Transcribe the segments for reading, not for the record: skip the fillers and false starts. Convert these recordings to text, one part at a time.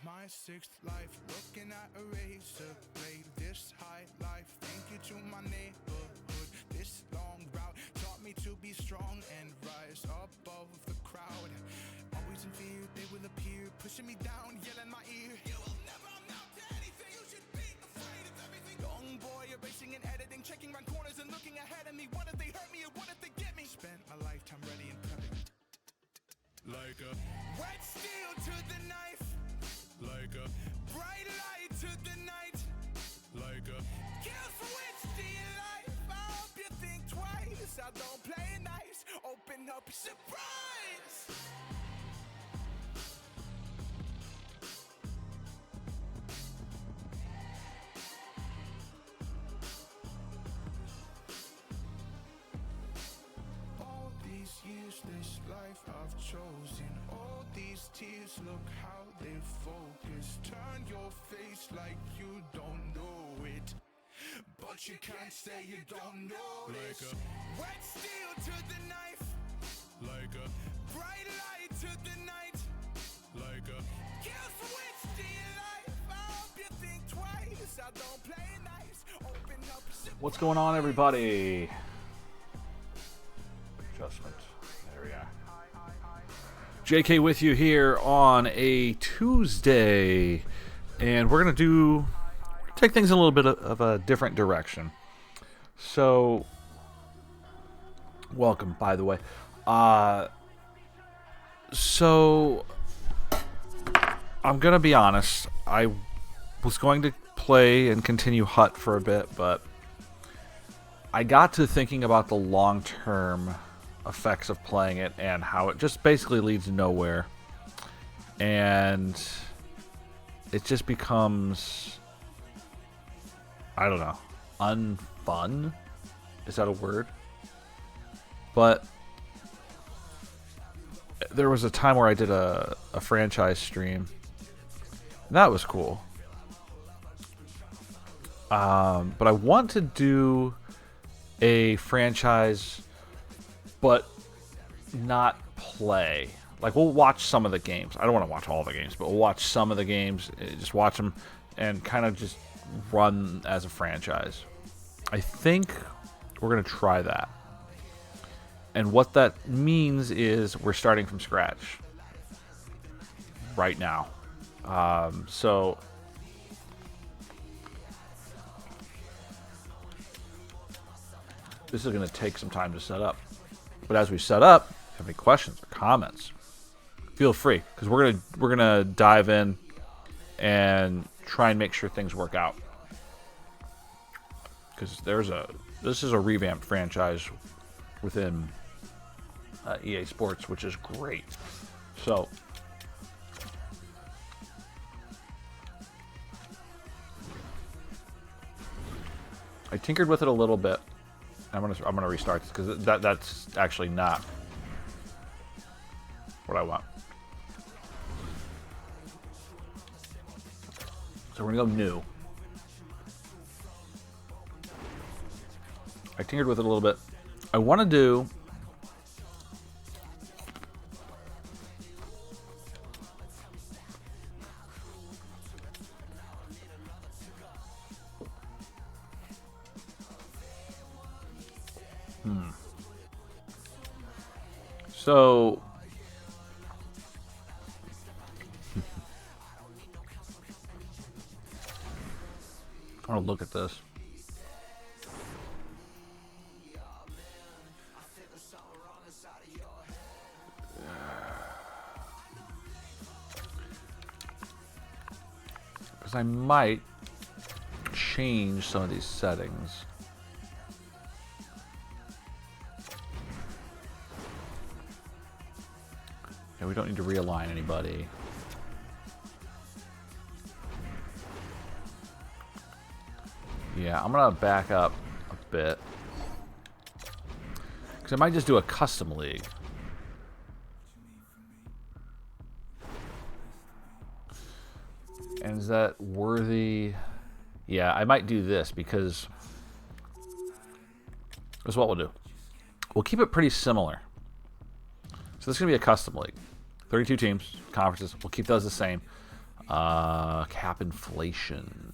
my sixth life, looking at a razor blade. This high life, thank you to my neighborhood. This long route taught me to be strong and rise above the crowd. Always in fear, they will appear, pushing me down, yelling my ear. You will never amount to anything, you should be afraid of everything. Young boy, erasing and editing, checking round corners and looking ahead of me. What if they hurt me or what if they get me? Spent my lifetime ready and prepping. Like a wet steel to the knife. Like a bright light to the night. Like a kill switch to your life. I hope you think twice. I don't play nice. Open up, surprise. All these years, this life I've chosen. All these tears, look how they focus. Turn your face like you don't know it, but you can't say you don't know. Like a wet steel to the knife. Like a bright light to the night. Like a kill switch to your life. I hope you think twice. I don't play nice. Open up. What's going on, everybody? Adjustment. There we are. JK with you here on a Tuesday, and we're gonna take things in a little bit of a different direction. So, welcome, by the way. So I'm gonna be honest. I was going to play and continue Hut for a bit, but I got to thinking about the long-term effects of playing it and how it just basically leads nowhere, and it just becomes, I don't know, unfun. Is that a word? But there was a time where I did a franchise stream. That was cool. But I want to do a franchise, but not play. Like, we'll watch some of the games. I don't want to watch all the games, but we'll watch some of the games. Just watch them and kind of just run as a franchise. I think we're going to try that. And what that means is we're starting from scratch right now. So this is going to take some time to set up. But as we set up, if you have any questions or comments, feel free, because we're gonna dive in and try and make sure things work out. Because this is a revamped franchise within EA Sports, which is great. So I tinkered with it a little bit. I'm gonna restart this because that's actually not what I want. So we're gonna go new. I tinkered with it a little bit. I want to do so I want to look at this. Because I might change some of these settings. Okay, we don't need to realign anybody. Yeah, I'm gonna back up a bit because I might just do a custom league. And is that worthy? Yeah, I might do this because this is what we'll do. We'll keep it pretty similar. So this is gonna be a custom league, 32 teams, conferences. We'll keep those the same. Cap inflation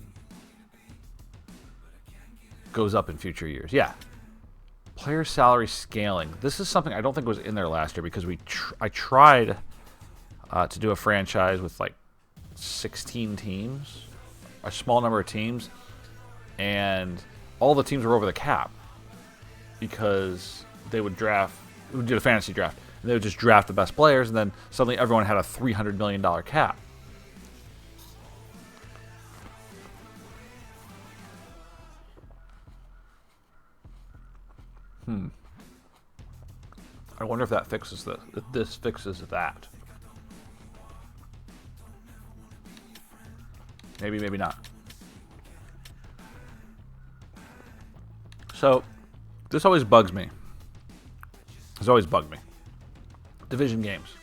goes up in future years. Yeah. Player salary scaling. This is something I don't think was in there last year because I tried to do a franchise with like 16 teams, a small number of teams, and all the teams were over the cap because we did a fantasy draft, and they would just draft the best players, and then suddenly everyone had a $300 million cap. I wonder if that fixes this. If this fixes that. Maybe, maybe not. So, this always bugs me. It's always bugged me. Division games.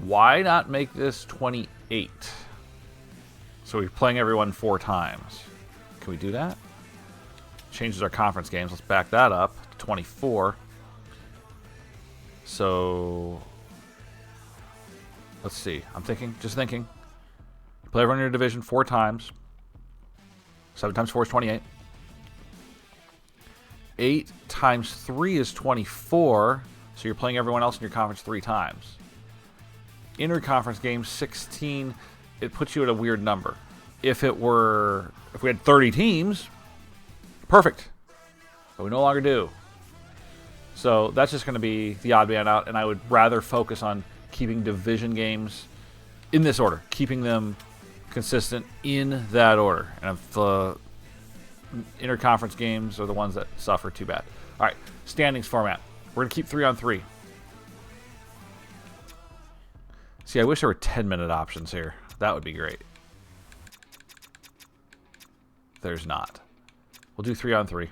Why not make this 28? So we're playing everyone 4 times. Can we do that? Changes our conference games. Let's back that up to 24. So, let's see. Just thinking. Play everyone in your division 4 times. 7 times 4 is 28. 8 times 3 is 24. So you're playing everyone else in your conference 3 times. Interconference games 16. It puts you at a weird number. If we had 30 teams, perfect. But we no longer do. So that's just going to be the odd man out, and I would rather focus on keeping division games in this order, keeping them consistent in that order. And if the interconference games are the ones that suffer, too bad. All right, standings format. We're going to keep 3-on-3. See, I wish there were 10-minute options here. That would be great. There's not. We'll do 3-on-3.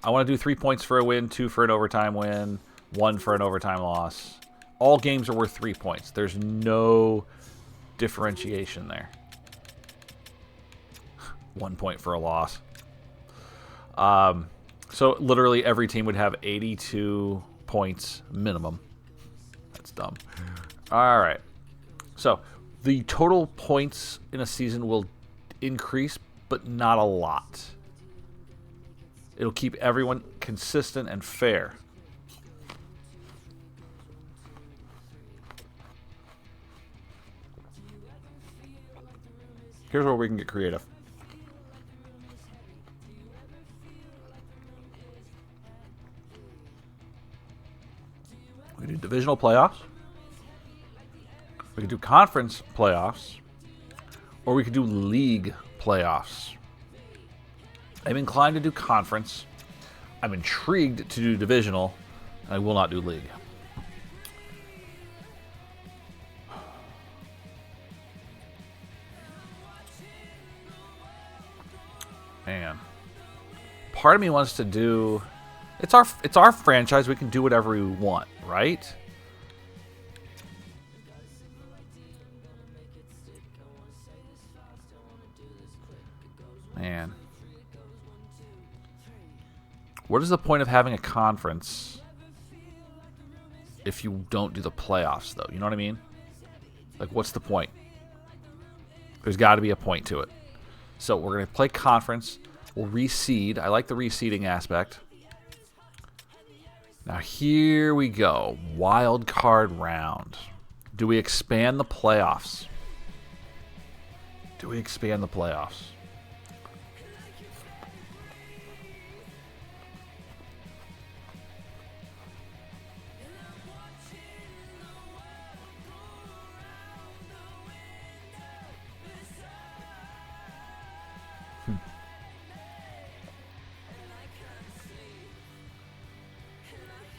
I want to do 3 points for a win, 2 for an overtime win, 1 for an overtime loss. All games are worth 3 points. There's no differentiation there. 1 point for a loss. So literally every team would have 82 points minimum. That's dumb. All right. So the total points in a season will increase, but not a lot. It'll keep everyone consistent and fair. Here's where we can get creative. We can do divisional playoffs. We could do conference playoffs. Or we could do league playoffs. I'm inclined to do conference. I'm intrigued to do divisional. And I will not do league. Man. Part of me wants to do... It's our franchise. We can do whatever we want, right? Man. What is the point of having a conference if you don't do the playoffs, though? You know what I mean? Like, what's the point? There's got to be a point to it. So we're going to play conference. We'll reseed. I like the reseeding aspect. Now, here we go. Wild card round. Do we expand the playoffs? Do we expand the playoffs?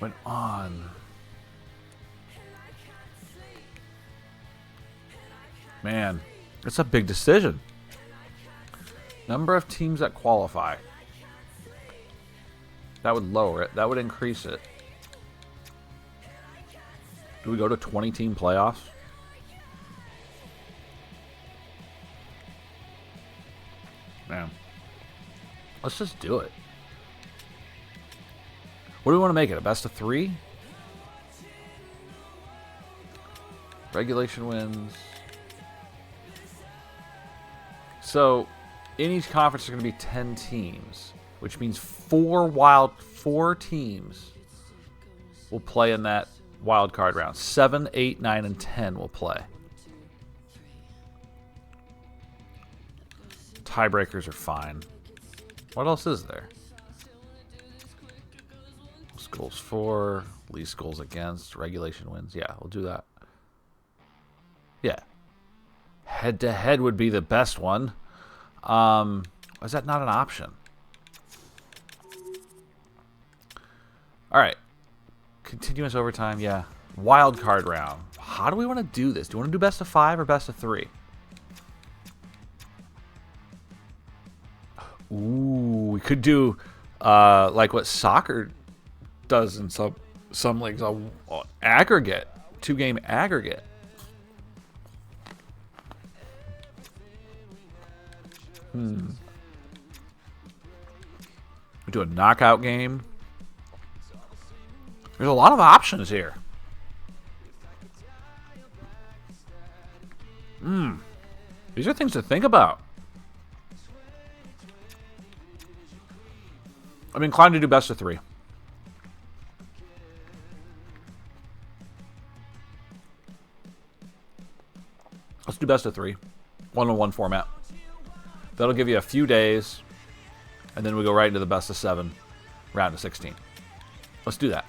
Went on. Man, it's a big decision. Number of teams that qualify. That would lower it. That would increase it. Do we go to 20-team playoffs? Man. Let's just do it. What do we want to make it? A best of 3? Regulation wins. So, in each conference, there's going to be 10 teams, which means four teams will play in that wild card round. 7, 8, 9, and 10 will play. Tiebreakers are fine. What else is there? Most goals for, least goals against, regulation wins. Yeah, we'll do that. Yeah. Head-to-head would be the best one. Is that not an option? All right. Continuous overtime, yeah. Wild card round. How do we want to do this? Do we want to do best of 5 or best of 3? Ooh, we could do like what soccer does in some leagues, aggregate, 2-game aggregate. We do a knockout game. There's a lot of options here. These are things to think about. I'm inclined to do best of 3. Let's do best of 3. 1-on-1 format. That'll give you a few days, and then we go right into the best of 7, round of 16. Let's do that.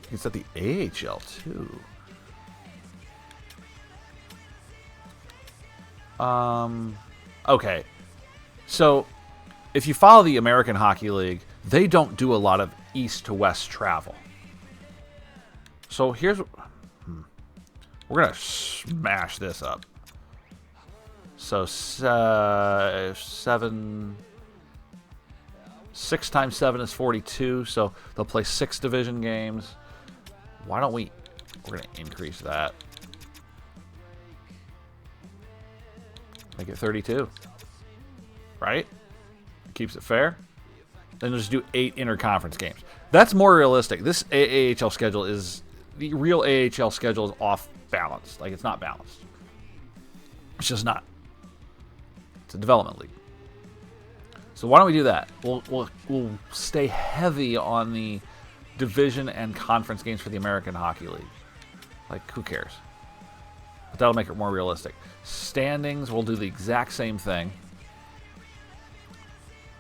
You can set the AHL too. Okay. So, if you follow the American Hockey League, they don't do a lot of east to west travel. So here's... We're going to smash this up. So, 7... 6 times 7 is 42, so they'll play 6 division games. Why don't we... We're going to increase that. Make it 32. Right? Keeps it fair. Then just do 8 interconference games. That's more realistic. This AAHL schedule is... The real AHL schedule is off balance. Like, it's not balanced. It's just not. It's a development league. So why don't we do that? We'll stay heavy on the division and conference games for the American Hockey League. Like, who cares? But that'll make it more realistic. Standings, we'll do the exact same thing.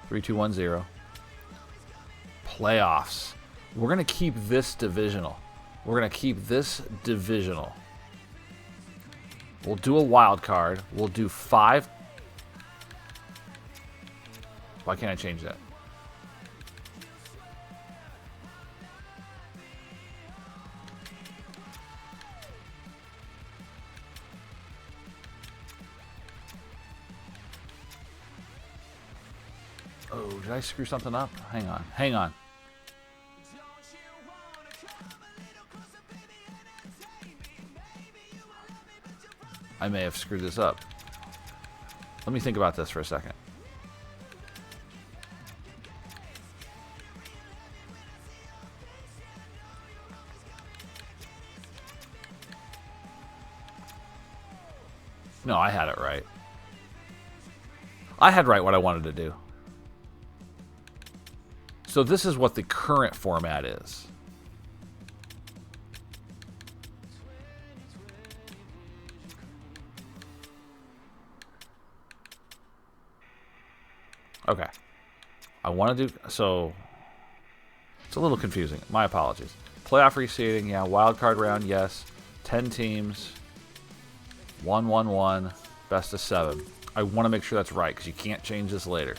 3, 2, 1, 0. Playoffs. We're going to keep this divisional. We're going to keep this divisional. We'll do a wild card. We'll do 5. Why can't I change that? Oh, did I screw something up? Hang on. Hang on. I may have screwed this up. Let me think about this for a second. No, I had it right. I had right what I wanted to do. So this is what the current format is. Okay. I want to do... So, it's a little confusing. My apologies. Playoff reseeding, yeah. Wild card round, yes. 10 teams. 1-1-1. Best of 7. I want to make sure that's right, because you can't change this later.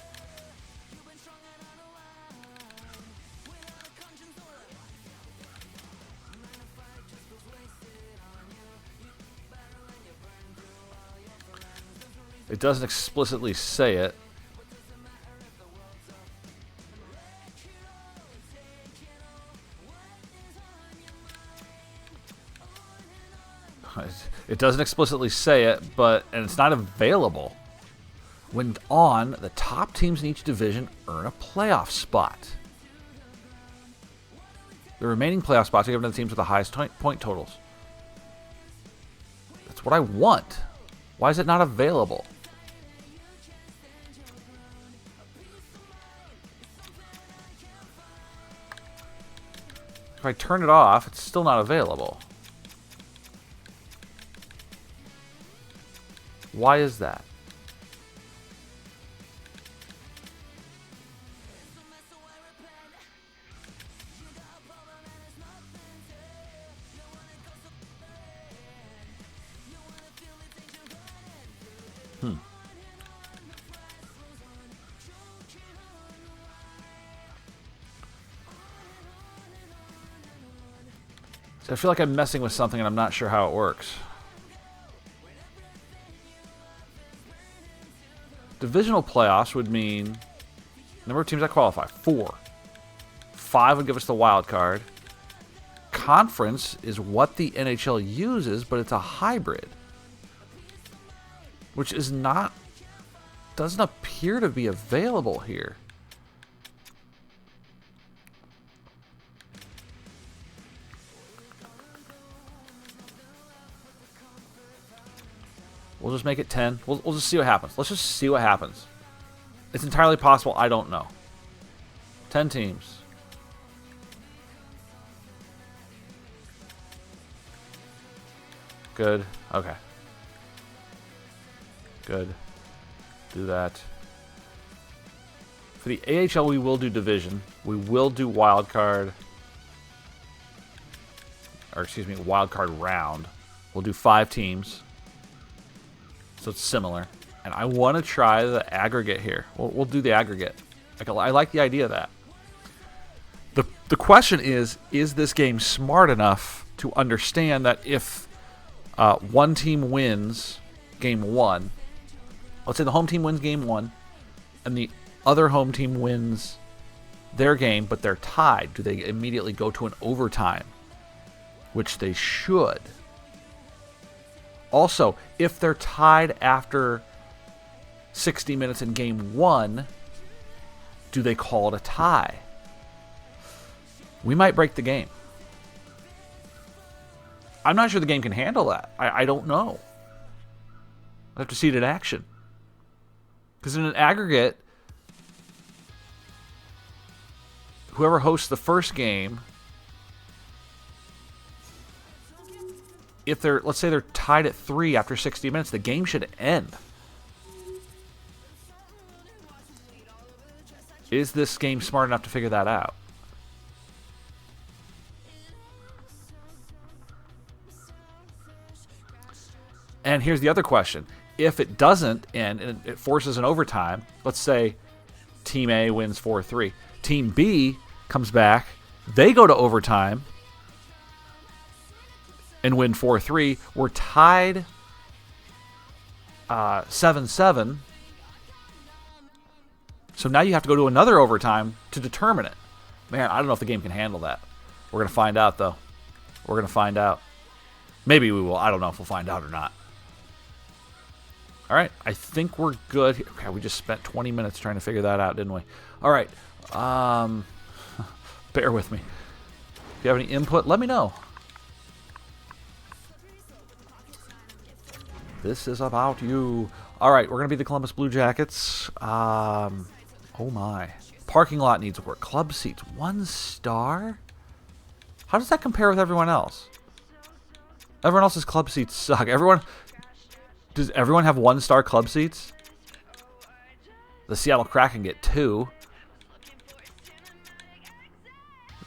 It doesn't explicitly say it. It doesn't explicitly say it, and it's not available. When on, the top teams in each division earn a playoff spot. The remaining playoff spots are given to the teams with the highest point totals. That's what I want. Why is it not available? If I turn it off, it's still not available. Why is that? So I feel like I'm messing with something and I'm not sure how it works. Divisional playoffs would mean number of teams that qualify. 4. 5 would give us the wild card. Conference is what the NHL uses, but it's a hybrid. Which is not... doesn't appear to be available here. We'll just make it 10. We'll just see what happens. Let's just see what happens. It's entirely possible. I don't know. 10 teams. Good. Okay. Good. Do that. For the AHL, we will do division. We will do wild card. Or, excuse me, wild card round. We'll do 5 teams. So it's similar. And I want to try the aggregate here. We'll do the aggregate. I like the idea of that. The question is this game smart enough to understand that if one team wins game 1, let's say the home team wins game 1, and the other home team wins their game, but they're tied, do they immediately go to an overtime? Which they should. Also, if they're tied after 60 minutes in game 1, do they call it a tie? We might break the game. I'm not sure the game can handle that. I don't know. I have to see it in action. Because in an aggregate, whoever hosts the first game, if they're, let's say they're tied at 3 after 60 minutes, the game should end. Is this game smart enough to figure that out? And here's the other question. If it doesn't end and it forces an overtime, let's say Team A wins 4-3. Team B comes back, they go to overtime, and win 4-3. We're tied 7-7. So now you have to go to another overtime to determine it. Man, I don't know if the game can handle that. We're going to find out, though. We're going to find out. Maybe we will. I don't know if we'll find out or not. All right. I think we're good. Okay, we just spent 20 minutes trying to figure that out, didn't we? All right. Bear with me. If you have any input, let me know. This is about you. All right, we're going to be the Columbus Blue Jackets. Oh, my. Parking lot needs work. Club seats, 1 star? How does that compare with everyone else? Everyone else's club seats suck. Does everyone have 1-star club seats? The Seattle Kraken get 2.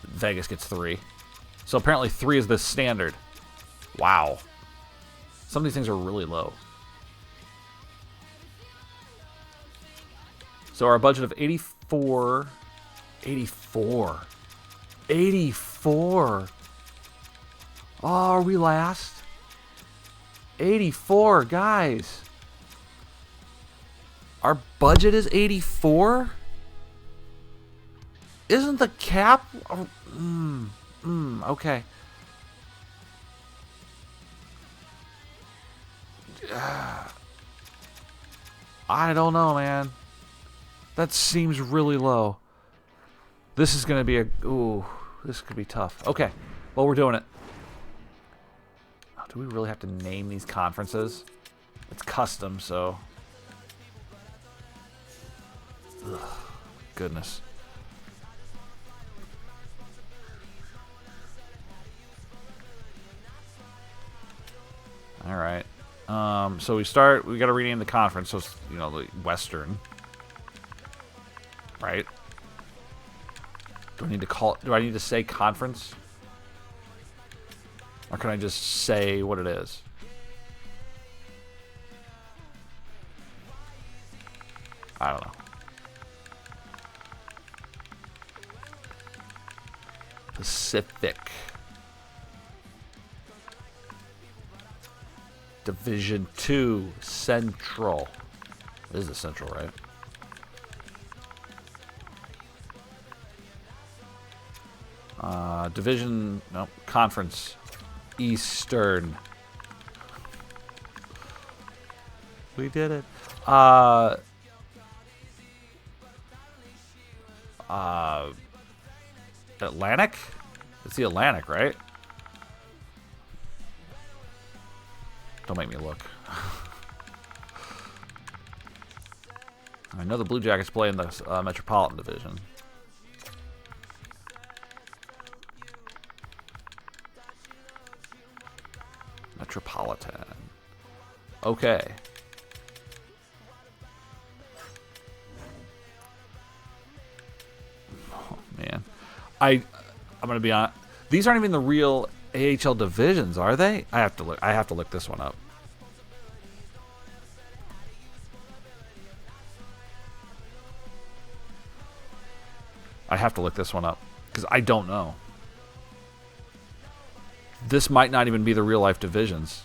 Vegas gets 3. So apparently 3 is the standard. Wow. Some of these things are really low. So our budget of 84. 84. 84. Oh, are we last? 84, guys. Our budget is 84? Isn't the cap... okay. I don't know, man. That seems really low. This is going to be a... Ooh. This could be tough. Okay. Well, we're doing it. Oh, do we really have to name these conferences? It's custom, so... Ugh, goodness. All right. So we got to rename the conference, so it's, you know, the Western. Right? Do I need to say conference? Or can I just say what it is? I don't know. Pacific. Division 2 Central. This is the Central, right? Division, no, Conference Eastern. We did it. Atlantic? It's the Atlantic, right? Don't make me look. I know the Blue Jackets play in the Metropolitan Division. Metropolitan. Okay. Oh, man. I'm gonna be honest. These aren't even the real AHL divisions, are they? I have to look this one up. I have to look this one up because I don't know. This might not even be the real life divisions.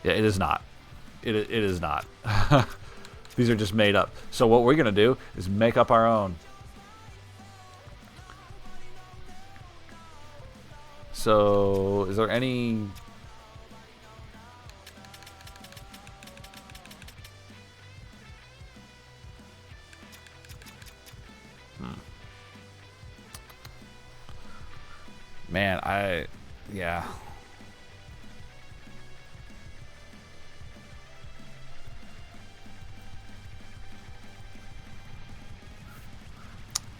Yeah, it is not. It is not. These are just made up. So what we're going to do is make up our own. So is there any... Man, yeah.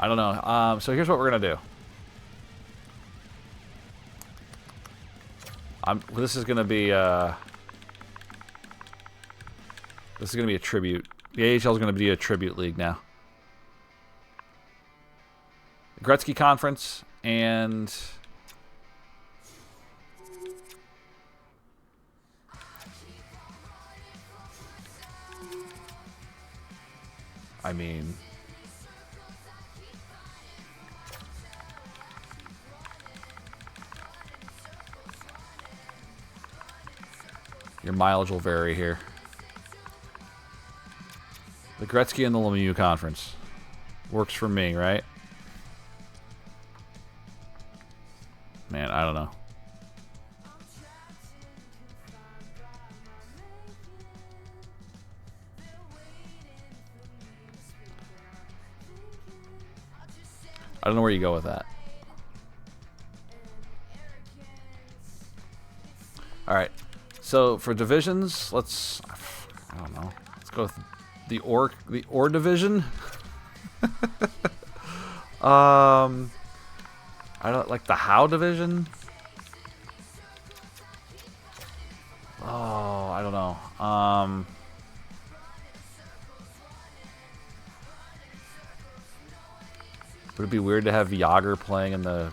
I don't know. So here's what we're gonna do. This is gonna be a tribute. The AHL is gonna be a tribute league now. The Gretzky Conference and I mean, your mileage will vary here. The Gretzky and the Lemieux Conference works for me, right? Man, I don't know. I don't know where you go with that. All right. So for divisions, I don't know. Let's go with the Or division. I don't like the How division. Oh, I don't know. Would it be weird to have Yager playing in the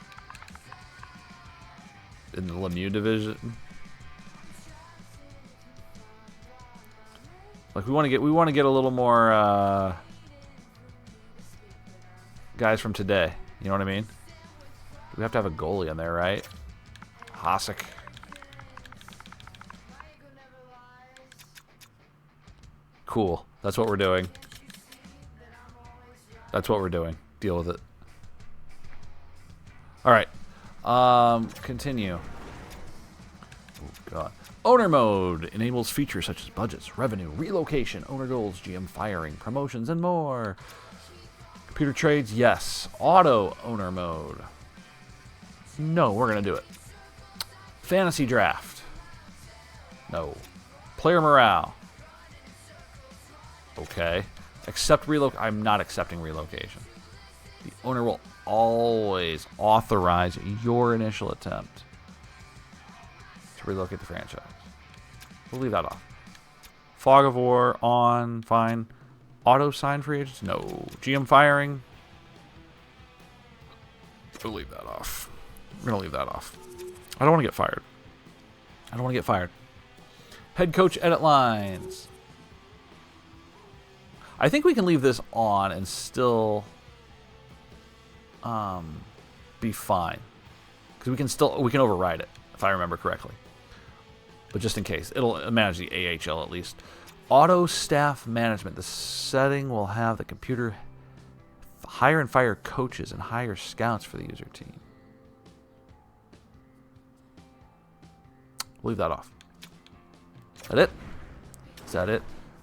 Lemieux division? Like we want to get a little more guys from today. You know what I mean? We have to have a goalie in there, right? Hasek. Cool. That's what we're doing. That's what we're doing. Deal with it. All right. Continue. God. Owner mode enables features such as budgets, revenue, relocation, owner goals, GM firing, promotions, and more. Computer trades, yes. Auto owner mode. No, we're going to do it. Fantasy draft. No. Player morale. Okay. Accept relocation. I'm not accepting relocation. The owner will always authorize your initial attempt to relocate the franchise. We'll leave that off. Fog of War on, fine. Auto sign free agents? No. GM firing? We'll leave that off. We're going to leave that off. I don't want to get fired. I don't want to get fired. Head coach edit lines. I think we can leave this on and still be fine. Because we can override it, if I remember correctly. But just in case. It'll manage the AHL at least. Auto staff management. The setting will have the computer hire and fire coaches and hire scouts for the user team. Leave that off. Is that it? Is that it?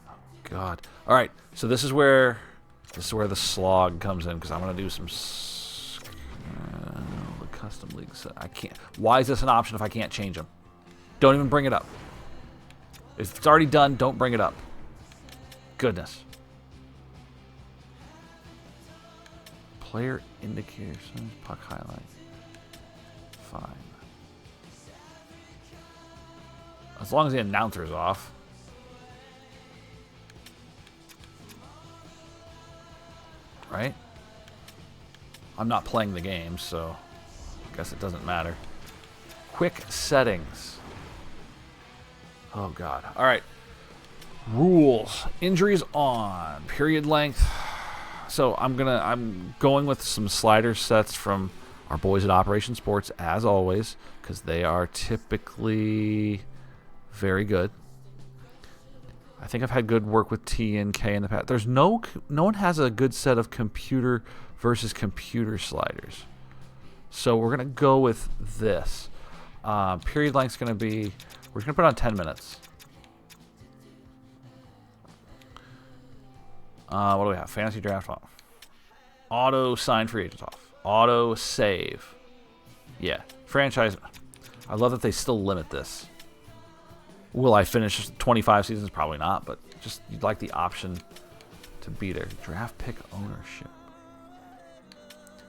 Oh, God. All right. So this is where the slog comes in, because I'm gonna do some the custom leagues. I can't. Why is this an option if I can't change them? Don't even bring it up. If it's already done, don't bring it up. Goodness. Player indicators, puck highlight. Fine. As long as the announcer's off. Right? I'm not playing the game, so I guess it doesn't matter. Quick settings. Oh, God. All right. Rules. Injuries on. Period length. So I'm going with some slider sets from our boys at Operation Sports, as always, because they are typically very good. I think I've had good work with T and K in the past. There's no one has a good set of computer versus computer sliders. So we're going to go with this. Period length's going to be, we're just going to put it on 10 minutes. What do we have? Fantasy draft off. Auto sign free agents off. Auto save. Yeah. Franchise. I love that they still limit this. Will I finish 25 seasons? Probably not, but just you'd like the option to be there. Draft pick ownership.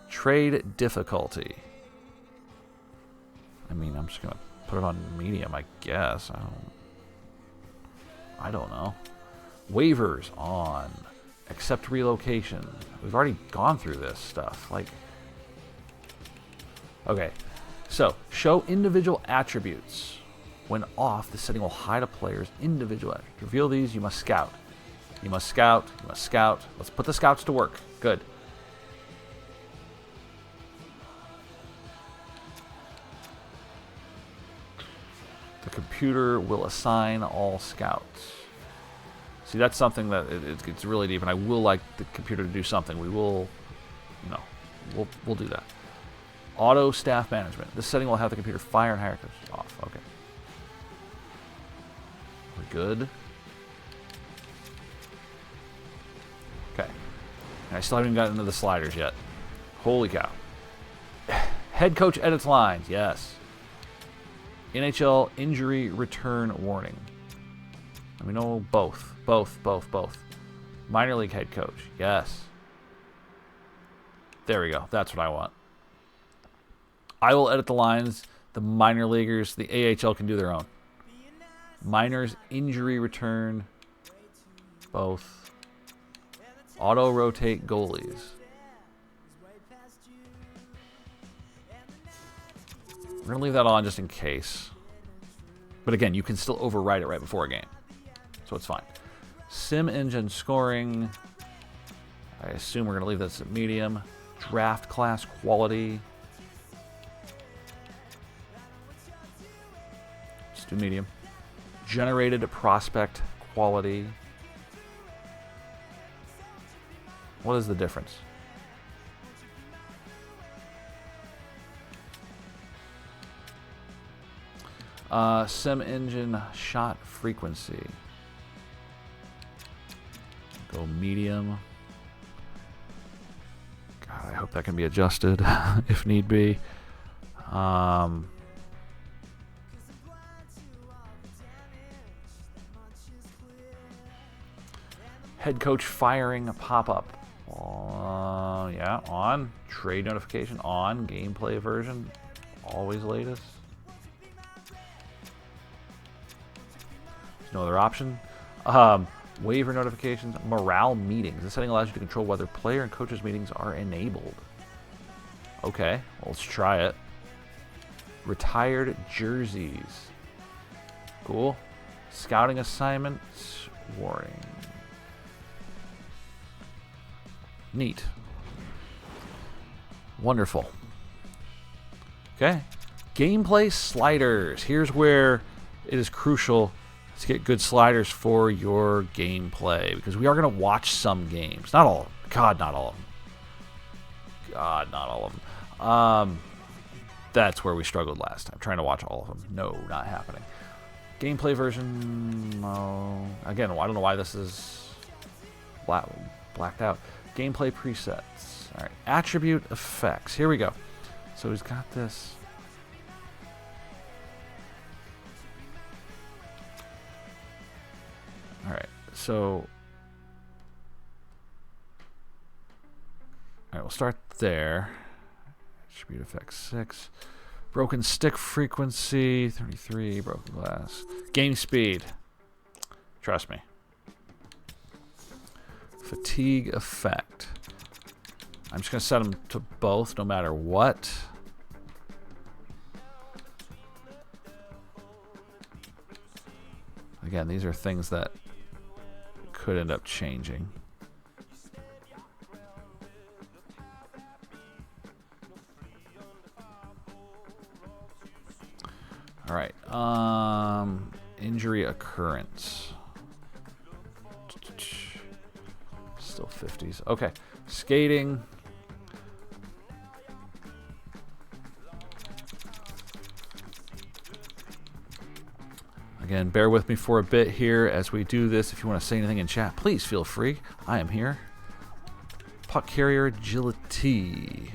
Trade difficulty. I mean, I'm just going to put it on medium, I guess. I don't know. Waivers on. Accept relocation. We've already gone through this stuff. Okay. So, show individual attributes. When off, the setting will hide a player's individual attributes. To reveal these, you must scout. You must scout. You must scout. Let's put the scouts to work. Good. The computer will assign all scouts. See, that's something that it gets really deep, and I will like the computer to do something. We will, we'll do that. Auto staff management. This setting will have the computer fire and hire coaches off. Okay. We're good. Okay. And I still haven't even gotten into the sliders yet. Holy cow. Head coach edits lines. Yes. NHL injury return warning. Let me know both. Both. Minor league head coach. Yes. There we go. That's what I want. I will edit the lines. The minor leaguers, the AHL can do their own. Minors injury return. Both. Auto rotate goalies. We're going to leave that on just in case. But again, you can still override it right before a game. So it's fine. Sim engine scoring. I assume we're going to leave this at medium. Draft class quality. Let's do medium. Generated prospect quality. What is the difference? Sim engine shot frequency. Go medium. God, I hope that can be adjusted if need be. Head coach firing a pop-up. Yeah, on. Trade notification on. Gameplay version. Always latest. There's no other option. Waiver notifications. Morale meetings. This setting allows you to control whether player and coaches meetings are enabled. Okay, well, let's try it. Retired jerseys. Cool. Scouting assignments. Warning. Neat. Wonderful. Okay. Gameplay sliders. Here's where it is crucial to get good sliders for your gameplay, because we are going to watch some games. Not all of them. God, not all of them. God, not all of them. That's where we struggled last time, trying to watch all of them. No, not happening. Gameplay version. No. Again, I don't know why this is blacked out. Gameplay presets. All right. Attribute effects. Here we go. So he's got this. All right. So. All right. We'll start there. Attribute effects 6. Broken stick frequency 33. Broken glass. Game speed. Trust me. Fatigue effect. I'm just going to set them to both no matter what. Again, these are things that could end up changing. All right. Injury occurrence. Still 50s. Okay. Skating. Again, bear with me for a bit here as we do this. If you want to say anything in chat, please feel free. I am here. Puck carrier agility.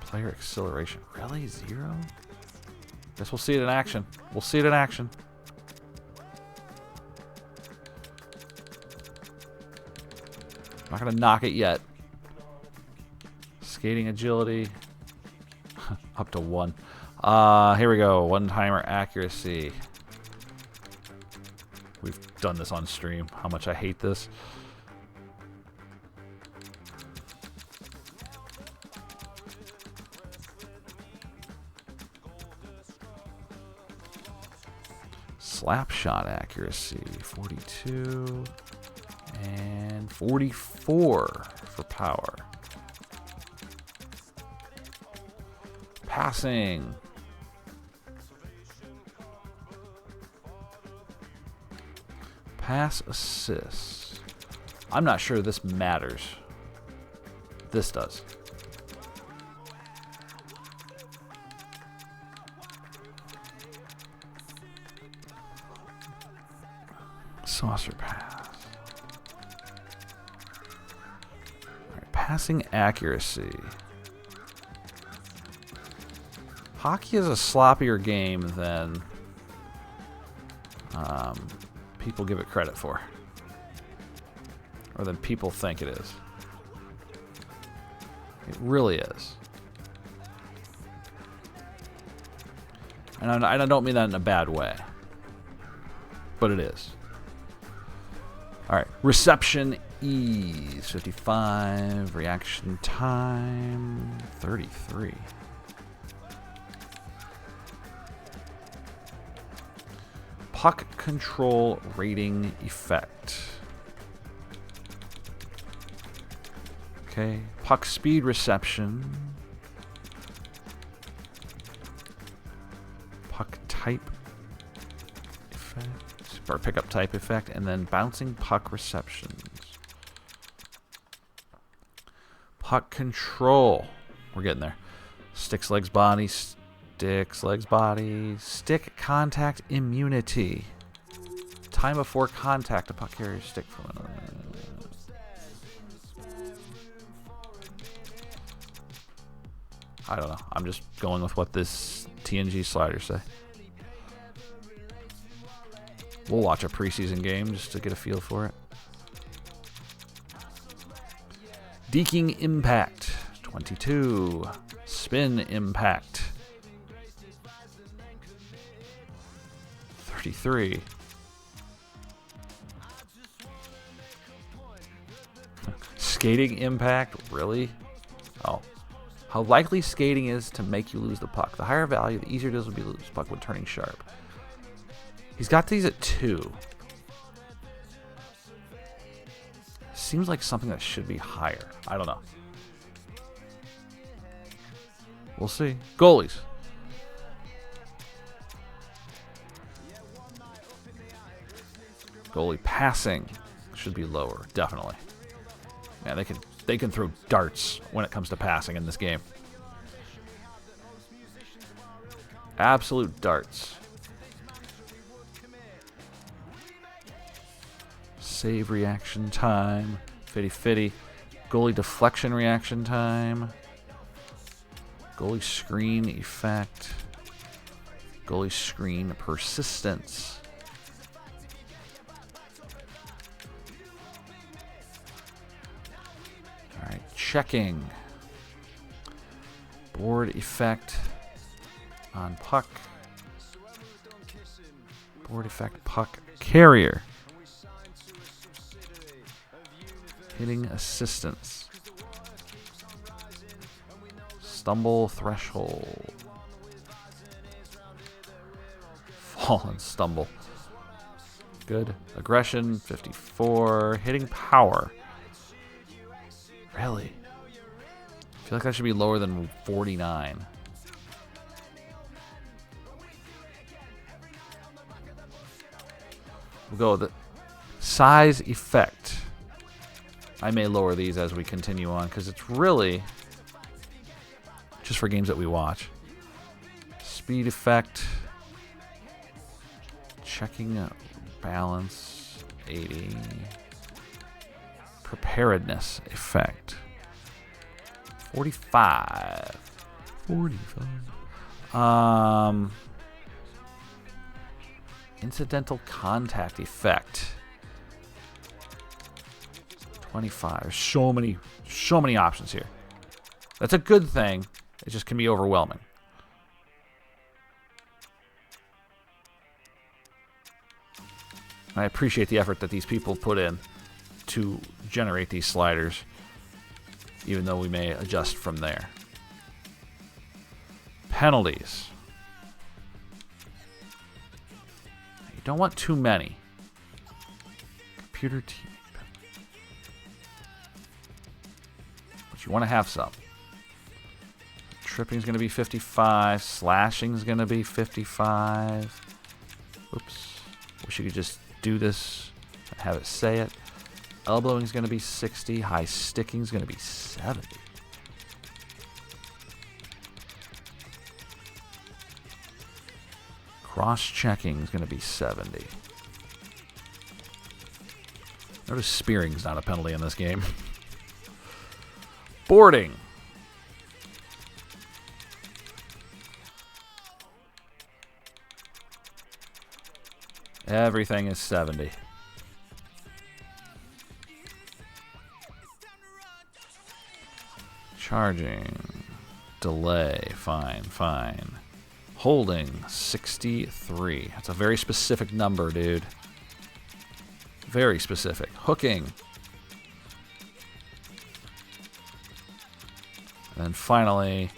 Player acceleration. Really? 0? Guess we'll see it in action. We'll see it in action. Not going to knock it yet. Skating agility. Up to 1. Here we go. One-timer accuracy. We've done this on stream. How much I hate this. Slap shot accuracy, 42 and 44 for power. Passing. Pass assist. I'm not sure this matters. This does. Saucer pass. All right, passing accuracy. Hockey is a sloppier game than people give it credit for, or than people think it is. It really is. And I don't mean that in a bad way, but it is. All right, reception ease, 55. Reaction time, 33. Puck control rating effect. Okay, puck speed reception. Puck type effect. Or pickup type effect, and then bouncing puck receptions. Puck control. We're getting there. Sticks, legs, body. Sticks, legs, body. Stick contact immunity. Time before contact, the puck carrier stick from another. I don't know. I'm just going with what this TNG sliders say. We'll watch a preseason game just to get a feel for it. Deking impact, 22. Spin impact, 33. Skating impact, really? Oh. How likely skating is to make you lose the puck. The higher value, the easier it is to be lose the puck when turning sharp. He's got these at 2. Seems like something that should be higher. I don't know. We'll see. Goalies. Goalie passing should be lower, definitely. Man, they can throw darts when it comes to passing in this game. Absolute darts. Save reaction time. Fitty. Goalie deflection reaction time. Goalie screen effect. Goalie screen persistence. Alright, checking. Board effect on puck. Board effect puck carrier. Hitting assistance. Stumble threshold. Fall and stumble. Good. Aggression, 54. Hitting power. Really? I feel like that should be lower than 49. We'll go with it. Size effect. I may lower these as we continue on because it's really just for games that we watch. Speed effect. Checking balance, 80. Preparedness effect, 45. 45. Incidental contact effect, 25. There's so many options here. That's a good thing. It just can be overwhelming. I appreciate the effort that these people put in to generate these sliders, even though we may adjust from there. Penalties. You don't want too many. Computer team. But you want to have some. Tripping is going to be 55. Slashing is going to be 55. Oops. Wish you could just do this and have it say it. Elbowing is going to be 60. High sticking is going to be 70. Cross-checking is going to be 70. Notice spearing is not a penalty in this game. Boarding. Everything is 70. Charging. Delay. Fine. Holding. 63. That's a very specific number, dude. Very specific. Hooking. And then finally,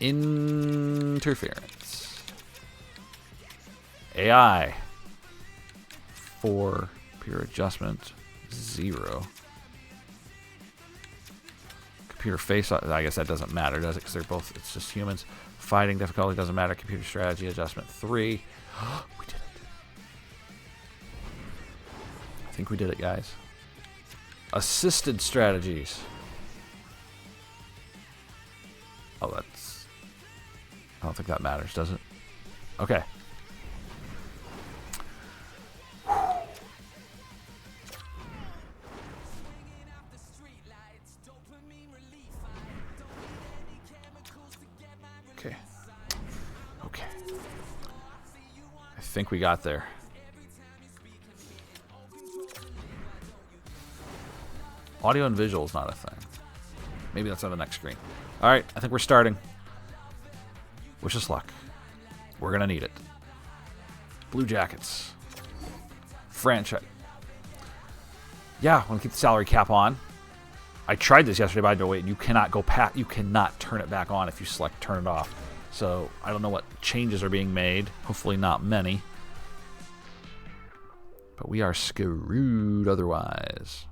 interference. AI. 4. Pure adjustment. 0. Computer face, I guess that doesn't matter, does it? Because they're both, it's just humans. Fighting difficulty doesn't matter. Computer strategy adjustment 3. We did it. I think we did it, guys. Assisted strategies. Oh, that's... I don't think that matters, does it? Okay. Okay. Okay. I think we got there. Audio and visual is not a thing. Maybe that's on the next screen. All right, I think we're starting. Wish us luck. We're going to need it. Blue Jackets. Franchise. Yeah, I want to keep the salary cap on. I tried this yesterday, but I had to wait. You cannot go past. You cannot turn it back on if you select turn it off. So I don't know what changes are being made. Hopefully not many. But we are screwed otherwise.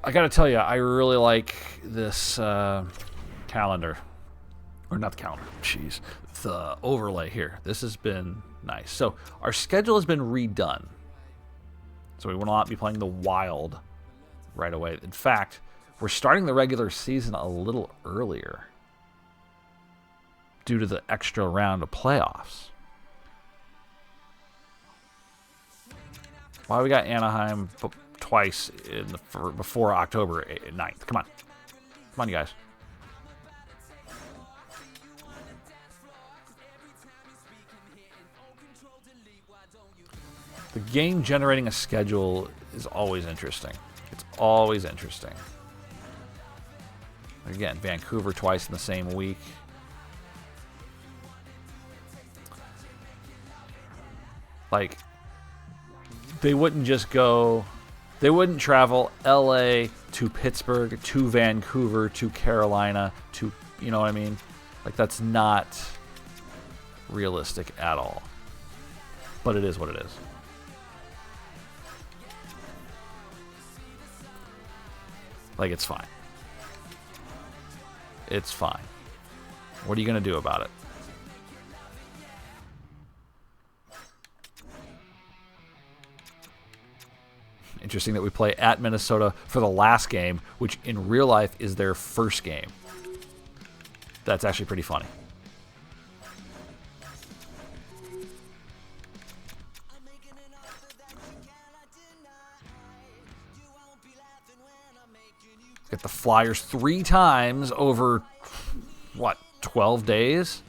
I gotta tell you, I really like this calendar. Or not the calendar, jeez. The overlay here. This has been nice. So our schedule has been redone. So we will not be playing the Wild right away. In fact, we're starting the regular season a little earlier due to the extra round of playoffs. Why we got Anaheim twice in the before October 9th? Come on. Come on, you guys. The game generating a schedule is always interesting. It's always interesting. Again, Vancouver twice in the same week. Like, they wouldn't just go... They wouldn't travel LA to Pittsburgh to Vancouver to Carolina to... You know what I mean? Like, that's not realistic at all. But it is what it is. Like, it's fine. It's fine. What are you going to do about it? Interesting that we play at Minnesota for the last game, which in real life is their first game. That's actually pretty funny. Get the Flyers 3 times over, what, 12 days?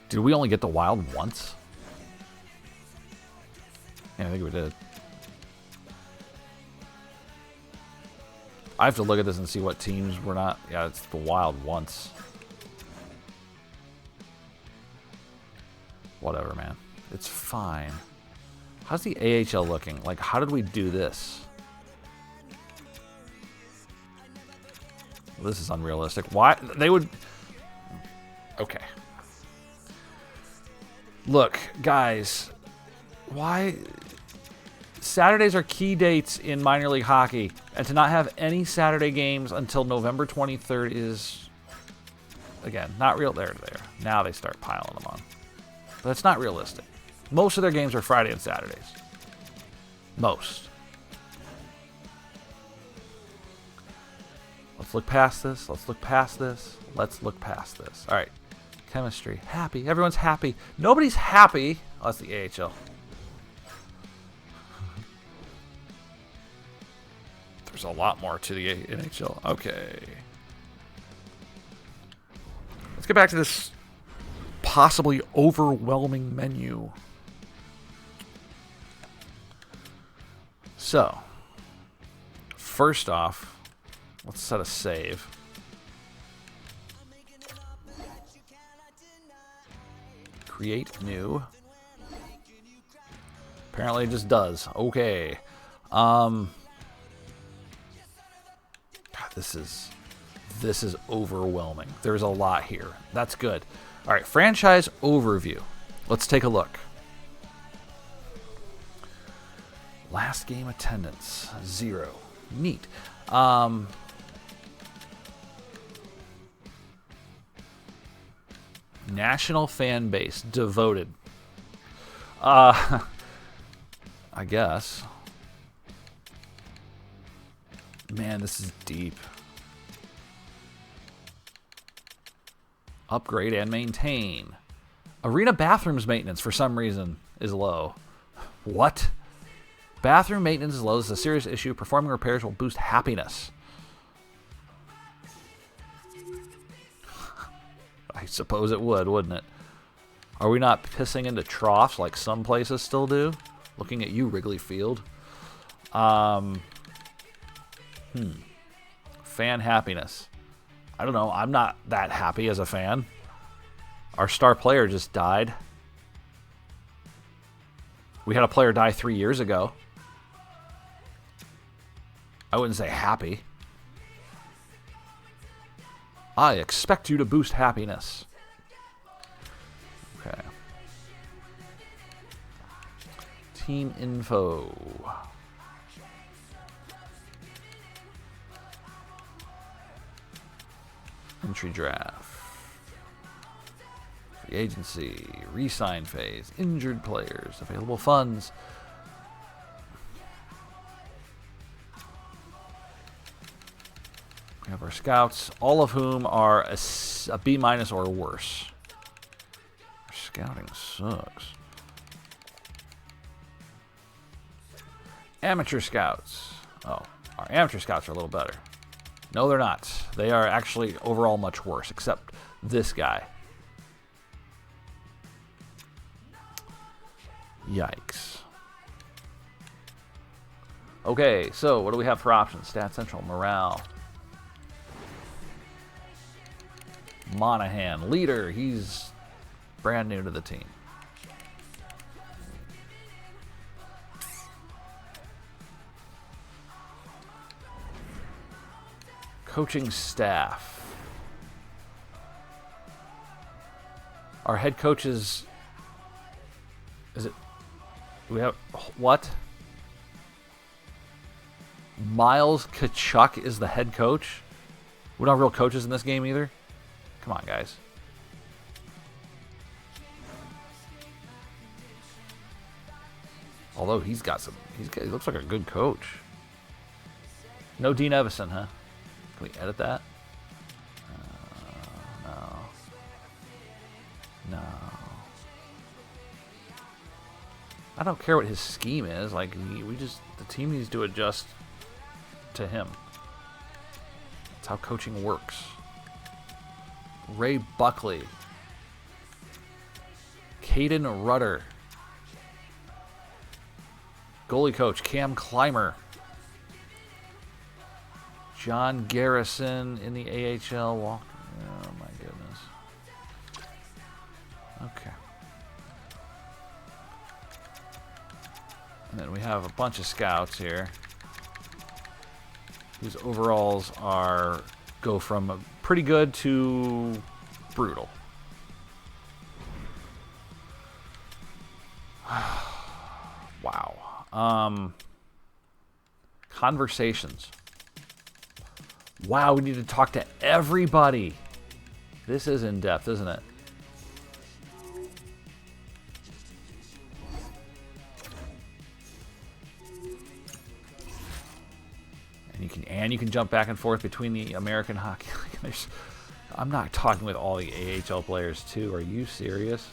Did we only get the Wild once? Yeah, I think we did. I have to look at this and see what teams we're not... Yeah, it's the Wild once. Whatever, man. It's fine. How's the AHL looking? Like, how did we do this? This is unrealistic. Why? They would... Okay. Look, guys. Why... Saturdays are key dates in minor league hockey, and to not have any Saturday games until November 23rd is, again, not real. There. Now they start piling them on. But it's not realistic. Most of their games are Friday and Saturdays. Most. Let's look past this. Let's look past this. Let's look past this. All right. Chemistry. Happy. Everyone's happy. Nobody's happy. Oh, that's the AHL. There's a lot more to the NHL. Okay. Let's get back to this possibly overwhelming menu. So, first off, let's set a save. Create new. Apparently it just does. Okay. God, this is overwhelming. There's a lot here. That's good. All right, franchise overview. Let's take a look. Last game attendance, 0. Neat. National fan base, devoted. I guess. Man, this is deep. Upgrade and maintain. Arena bathrooms maintenance, for some reason, is low. What? Bathroom maintenance is low. This is a serious issue. Performing repairs will boost happiness. I suppose it would, wouldn't it? Are we not pissing into troughs like some places still do? Looking at you, Wrigley Field. Fan happiness. I don't know. I'm not that happy as a fan. Our star player just died. We had a player die 3 years ago. I wouldn't say happy. I expect you to boost happiness. Okay. Team info. Entry draft. Free agency. Re-sign phase. Injured players. Available funds. We have our scouts, all of whom are a B- or worse. Our scouting sucks. Amateur scouts. Oh, our amateur scouts are a little better. No, they're not. They are actually overall much worse, except this guy. Yikes. Okay, so what do we have for options? Stat Central, morale. Monahan, leader. He's brand new to the team. Coaching staff. Our head coach is it? We have what? Miles Kachuk is the head coach. We don't have real coaches in this game either. Come on, guys. Although he looks like a good coach. No Dean Evison, huh? Can we edit that? No. I don't care what his scheme is. Like the team needs to adjust to him. That's how coaching works. Ray Buckley. Caden Rudder. Goalie coach Cam Clymer. John Garrison in the AHL. Oh my goodness. Okay. And then we have a bunch of scouts here whose overalls go from pretty good to brutal. Wow. Conversations. Wow, we need to talk to everybody. This is in depth, isn't it? And you can jump back and forth between the American Hockey League. I'm not talking with all the AHL players too. Are you serious?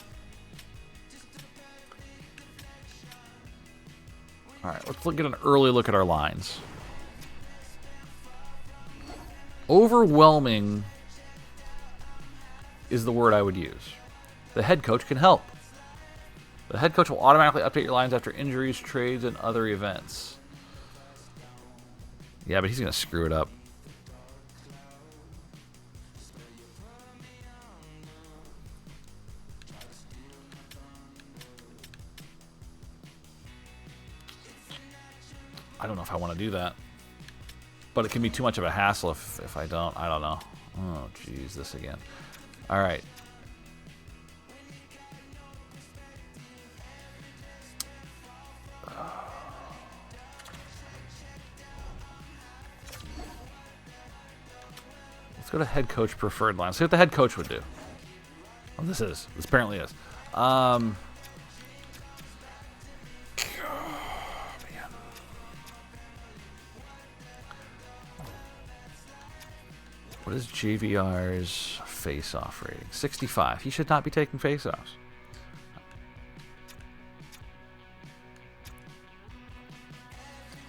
All right, let's get an early look at our lines. Overwhelming is the word I would use. The head coach can help. The head coach will automatically update your lines after injuries, trades, and other events. Yeah, but he's going to screw it up. I don't know if I want to do that. But it can be too much of a hassle if I don't. I don't know. Oh, jeez, this again. All right. go to head coach preferred line. See what the head coach would do. Oh, this apparently is. Man. What is JVR's face-off rating? 65. He should not be taking face-offs.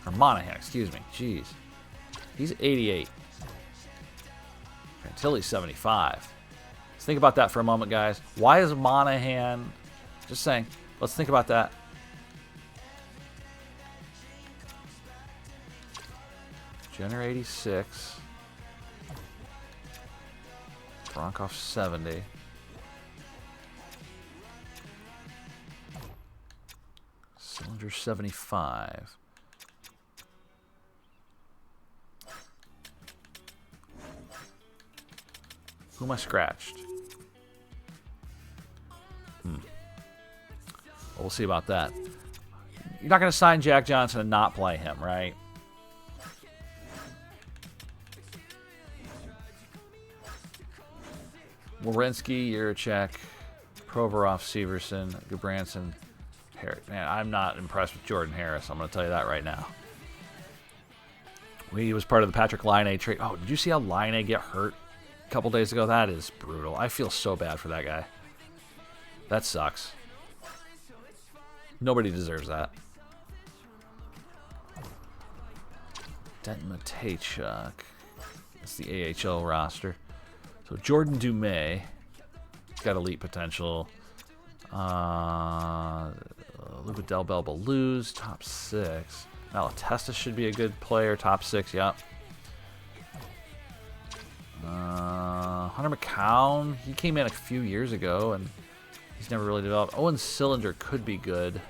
Or Monahan, excuse me. Jeez. He's 88. Until he's 75. Let's think about that for a moment, guys. Why is Monahan... Just saying. Let's think about that. Jenner 86. Bronkoff 70. Sillinger 75. Who am I scratched? Well, we'll see about that. You're not going to sign Jack Johnson and not play him, right? Werenski, Yurachek, Provorov, Severson, Gabranson, Harris. Man, I'm not impressed with Jordan Harris. I'm going to tell you that right now. He was part of the Patrick Laine trade. Oh, did you see how Laine get hurt a couple days ago? That is brutal. I feel so bad for that guy. That sucks. Nobody deserves that. Denton Matejchuk. That's the AHL roster. So Jordan Dumais. He's got elite potential. Luca Del Bel Belouz, top 6. Malatesta should be a good player, top 6, yep. Hunter McCown, he came in a few years ago, and he's never really developed. Owen Sillinger could be good.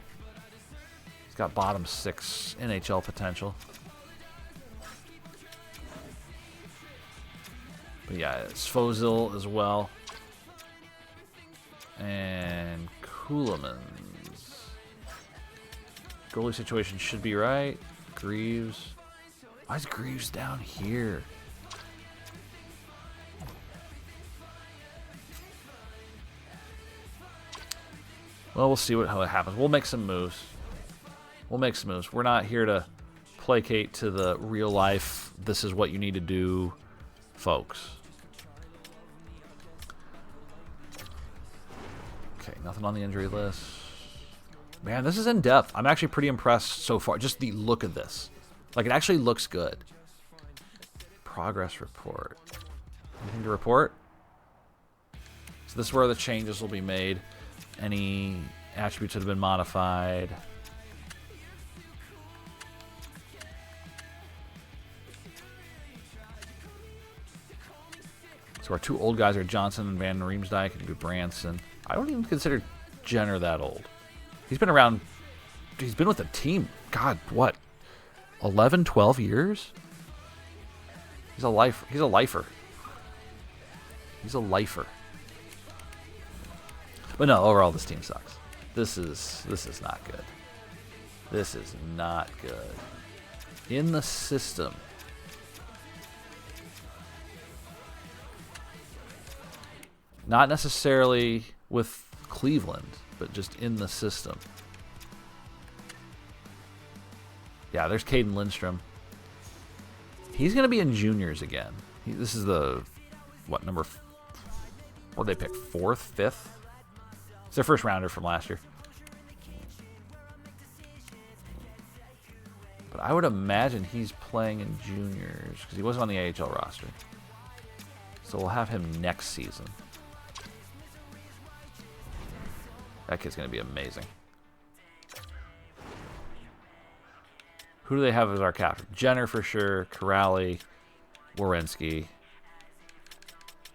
He's got bottom 6 NHL potential. But yeah, it's Svozil as well. And Kuhlman's. Goalie situation should be right. Greaves. Why is Greaves down here? Well, we'll see how it happens. We'll make some moves. We're not here to placate to the real life, this is what you need to do, folks. Okay, nothing on the injury list. Man, this is in depth. I'm actually pretty impressed so far. Just the look of this. Like, it actually looks good. Progress report. Anything to report? So this is where the changes will be made. Any attributes that have been modified. So our two old guys are Johnson and Van Riemsdyk and Branson. I don't even consider Jenner that old. He's been around. He's been with the team. God, what? 11, 12 years? He's a lifer. He's a lifer. He's a lifer. But no, overall, this team sucks. This is not good. This is not good. In the system. Not necessarily with Cleveland, but just in the system. Yeah, there's Caden Lindstrom. He's going to be in juniors again. This is the, what, number, what did they pick, 4th, 5th? It's their first rounder from last year. But I would imagine he's playing in juniors because he wasn't on the AHL roster. So we'll have him next season. That kid's going to be amazing. Who do they have as our captain? Jenner for sure. Corrali. Werenski.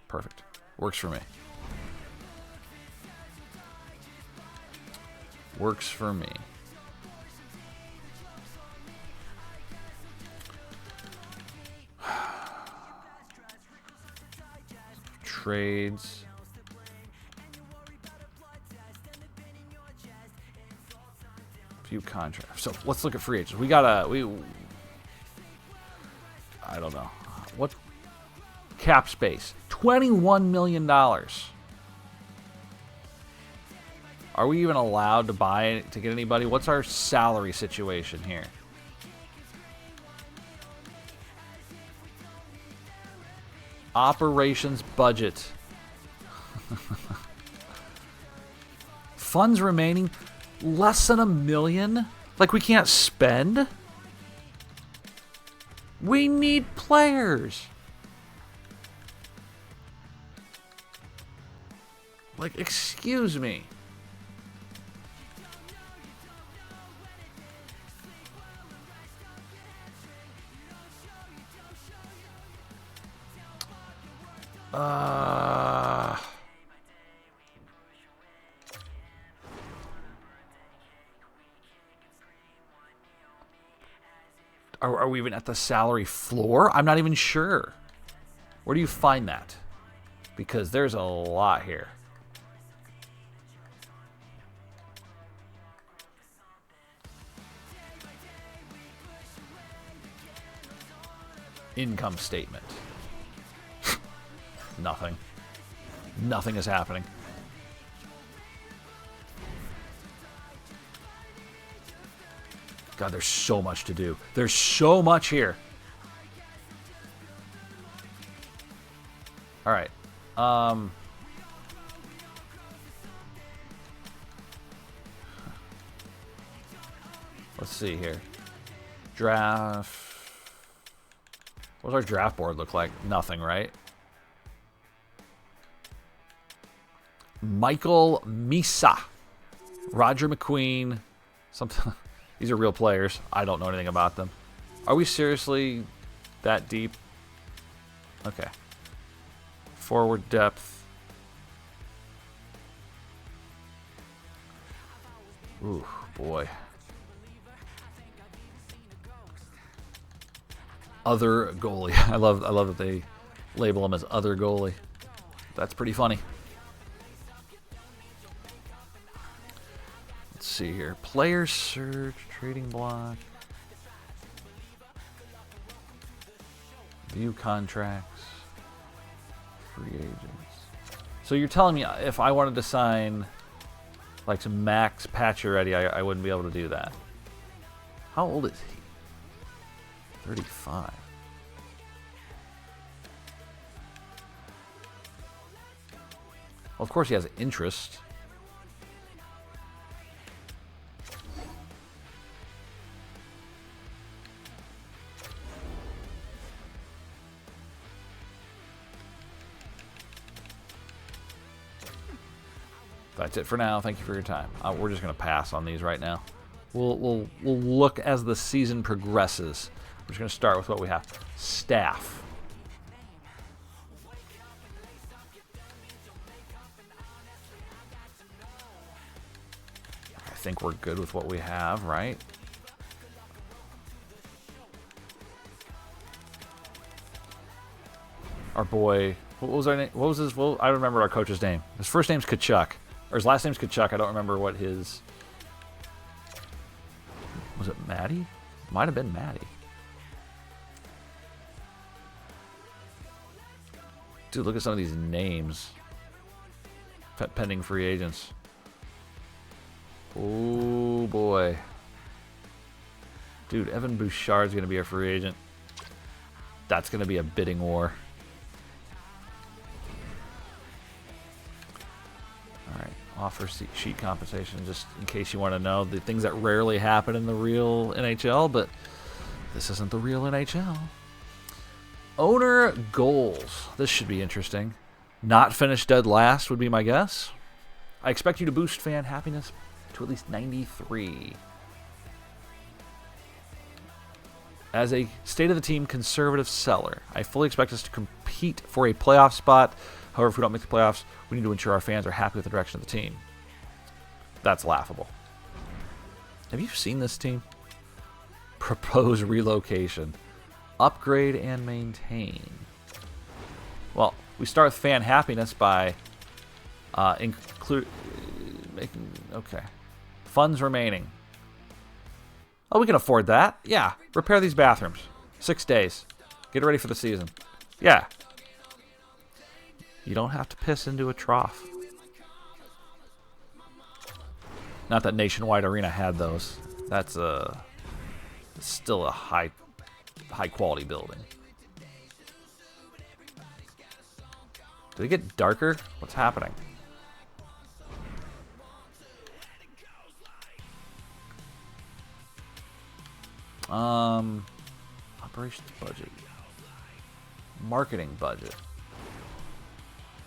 Perfect. Works for me. Works for me. Trades. Few contracts. So let's look at free agents. I don't know. What cap space, $21 million. Are we even allowed to buy to get anybody? What's our salary situation here? Operations budget. Funds remaining less than $1 million? Like we can't spend? We need players. Like, excuse me. Are we even at the salary floor? I'm not even sure. Where do you find that? Because there's a lot here. Income statement. Nothing. Nothing is happening. God, there's so much to do. There's so much here. All right. Let's see here. Draft. What does our draft board look like? Nothing, right? Michael Misa. Roger McQueen. Something. These are real players. I don't know anything about them. Are we seriously that deep? Okay. Forward depth. Ooh, boy. Other goalie. I love that they label him as other goalie. That's pretty funny. Let's see here. Player search, trading block. View contracts. Free agents. So you're telling me if I wanted to sign like some Max Pacioretty, I wouldn't be able to do that. How old is he? 35. Well, of course he has interest. That's it for now. Thank you for your time. We're just going to pass on these right now. We'll look as the season progresses. We're just going to start with what we have. Staff. I think we're good with what we have, right? Our boy, what was our name? What was his? Well, I remember our coach's name. His first name's Kachuk, or his last name's Kachuk. I don't remember what his. Was it Maddie? Might have been Maddie. Dude, look at some of these names. Pending free agents. Oh boy. Dude, Evan Bouchard's going to be a free agent. That's going to be a bidding war. Alright, offer sheet compensation, just in case you want to know. The things that rarely happen in the real NHL, but this isn't the real NHL. Owner goals. This should be interesting. Not finish dead last would be my guess. I expect you to boost fan happiness to at least 93. As a state-of-the-team conservative seller, I fully expect us to compete for a playoff spot. However, if we don't make the playoffs, we need to ensure our fans are happy with the direction of the team. That's laughable. Have you seen this team? Propose relocation. Upgrade and maintain. Well, we start with fan happiness by making, okay. Funds remaining. Oh, we can afford that. Yeah. Repair these bathrooms. 6 days. Get ready for the season. Yeah. You don't have to piss into a trough. Not that Nationwide Arena had those. That's still a high quality building. Did it get darker? What's happening? Operations budget. Marketing budget.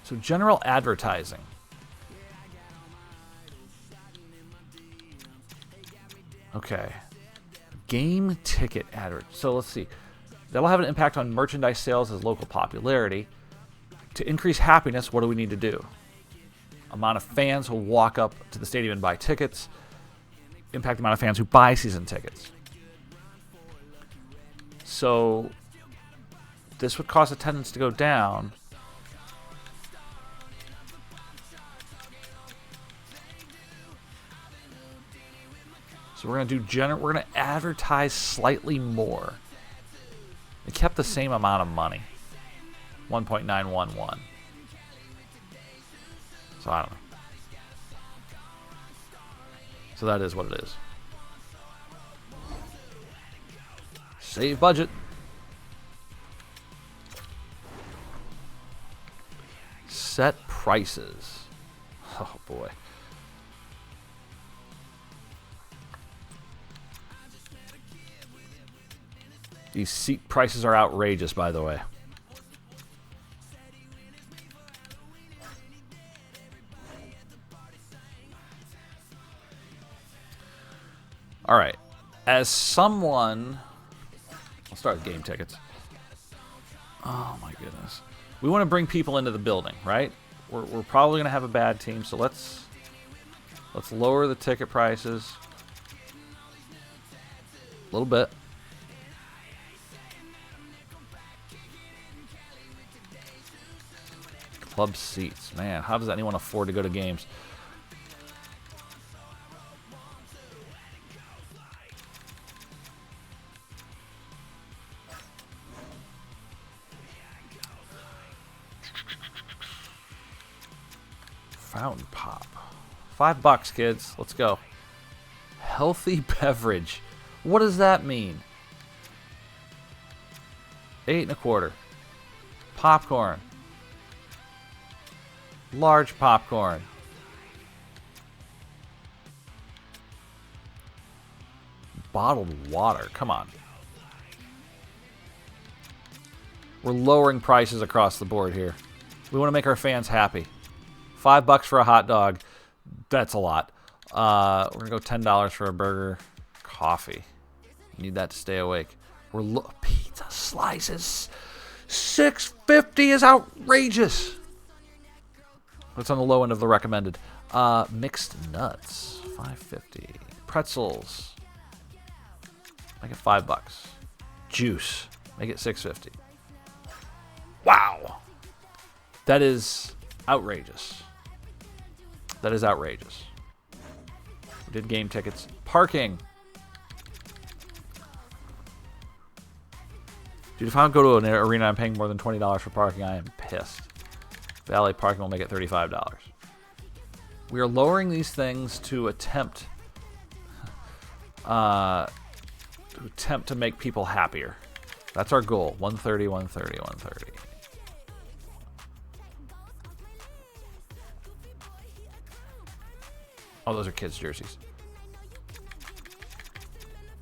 So general advertising. Okay. Game ticket advert. So let's see. That'll have an impact on merchandise sales as local popularity. To increase happiness, what do we need to do? Amount of fans who walk up to the stadium and buy tickets. Impact the amount of fans who buy season tickets. So this would cause attendance to go down. So we're gonna do we're gonna advertise slightly more. They kept the same amount of money. 1.911. So I don't know. So that is what it is. Save budget. Set prices. Oh boy. These seat prices are outrageous, by the way. All right. As someone... I'll start with game tickets. Oh, my goodness. We want to bring people into the building, right? We're probably going to have a bad team, so let's lower the ticket prices a little bit. Club seats. Man, how does anyone afford to go to games? Fountain pop. $5, kids. Let's go. Healthy beverage. What does that mean? 8 1/4. Popcorn. Large popcorn. Bottled water. Come on. We're lowering prices across the board here. We want to make our fans happy. $5 for a hot dog. That's a lot. We're going to go $10 for a burger. Coffee. Need that to stay awake. Pizza slices. $6.50 is outrageous. What's on the low end of the recommended? Mixed nuts. $5.50. Pretzels. Make it $5. Juice. Make it $6.50. Wow. That is outrageous. That is outrageous. We did game tickets. Parking. Dude, if I don't go to an arena, I'm paying more than $20 for parking. I am pissed. Valet parking will make it $35. We are lowering these things to attempt to make people happier. That's our goal. 130, 130, 130. Oh, those are kids' jerseys.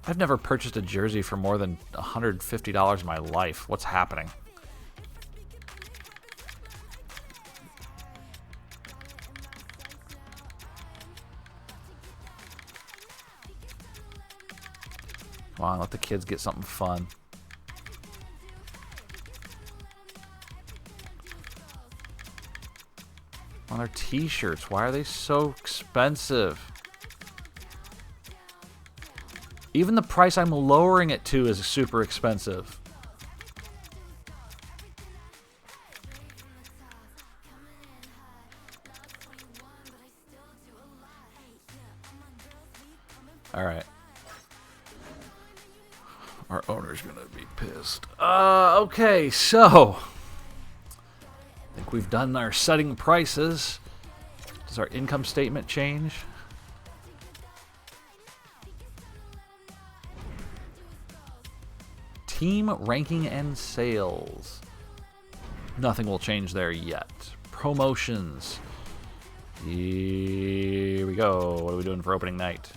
I've never purchased a jersey for more than $150 in my life. What's happening? Come on, let the kids get something fun. On their t-shirts, why are they so expensive? Even the price I'm lowering it to is super expensive. All right. Our owner's gonna be pissed. Okay, so I think we've done our setting prices. Does our income statement change? Team ranking and sales. Nothing will change there yet. Promotions. Here we go. What are we doing for opening night?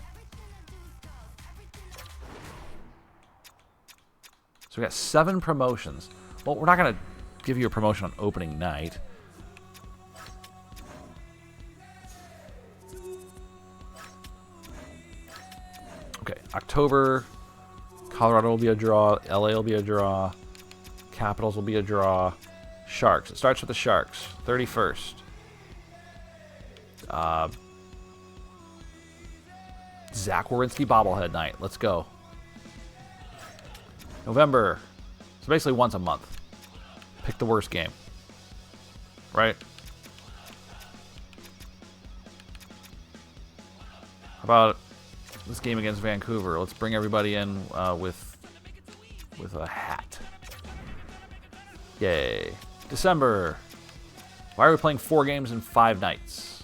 So we got 7 promotions. Well, we're not going to give you a promotion on opening night. Okay, October, Colorado will be a draw. LA will be a draw. Capitals will be a draw. Sharks. It starts with the Sharks. 31st. Zach Werenski bobblehead night. Let's go. November. So basically once a month. Pick the worst game. Right? How about this game against Vancouver? Let's bring everybody in with a hat. Yay. December. Why are we playing 4 games in 5 nights?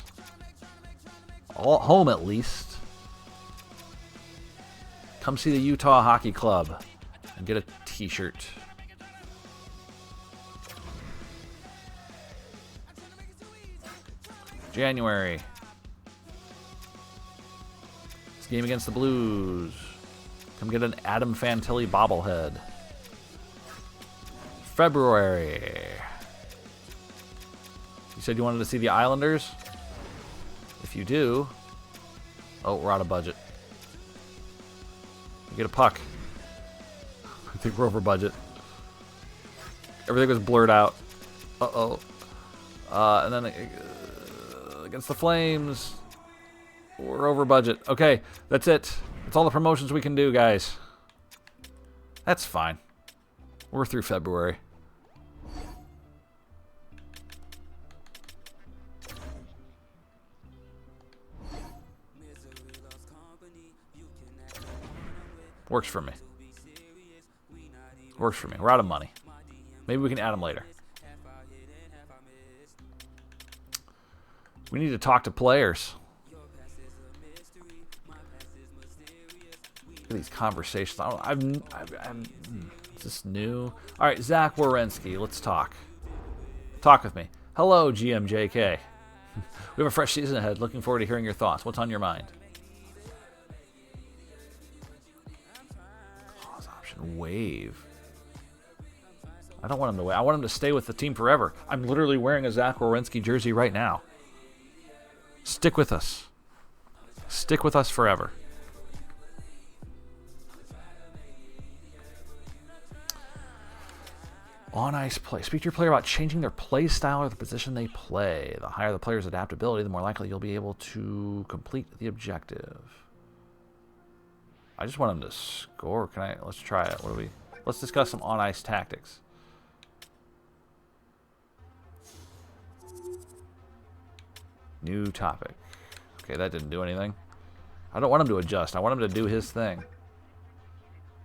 All at home, at least. Come see the Utah Hockey Club and get a t-shirt. January. This game against the Blues. Come get an Adam Fantilli bobblehead. February. You said you wanted to see the Islanders? If you do... Oh, we're out of budget. We get a puck. I think we're over budget. Everything was blurred out. Uh-oh. And then against the Flames, we're over budget. Okay, that's it. That's all the promotions we can do, guys. That's fine. We're through February. Works for me. Works for me. We're out of money. Maybe we can add them later. We need to talk to players. Look at these conversations. Is this new? All right, Zach Werenski. Let's talk. Talk with me. Hello, GMJK. We have a fresh season ahead. Looking forward to hearing your thoughts. What's on your mind? Clause option. Waive. I don't want him to wait. I want him to stay with the team forever. I'm literally wearing a Zach Werenski jersey right now. Stick with us. Stick with us forever. On ice play. Speak to your player about changing their play style or the position they play. The higher the player's adaptability, the more likely you'll be able to complete the objective. I just want him to score. Let's try it. Let's discuss some on ice tactics. New topic. Okay, that didn't do anything. I don't want him to adjust. I want him to do his thing.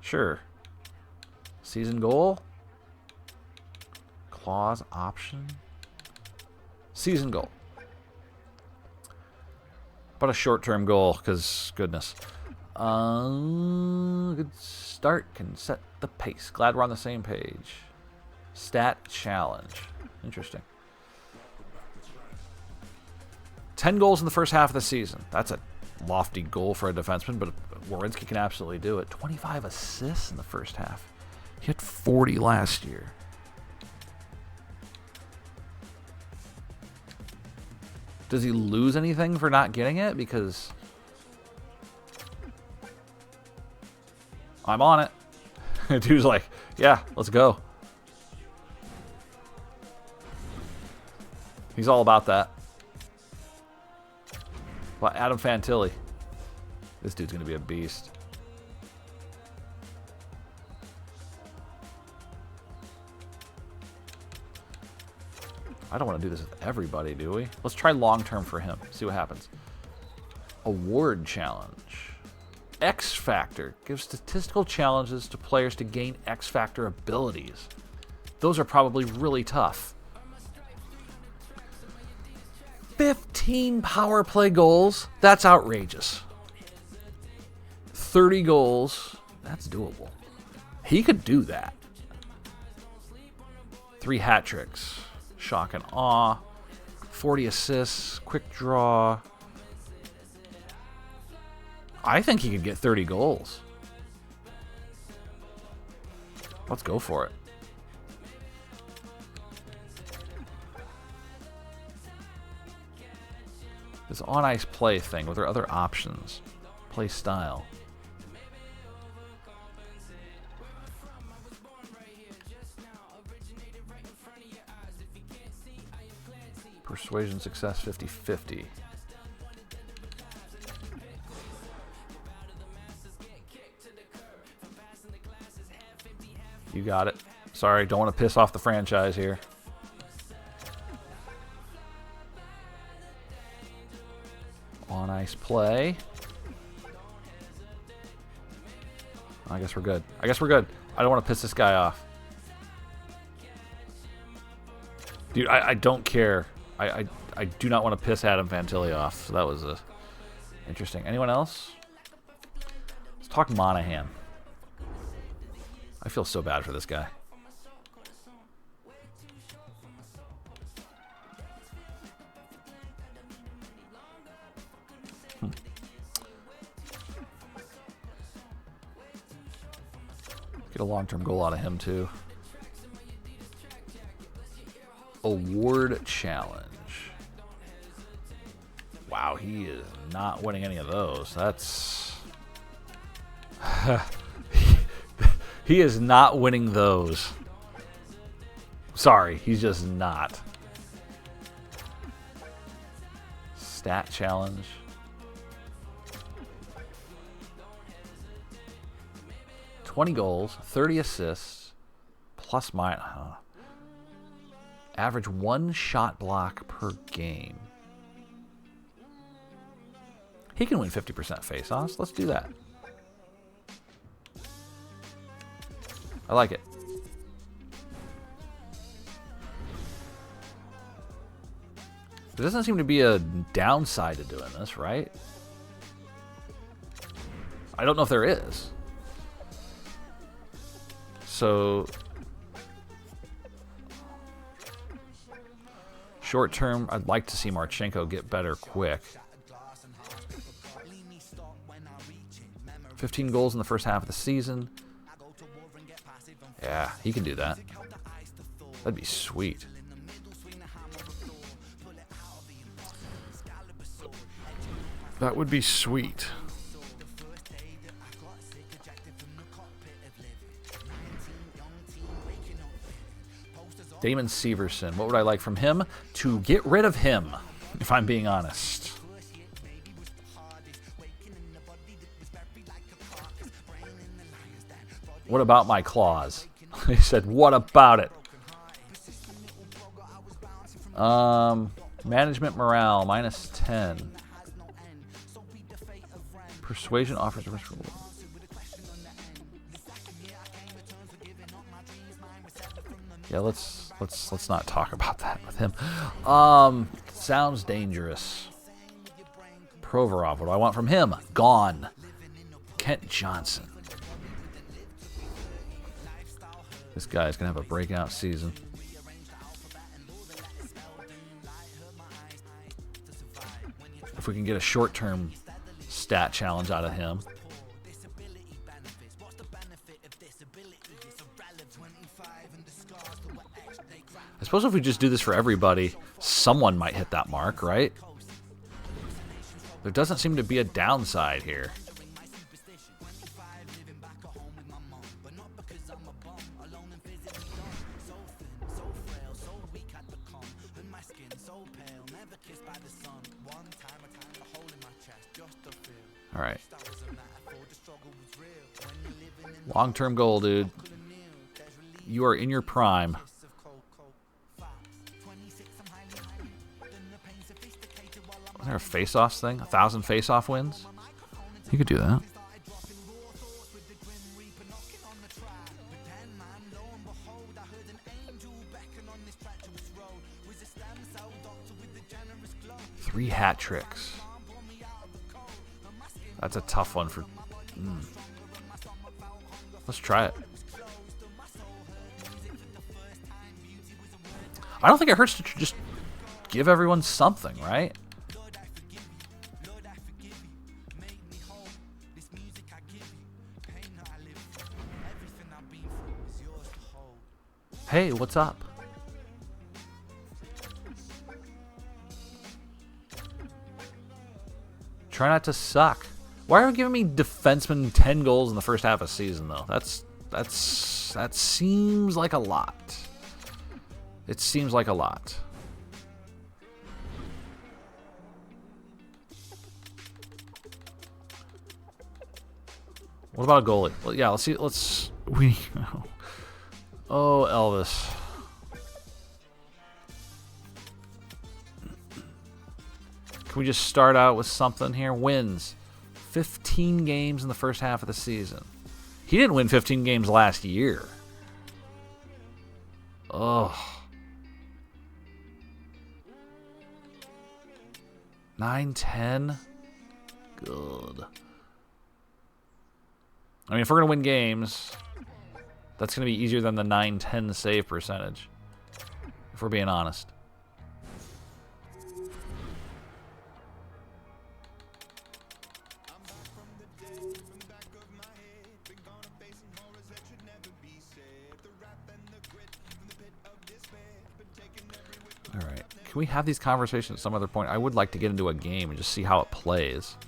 Sure. Season goal. Clause option. Season goal. But a short-term goal, because goodness. Good start can set the pace. Glad we're on the same page. Stat challenge. Interesting. 10 goals in the first half of the season. That's a lofty goal for a defenseman, but Werenski can absolutely do it. 25 assists in the first half. He had 40 last year. Does he lose anything for not getting it? Because I'm on it. Dude's like, yeah, let's go. He's all about that. Well, Adam Fantilli. This dude's going to be a beast. I don't want to do this with everybody, do we? Let's try long-term for him. See what happens. Award challenge. X Factor. Gives statistical challenges to players to gain X Factor abilities. Those are probably really tough. 15 power play goals. That's outrageous. 30 goals. That's doable. He could do that. 3 hat tricks. Shock and awe. 40 assists. Quick draw. I think he could get 30 goals. Let's go for it. This on-ice play thing, were there other options? Play style. Persuasion success 50-50. You got it. Sorry, don't want to piss off the franchise here. On ice play. I guess we're good. I don't want to piss this guy off. Dude, I don't care. I do not want to piss Adam Fantilli off. So that was interesting. Anyone else? Let's talk Monahan. I feel so bad for this guy. Get a long-term goal out of him, too. Award challenge. Wow, he is not winning any of those. That's... He is not winning those. Sorry, he's just not. Stat challenge. $20 goals, 30 assists, plus minus. Average 1 shot block per game. He can win 50% face-offs. Let's do that. I like it. There doesn't seem to be a downside to doing this, right? I don't know if there is. So, short term, I'd like to see Marchenko get better quick. 15 goals in the first half of the season. Yeah, he can do that. That'd be sweet. That would be sweet. Damon Severson. What would I like from him? To get rid of him, if I'm being honest. What about my clause? He said, what about it? Management morale, -10. Persuasion offers a risk reward. Yeah, let's not talk about that with him. Sounds dangerous. Provorov, what do I want from him? Gone. Kent Johnson. This guy's gonna have a breakout season. If we can get a short-term stat challenge out of him. I suppose if we just do this for everybody, someone might hit that mark, right? There doesn't seem to be a downside here. All right. Long-term goal, dude. You are in your prime. Is there a face-offs thing? 1,000 face-off wins? You could do that. hat tricks. That's a tough one for... Let's try it. I don't think it hurts to just give everyone something, right? Hey, what's up? Try not to suck. Why are you giving me defenseman 10 goals in the first half of the season, though? That seems like a lot. It seems like a lot. What about a goalie? Well, yeah, let's see. Oh, Elvis. Can we just start out with something here? Wins. 15 games in the first half of the season. He didn't win 15 games last year. Ugh. 9-10. Good. I mean, if we're going to win games, that's going to be easier than the 9-10 save percentage, if we're being honest. All right. Can we have these conversations at some other point? I would like to get into a game and just see how it plays.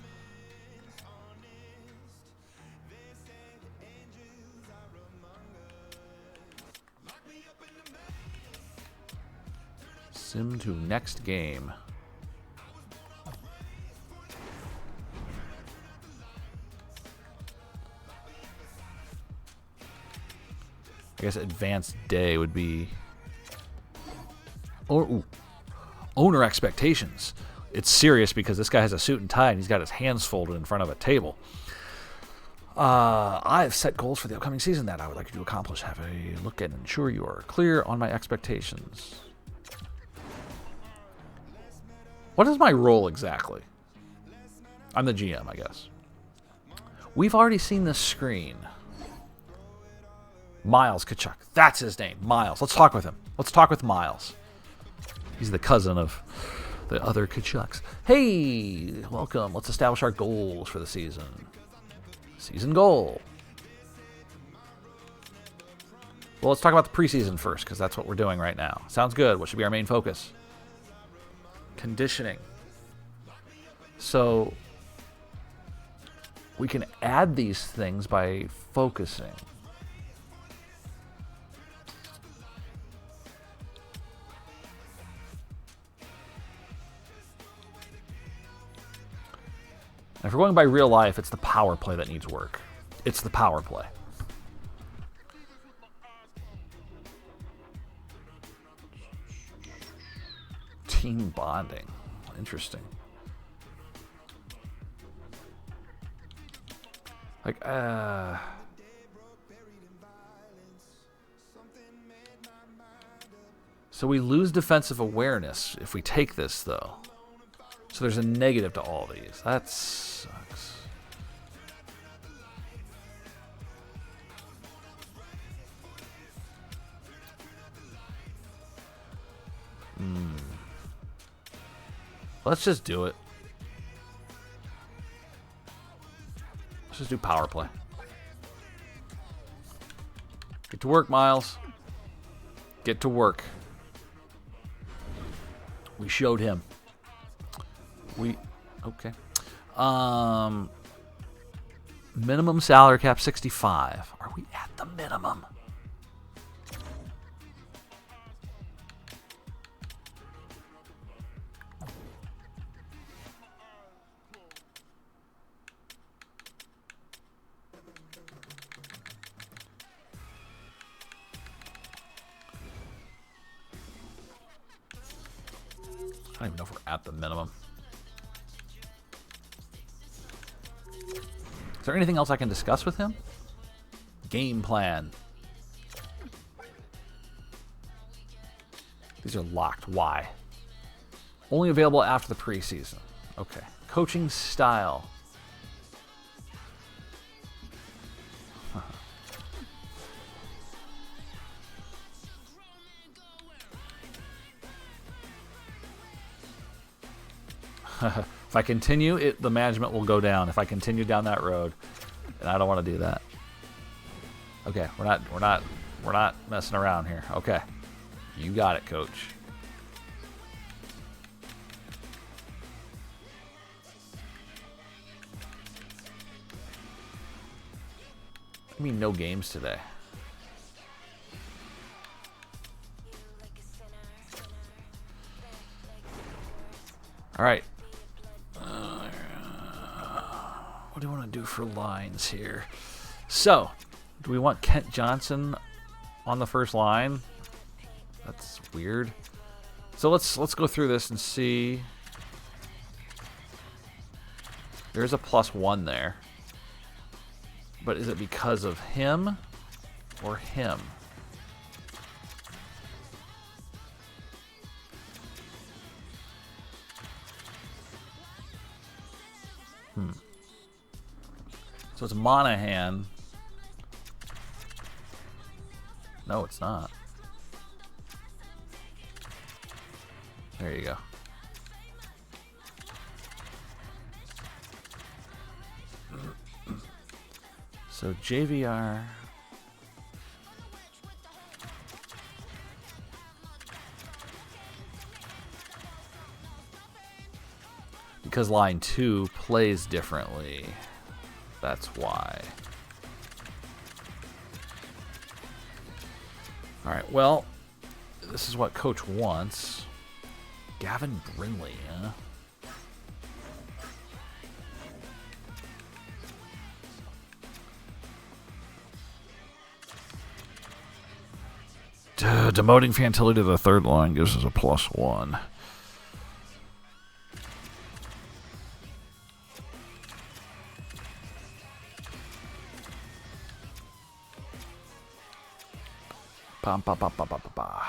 Sim to next game. I guess advanced day would be... Owner expectations. It's serious because this guy has a suit and tie and he's got his hands folded in front of a table. I have set goals for the upcoming season that I would like you to accomplish. Have a look and ensure you are clear on my expectations. What is my role exactly? I'm the GM, I guess. We've already seen this screen. Miles Kachuk. That's his name. Miles. Let's talk with him. Let's talk with Miles. He's the cousin of the other Kachucks. Hey, welcome. Let's establish our goals for the season. Season goal. Well, let's talk about the preseason first, because that's what we're doing right now. Sounds good. What should be our main focus? Conditioning. So we can add these things by focusing. And if we're going by real life, it's the power play that needs work. It's the power play. Team bonding. Interesting. Like, so we lose defensive awareness if we take this, though. So there's a negative to all these. That sucks. Let's just do it. Let's just do power play. Get to work, Miles. Get to work. We showed him. Okay. Minimum salary cap 65. Are we at the minimum? I don't even know if we're at the minimum. Is there anything else I can discuss with him? Game plan. These are locked. Why? Only available after the preseason. Okay. Coaching style. If I continue, the management will go down. If I continue down that road, and I don't want to do that. Okay, we're not messing around here. Okay, you got it, coach. I mean, no games today. All right. What do you want to do for lines here? So, do we want Kent Johnson on the first line? That's weird. So let's go through this and see. There's a +1 there. But is it because of him or him? So it's Monahan. No, it's not. There you go. So JVR. Because line 2 plays differently. That's why. All right, well, this is what coach wants. Gavin Brindley, huh? Demoting Fantilli to the third line gives us a +1. Bum, ba, ba, ba, ba, ba, ba.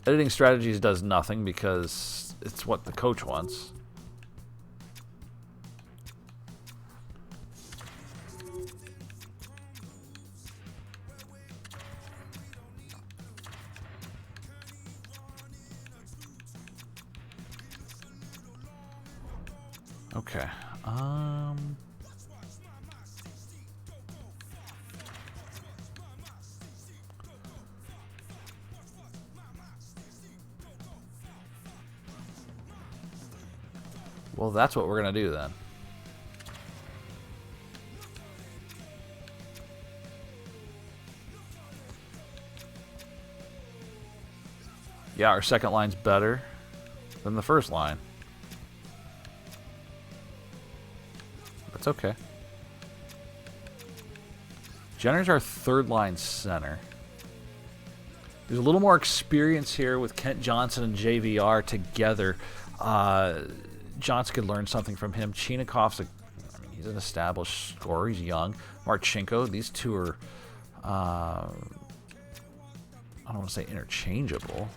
Editing strategies does nothing because it's what the coach wants. Okay. Well, that's what we're going to do then. Yeah, our second line's better than the first line. That's okay. Jenner's our third line center. There's a little more experience here with Kent Johnson and JVR together. Johnson could learn something from him. Chinakov's he's an established scorer. He's young. Marchenko, these two are, I don't want to say interchangeable.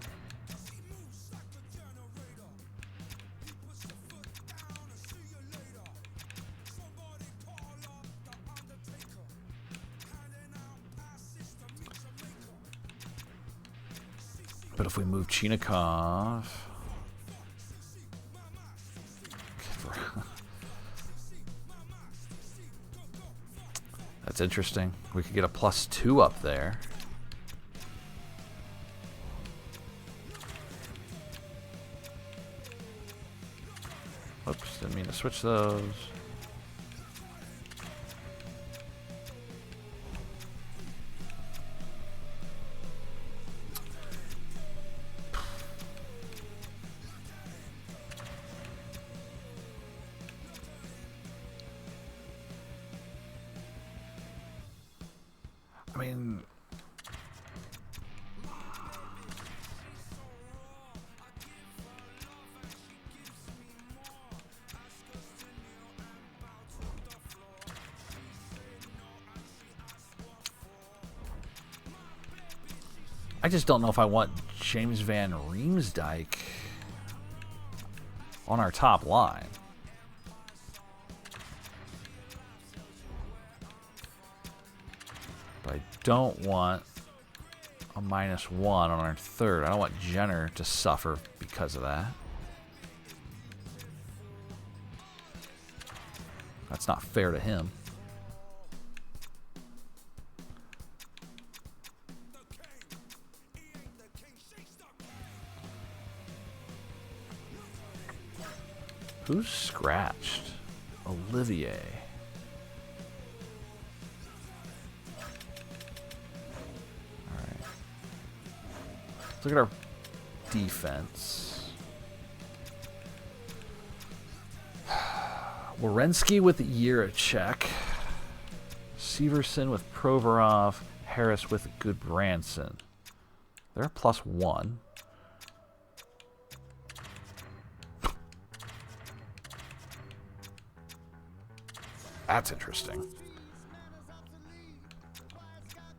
But if we move Chinakov... That's interesting. We could get a +2 up there. Oops, didn't mean to switch those. I mean, I just don't know if I want James Van Riemsdyk on our top line. But I don't want a -1 on our third. I don't want Jenner to suffer because of that. That's not fair to him. Who's scratched? Olivier. All right. Let's look at our defense. Werenski with Jiricek. Severson with Provorov. Harris with Goodbranson. They're a +1. That's interesting.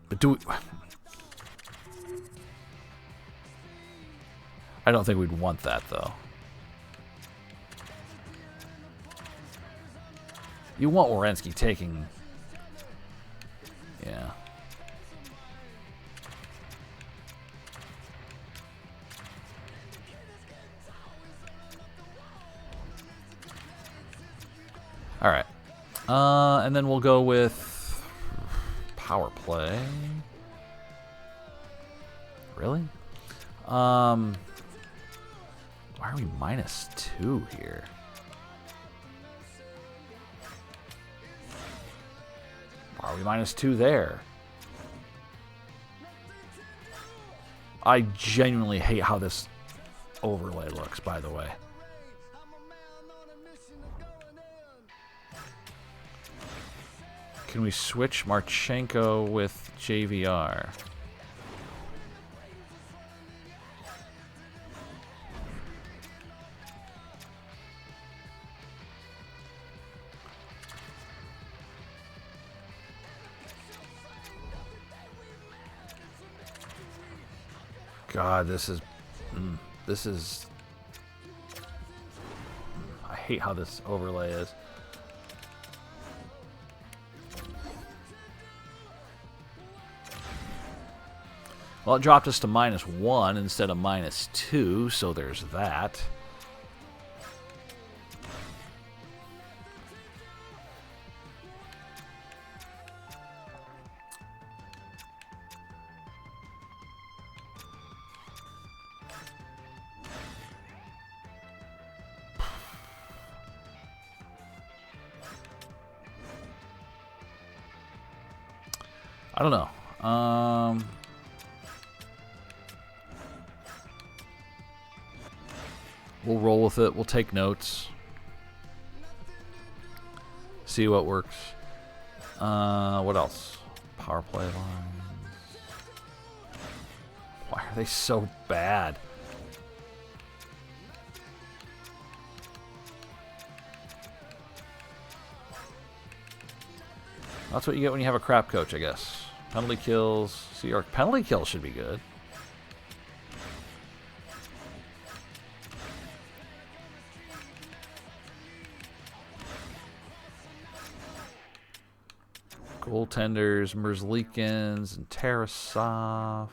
But do we... I don't think we'd want that, though. You want Werenski taking... Yeah. All right. And then we'll go with power play. Really? Why are we -2 here? Why are we -2 there? I genuinely hate how this overlay looks, by the way. Can we switch Marchenko with JVR? God, this is... I hate how this overlay is. Well, it dropped us to -1 instead of -2, so there's that. I don't know. We'll roll with it. We'll take notes. See what works. What else? Power play lines. Why are they so bad? That's what you get when you have a crap coach, I guess. Penalty kills. See, our penalty kills should be good. Goaltenders, Merzlikins and Tarasov.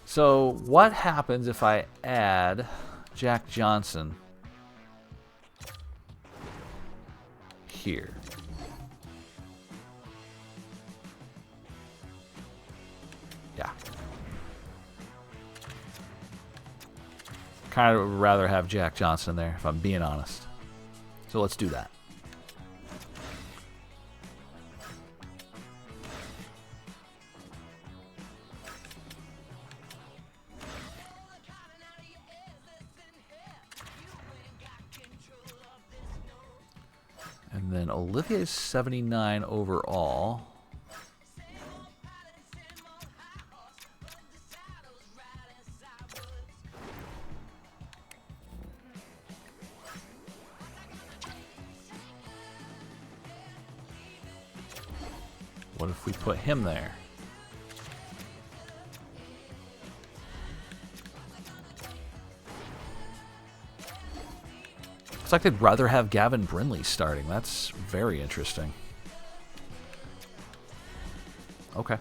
So what happens if I add Jack Johnson here? Yeah. Kind of would rather have Jack Johnson there, if I'm being honest. So let's do that. And then Olivier's 79 overall. What if we put him there? Looks like they'd rather have Gavin Brindley starting. That's very interesting. Okay.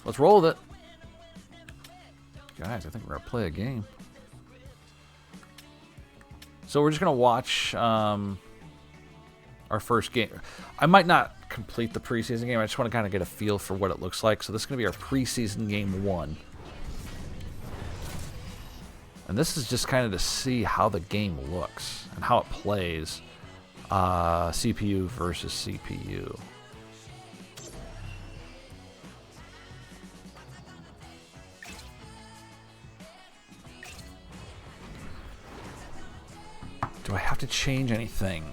Let's roll with it. Guys, I think we're going to play a game. So we're just going to watch our first game. I might not complete the preseason game. I just want to kind of get a feel for what it looks like. So this is going to be our preseason game 1. And this is just kind of to see how the game looks and how it plays. CPU versus CPU. Do I have to change anything?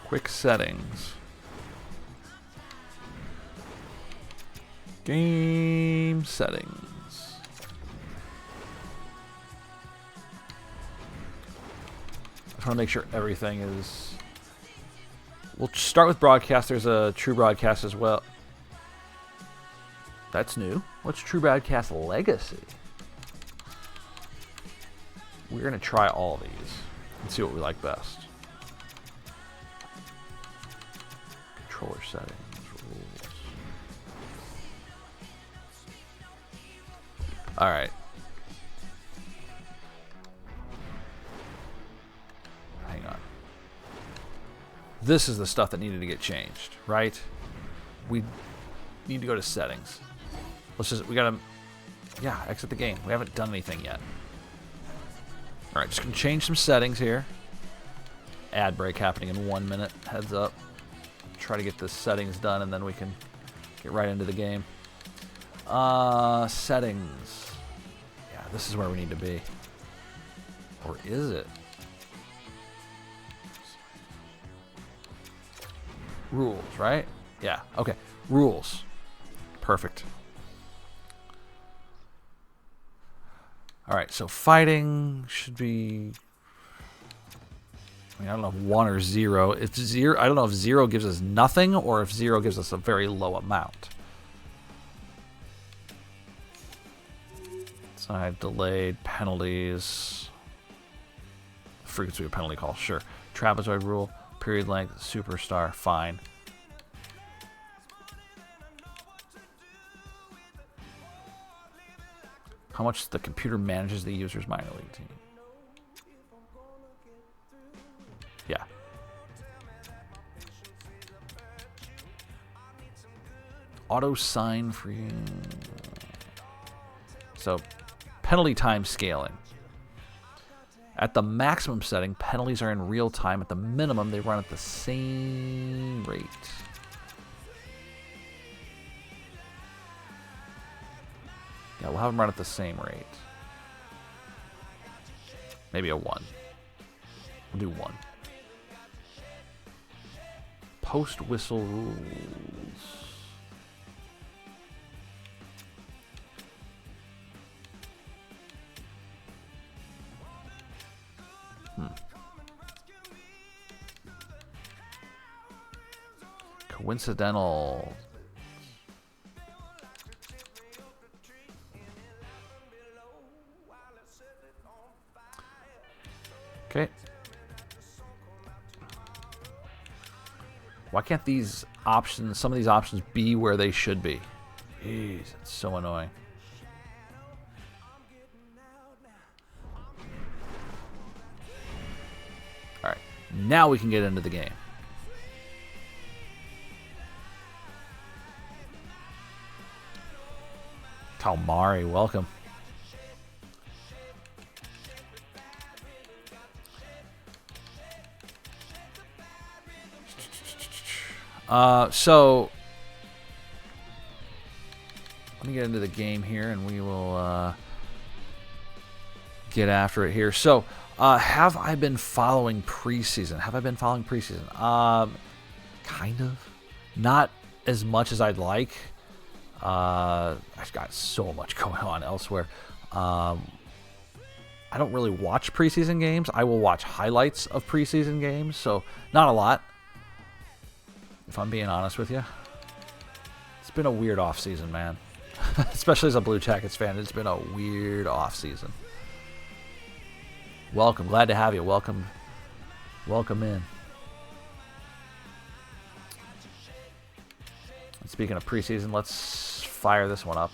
Quick settings. Game settings. I just want to make sure everything is... We'll start with broadcast. There's a true broadcast as well. That's new. What's true broadcast legacy? We're going to try all of these and see what we like best. Controller settings, rules. All right. Hang on. This is the stuff that needed to get changed, right? We need to go to settings. We got to, exit the game. We haven't done anything yet. All right, just going to change some settings here. Ad break happening in 1 minute. Heads up. Try to get the settings done, and then we can get right into the game. Settings. Yeah, this is where we need to be. Or is it? Rules, right? Yeah, okay. Rules. Perfect. All right, so fighting should be... I don't know if 1 or 0. It's 0. I don't know if 0 gives us nothing or if 0 gives us a very low amount. Side delayed, penalties. Frequency of penalty call, sure. Trapezoid rule, period length, superstar, fine. How much the computer manages the user's minor league team. Yeah. Auto sign for you. So, penalty time scaling. At the maximum setting, penalties are in real time. At the minimum, they run at the same rate. Yeah, we'll have them run at the same rate. Maybe a 1. We'll do 1. Post-whistle rules. Coincidental. Okay. Why can't these options, some of these options, be where they should be? Jeez, it's so annoying. All right, now we can get into the game. Kalmari, welcome. So let me get into the game here, and we will get after it here. So, have I been following preseason? Kind of. Not as much as I'd like. I've got so much going on elsewhere. I don't really watch preseason games. I will watch highlights of preseason games, so not a lot. if I'm being honest with you. It's been a weird off-season, man. Especially as a Blue Jackets fan, it's been a weird off-season. Welcome. Glad to have you. Welcome in. And speaking of preseason, let's fire this one up.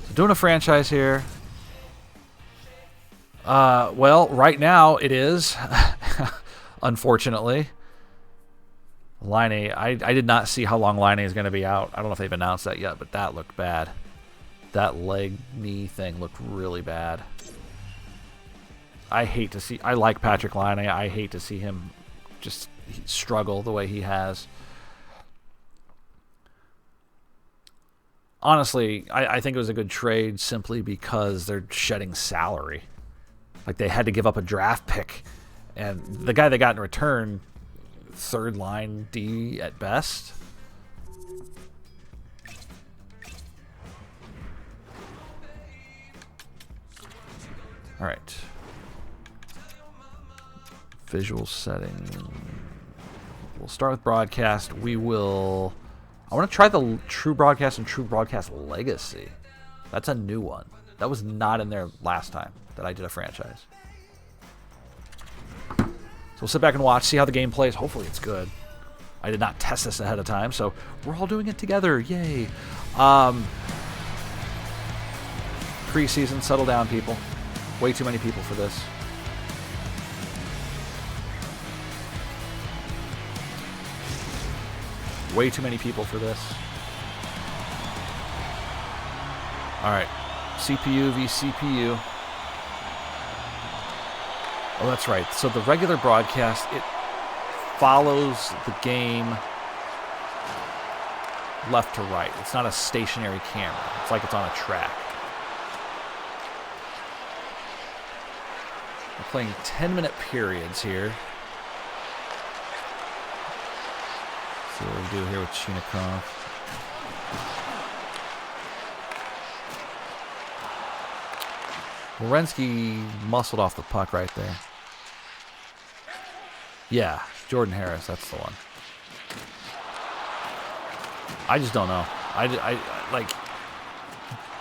So doing a franchise here. Well, right now it is, unfortunately. Laine, I did not see how long Laine is going to be out. I don't know if they've announced that yet, but that looked bad. That leg knee thing looked really bad. I like Patrick Laine. I hate to see him just struggle the way he has. Honestly, I think it was a good trade simply because they're shedding salary. Like, they had to give up a draft pick. And the guy they got in return, third line D at best. All right. Visual setting. We'll start with broadcast. I want to try the True Broadcast and True Broadcast Legacy. That's a new one. That was not in there last time that I did a franchise. So we'll sit back and watch, see how the game plays. Hopefully it's good. I did not test this ahead of time, so we're all doing it together. Yay. Preseason, settle down, people. Way too many people for this. Way too many people for this. All right. CPU v CPU. Oh, that's right. So the regular broadcast, it follows the game left to right. It's not a stationary camera. It's like it's on a track. We're playing 10-minute periods here. See what we do here with Chinikov. Werenski muscled off the puck right there. Yeah, Jordan Harris, that's the one. I just don't know. Like,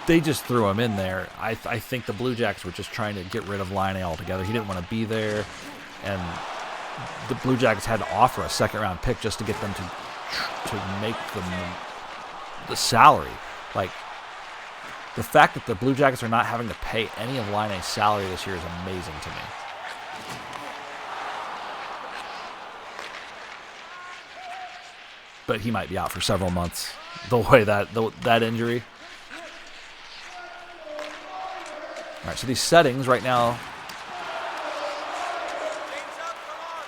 they just threw him in there. I think the Blue Jackets were just trying to get rid of Laine altogether. He didn't want to be there, and the Blue Jackets had to offer a second-round pick just to get them to make the salary. Like, the fact that the Blue Jackets are not having to pay any of Laine's salary this year is amazing to me. But he might be out for several months. The way that injury. All right, so these settings right now.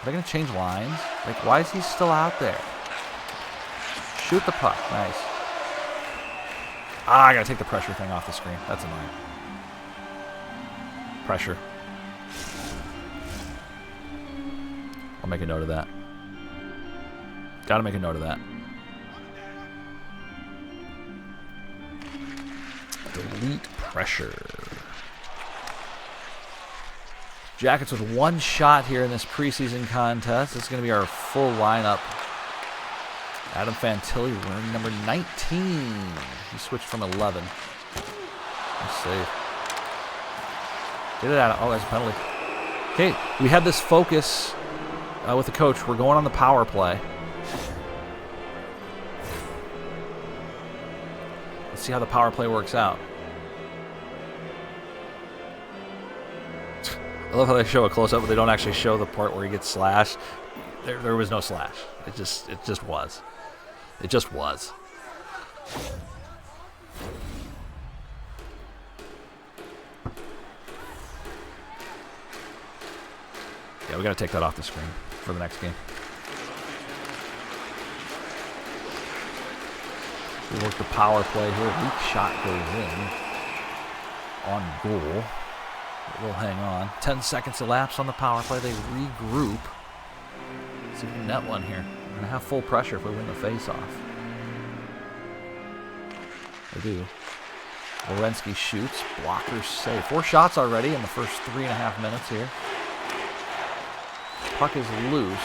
Are they going to change lines? Like, why is he still out there? Shoot the puck. Nice. I got to take the pressure thing off the screen. That's annoying. Pressure. I'll make a note of that. Got to make a note of that. Delete pressure. Jackets with one shot here in this preseason contest. This is going to be our full lineup. Adam Fantilli wearing number 19. He switched from 11. Nice save. Get it out. Oh, that's a penalty. Okay, we had this focus with the coach. We're going on the power play. Let's see how the power play works out. I love how they show a close-up, but they don't actually show the part where he gets slashed. There was no slash. It just was. It just was. Yeah, we got to take that off the screen for the next game. We work the power play here. Weak shot goes in on goal. We'll hang on. 10 seconds elapsed on the power play. They regroup. Let's see if we can net one here. We're going to have full pressure if we win the face-off. They do. Werenski shoots. Blockers save. 4 shots already in the first 3.5 minutes here. Puck is loose.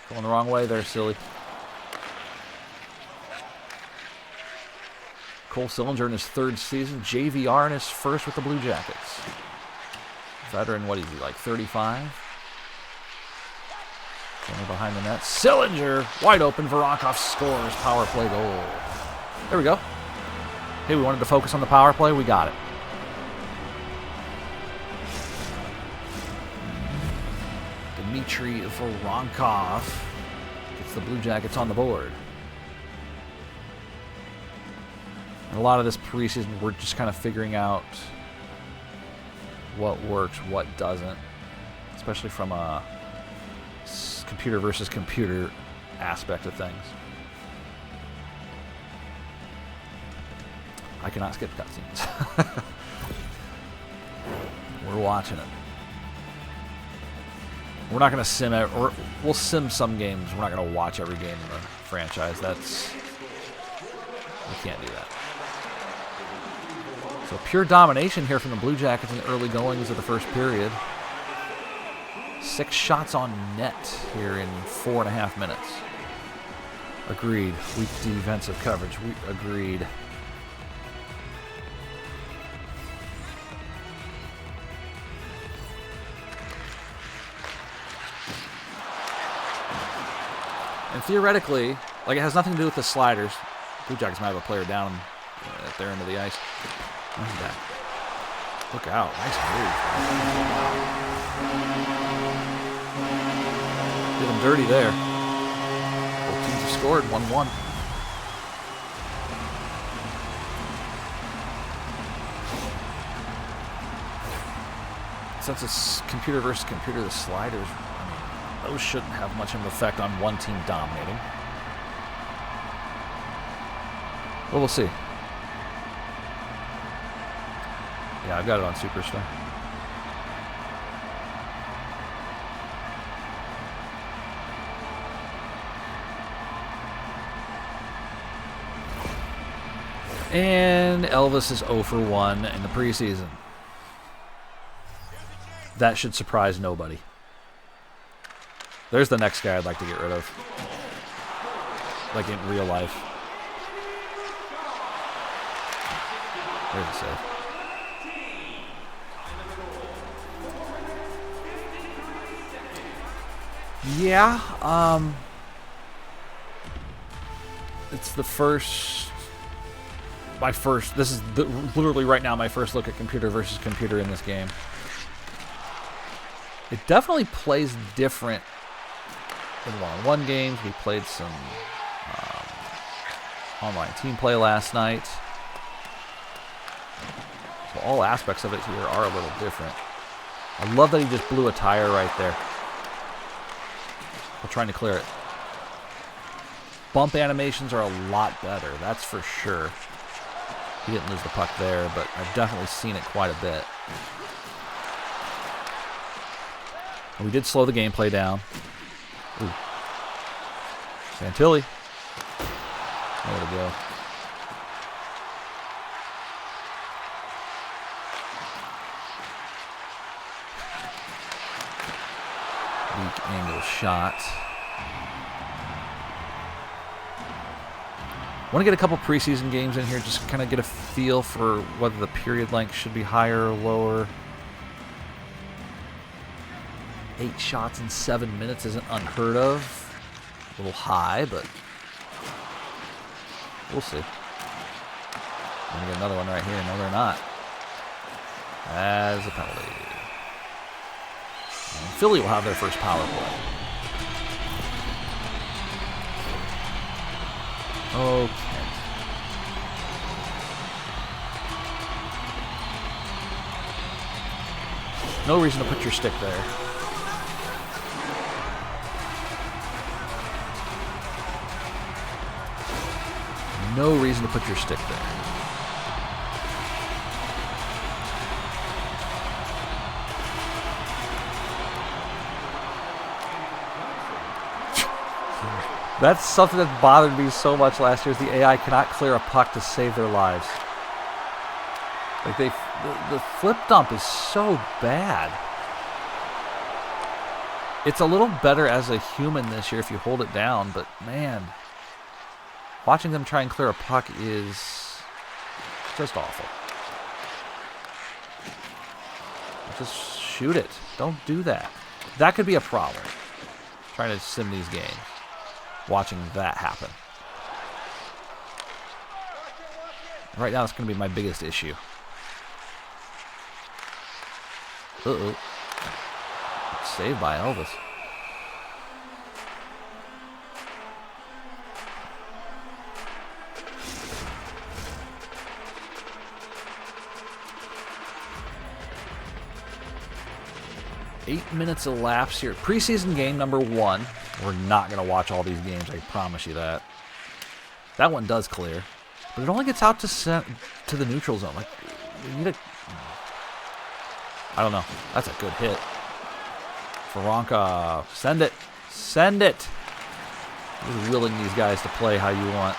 Going the wrong way there, silly. Cole Sillinger in his 3rd season. JVR in his 1st with the Blue Jackets. Veteran, what is he, like 35? Going behind the net. Sillinger, wide open. Voronkov scores. Power play goal. There we go. Hey, we wanted to focus on the power play. We got it. Dmitry Voronkov gets the Blue Jackets on the board. And a lot of this preseason, we're just kind of figuring out what works, what doesn't, especially from a computer versus computer aspect of things. I cannot skip cutscenes. We're watching it. We're not going to sim it, or we'll sim some games. We're not going to watch every game in the franchise. We can't do that. So pure domination here from the Blue Jackets in the early goings of the first period. 6 shots on net here in 4.5 minutes. Agreed. Weak defensive coverage. Agreed. And theoretically, like, it has nothing to do with the sliders. Blue Jackets might have a player down at their end of the ice. Look at that. Look out. Nice move. Did him dirty there. Both teams have scored 1-1. Since it's computer versus computer, the sliders, those shouldn't have much of an effect on one team dominating. But we'll see. Yeah, I've got it on Superstar. And Elvis is 0 for 1 in the preseason. That should surprise nobody. There's the next guy I'd like to get rid of. Like in real life. There's a save. Yeah, it's the first, this is literally right now my first look at computer versus computer in this game. It definitely plays different in one-on-one games. We played some online team play last night. So all aspects of it here are a little different. I love that he just blew a tire right there. We're trying to clear it. Bump animations are a lot better, that's for sure. He didn't lose the puck there, but I've definitely seen it quite a bit. And we did slow the gameplay down. Ooh. Santilli. Nowhere to go. Weak angle shot. Want to get a couple preseason games in here, just kind of get a feel for whether the period length should be higher or lower. 8 shots in 7 minutes isn't unheard of. A little high, but we'll see. I'm going to get another one right here. No, they're not. As a penalty. And Philly will have their first power play. Okay. No reason to put your stick there. No reason to put your stick there. That's something that bothered me so much last year, is the AI cannot clear a puck to save their lives. Like the flip dump is so bad. It's a little better as a human this year if you hold it down, but man, watching them try and clear a puck is just awful. Just shoot it. Don't do that. That could be a problem. Trying to sim these games. Watching that happen. Right now, it's going to be my biggest issue. Uh-oh. Saved by Elvis. Eight minutes elapsed here. Preseason game number 1. We're not going to watch all these games, I promise you that. That one does clear. But it only gets out to the neutral zone. Like, we need a... I don't know. That's a good hit. Veronka, send it. Send it. Just willing these guys to play how you want.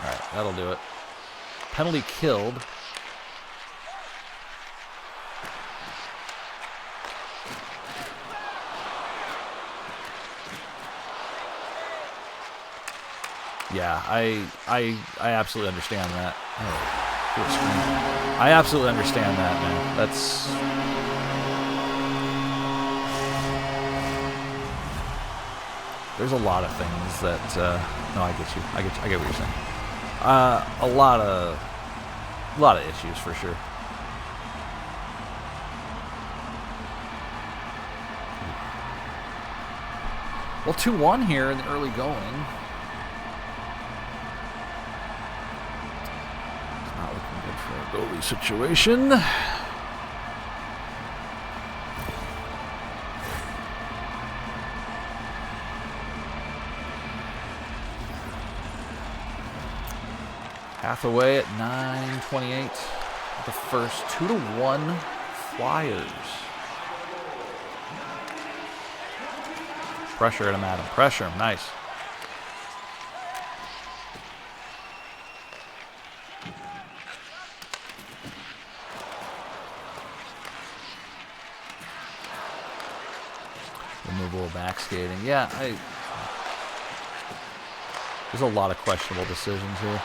All right, that'll do it. Penalty killed. Yeah, I absolutely understand that. Oh, I absolutely understand that, man. That's... There's a lot of things that... no, I get you. I get what you're saying. A lot of issues for sure. Well, 2-1 here in the early going. Goalie situation. Hathaway at 9:28. The first 2-1 Flyers. Pressure at him, Adam. Pressure him. Nice. Removal of back skating. Yeah, there's a lot of questionable decisions here.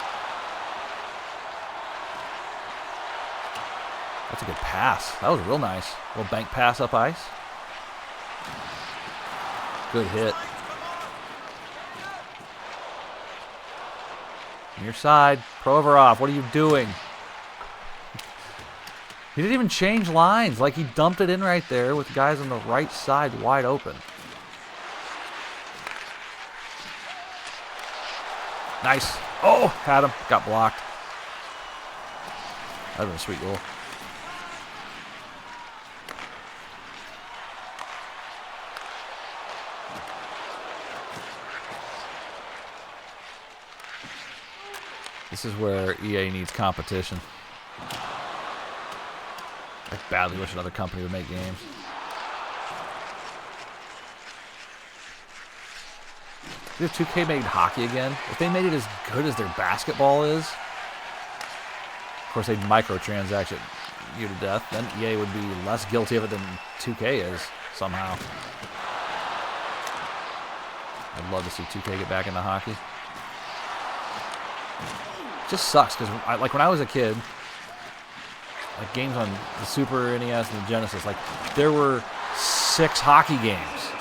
That's a good pass. That was real nice. A little bank pass up ice. Good hit. Near side. Provorov, what are you doing? He didn't even change lines. Like, he dumped it in right there with guys on the right side wide open. Nice. Oh, had him. Got blocked. That was a sweet goal. This is where EA needs competition. I badly wish another company would make games. If 2K made hockey again, if they made it as good as their basketball is, of course they'd microtransact it you to death, then EA would be less guilty of it than 2K is, somehow. I'd love to see 2K get back into hockey. It just sucks, because like when I was a kid, like games on the Super NES and the Genesis, like there were 6 hockey games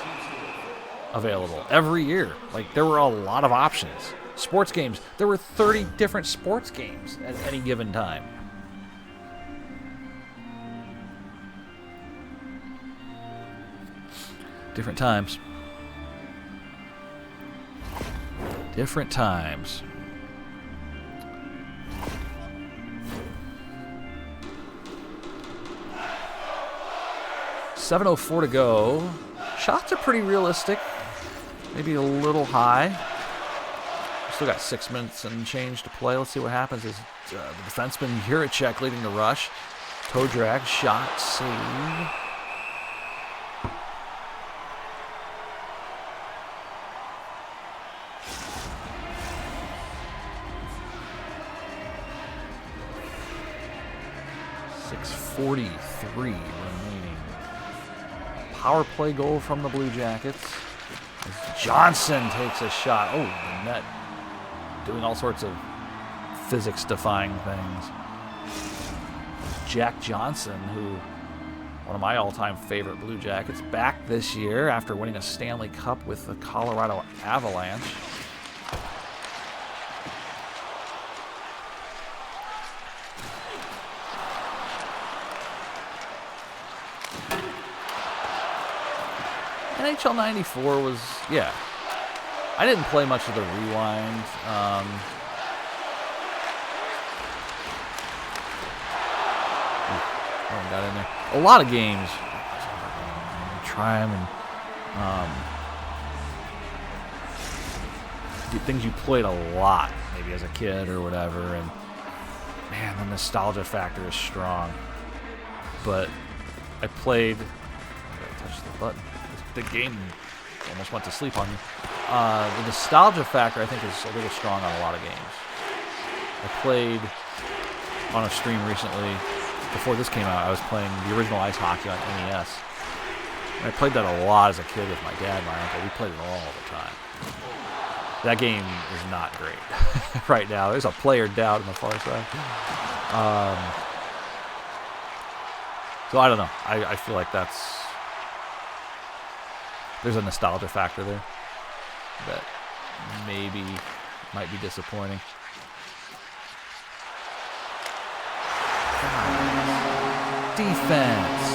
available every year. Like there were a lot of options. Sports games, there were 30 different sports games at any given time. Different times. Different times. .704 to go. Shots are pretty realistic. Maybe a little high. Still got 6 minutes and change to play. Let's see what happens. Is the defenseman Juracek leading the rush. Toe drag, shot, save. 6:43 remaining. Power play goal from the Blue Jackets. As Johnson takes a shot. Oh, the net. Doing all sorts of physics-defying things. Jack Johnson, who, one of my all-time favorite Blue Jackets, back this year after winning a Stanley Cup with the Colorado Avalanche. NHL 94 was, yeah. I didn't play much of the Rewind. Got in there. A lot of games. Try them and things you played a lot, maybe as a kid or whatever. And man, the nostalgia factor is strong. But I played. I touched the button. The game almost went to sleep on me. The nostalgia factor, I think, is a little strong on a lot of games. I played on a stream recently. Before this came out, I was playing the original ice hockey on NES. And I played that a lot as a kid with my dad and my uncle. We played it all the time. That game is not great right now. There's a player down on the far side. So I don't know. I feel like there's a nostalgia factor there that maybe might be disappointing. Defense.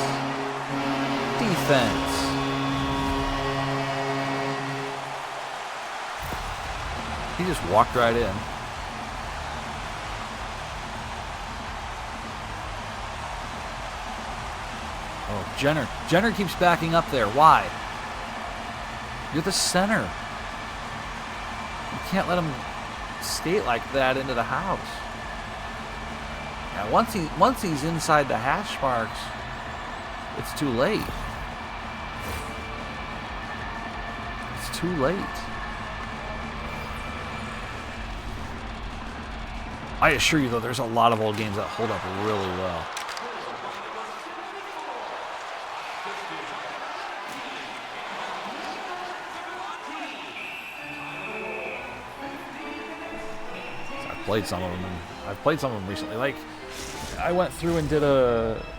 He just walked right in. Oh, Jenner. Jenner keeps backing up there. Why? You're the center. You can't let him skate like that into the house. Now, once he's inside the hash marks, it's too late. It's too late. I assure you, though, there's a lot of old games that hold up really well. I've played some of them, and I've played some of them recently. Like, I went through and did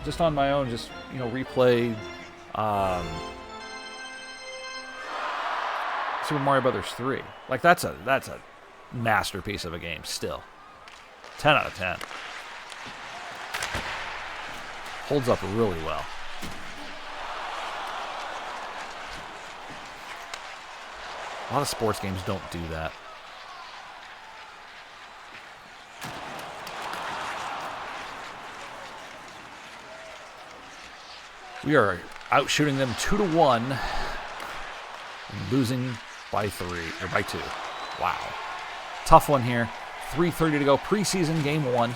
just on my own, replayed Super Mario Brothers 3. Like, that's a masterpiece of a game still. 10 out of 10. Holds up really well. A lot of sports games don't do that. We are outshooting them 2-1 and losing by 2. Wow. Tough one here. 3:30 to go. Preseason game 1.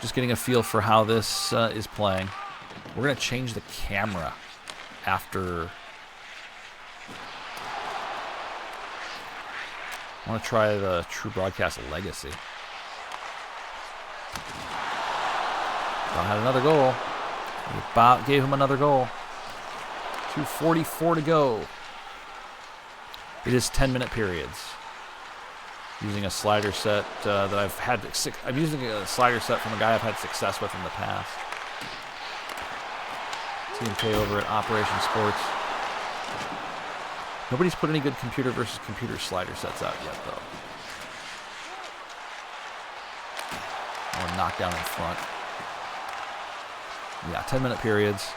Just getting a feel for how this is playing. We're going to change the camera after. I want to try the True Broadcast Legacy. Had another goal. About gave him another goal. 2:44 to go. It is 10-minute periods. Using a slider set that I've had. I'm using a slider set from a guy I've had success with in the past. TMK over at Operation Sports. Nobody's put any good computer versus computer slider sets out yet, though. Or knockdown in front. Yeah, 10-minute periods.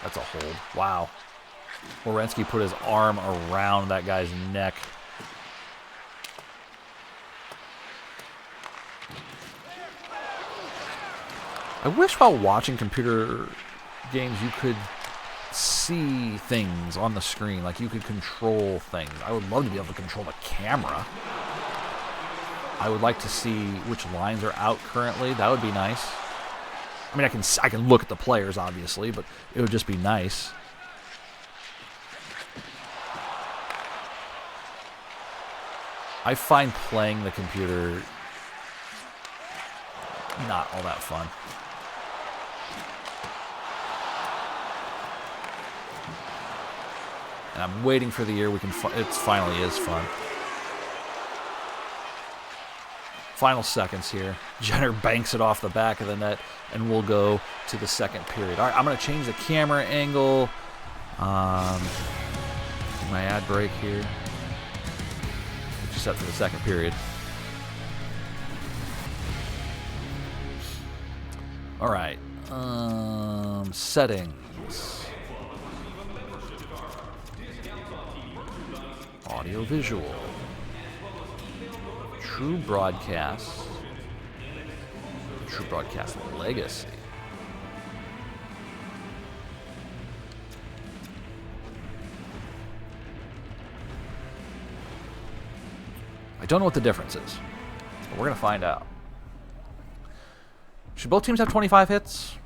That's a hold. Wow. Werenski put his arm around that guy's neck. I wish while watching computer games you could see things on the screen. Like you could control things. I would love to be able to control the camera. I would like to see which lines are out currently. That would be nice. I mean, I can look at the players, obviously, but it would just be nice. I find playing the computer not all that fun. And I'm waiting for the year we can. It finally is fun. Final seconds here. Jenner banks it off the back of the net, and we'll go to the second period. All right, I'm going to change the camera angle. My ad break here. Just set for the second period. All right. Settings. Audio visual. True broadcast. True broadcast legacy. I don't know what the difference is, but we're going to find out. Should both teams have 25 hits?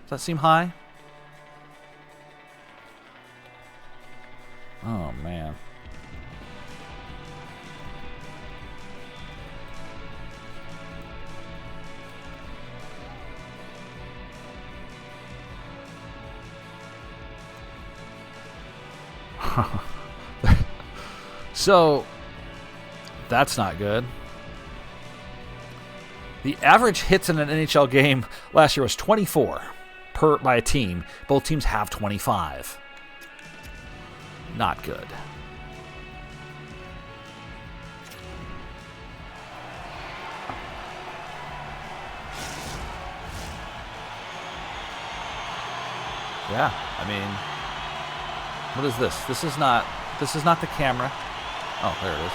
Does that seem high? Oh, man. So, that's not good. The average hits in an NHL game last year was 24 by a team. Both teams have 25. Not good. Yeah, I mean, what is this? This is not the camera. Oh, there it is.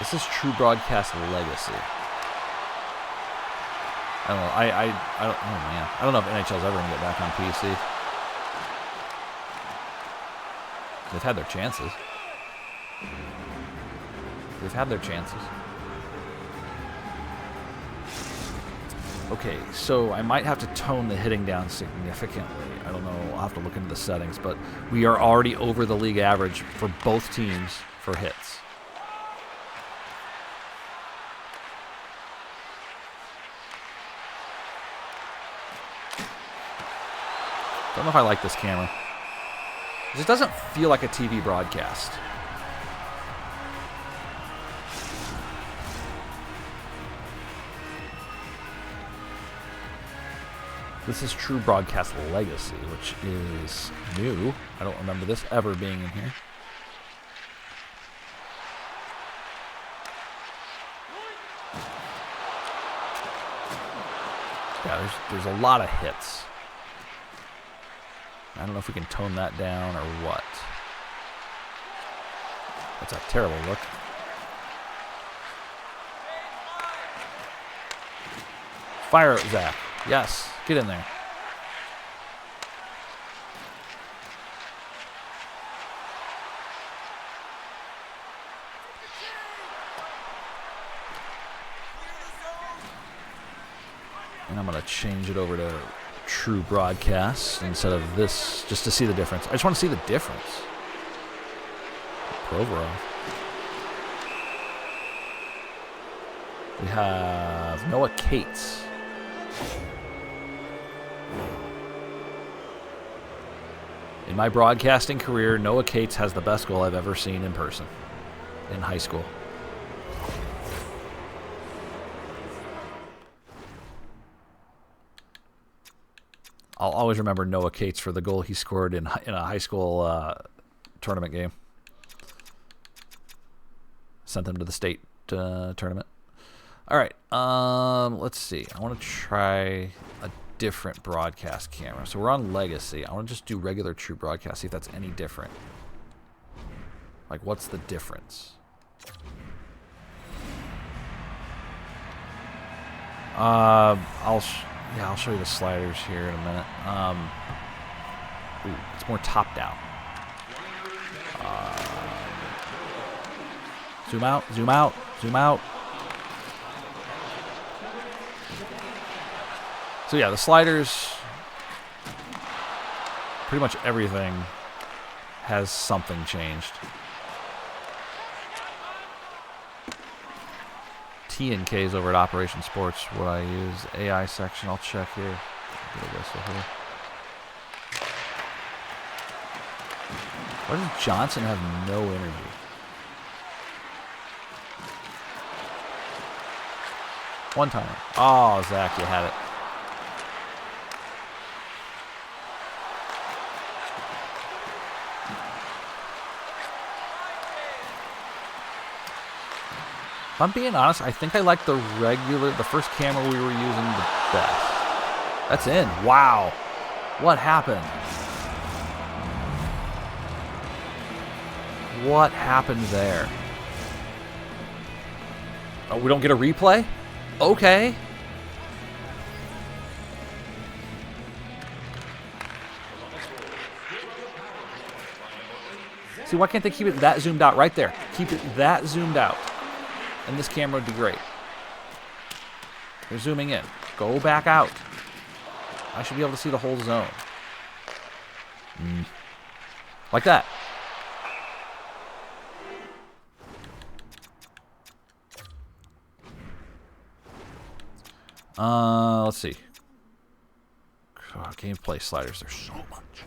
This is True Broadcast Legacy. I don't know. I don't. Oh man, I don't know if NHL's ever gonna get back on PC. They've had their chances. They've had their chances. Okay, so I might have to tone the hitting down significantly. I don't know. I'll have to look into the settings, but we are already over the league average for both teams for hits. Don't know if I like this camera. It just doesn't feel like a TV broadcast. This is True Broadcast Legacy, which is new. I don't remember this ever being in here. Yeah, there's a lot of hits. I don't know if we can tone that down or what. That's a terrible look. Fire it, Zach. Yes, get in there. And I'm going to change it over to True Broadcast instead of this, just to see the difference. I just want to see the difference. Provorov. We have Noah Cates. In my broadcasting career, Noah Cates has the best goal I've ever seen in person in high school. I'll always remember Noah Cates for the goal he scored in a high school tournament game. Sent them to the state tournament. All right, let's see. I want to try a different broadcast camera. So we're on Legacy. I want to just do regular True Broadcast, see if that's any different. Like, what's the difference? I'll show you the sliders here in a minute. It's more top down. Zoom out, zoom out, zoom out. So yeah, the sliders, pretty much everything has something changed. T and K's over at Operation Sports. What I use AI section. I'll check here. Get a whistle here. Why does Johnson have no energy? One timer. Oh, Zach, you had it. If I'm being honest, I think I like the first camera we were using the best. That's in. Wow. What happened? What happened there? Oh, we don't get a replay? Okay. See, why can't they keep it that zoomed out right there? Keep it that zoomed out. And this camera would be great. They're zooming in. Go back out. I should be able to see the whole zone. Like that. Let's see. Gameplay sliders. There's so much.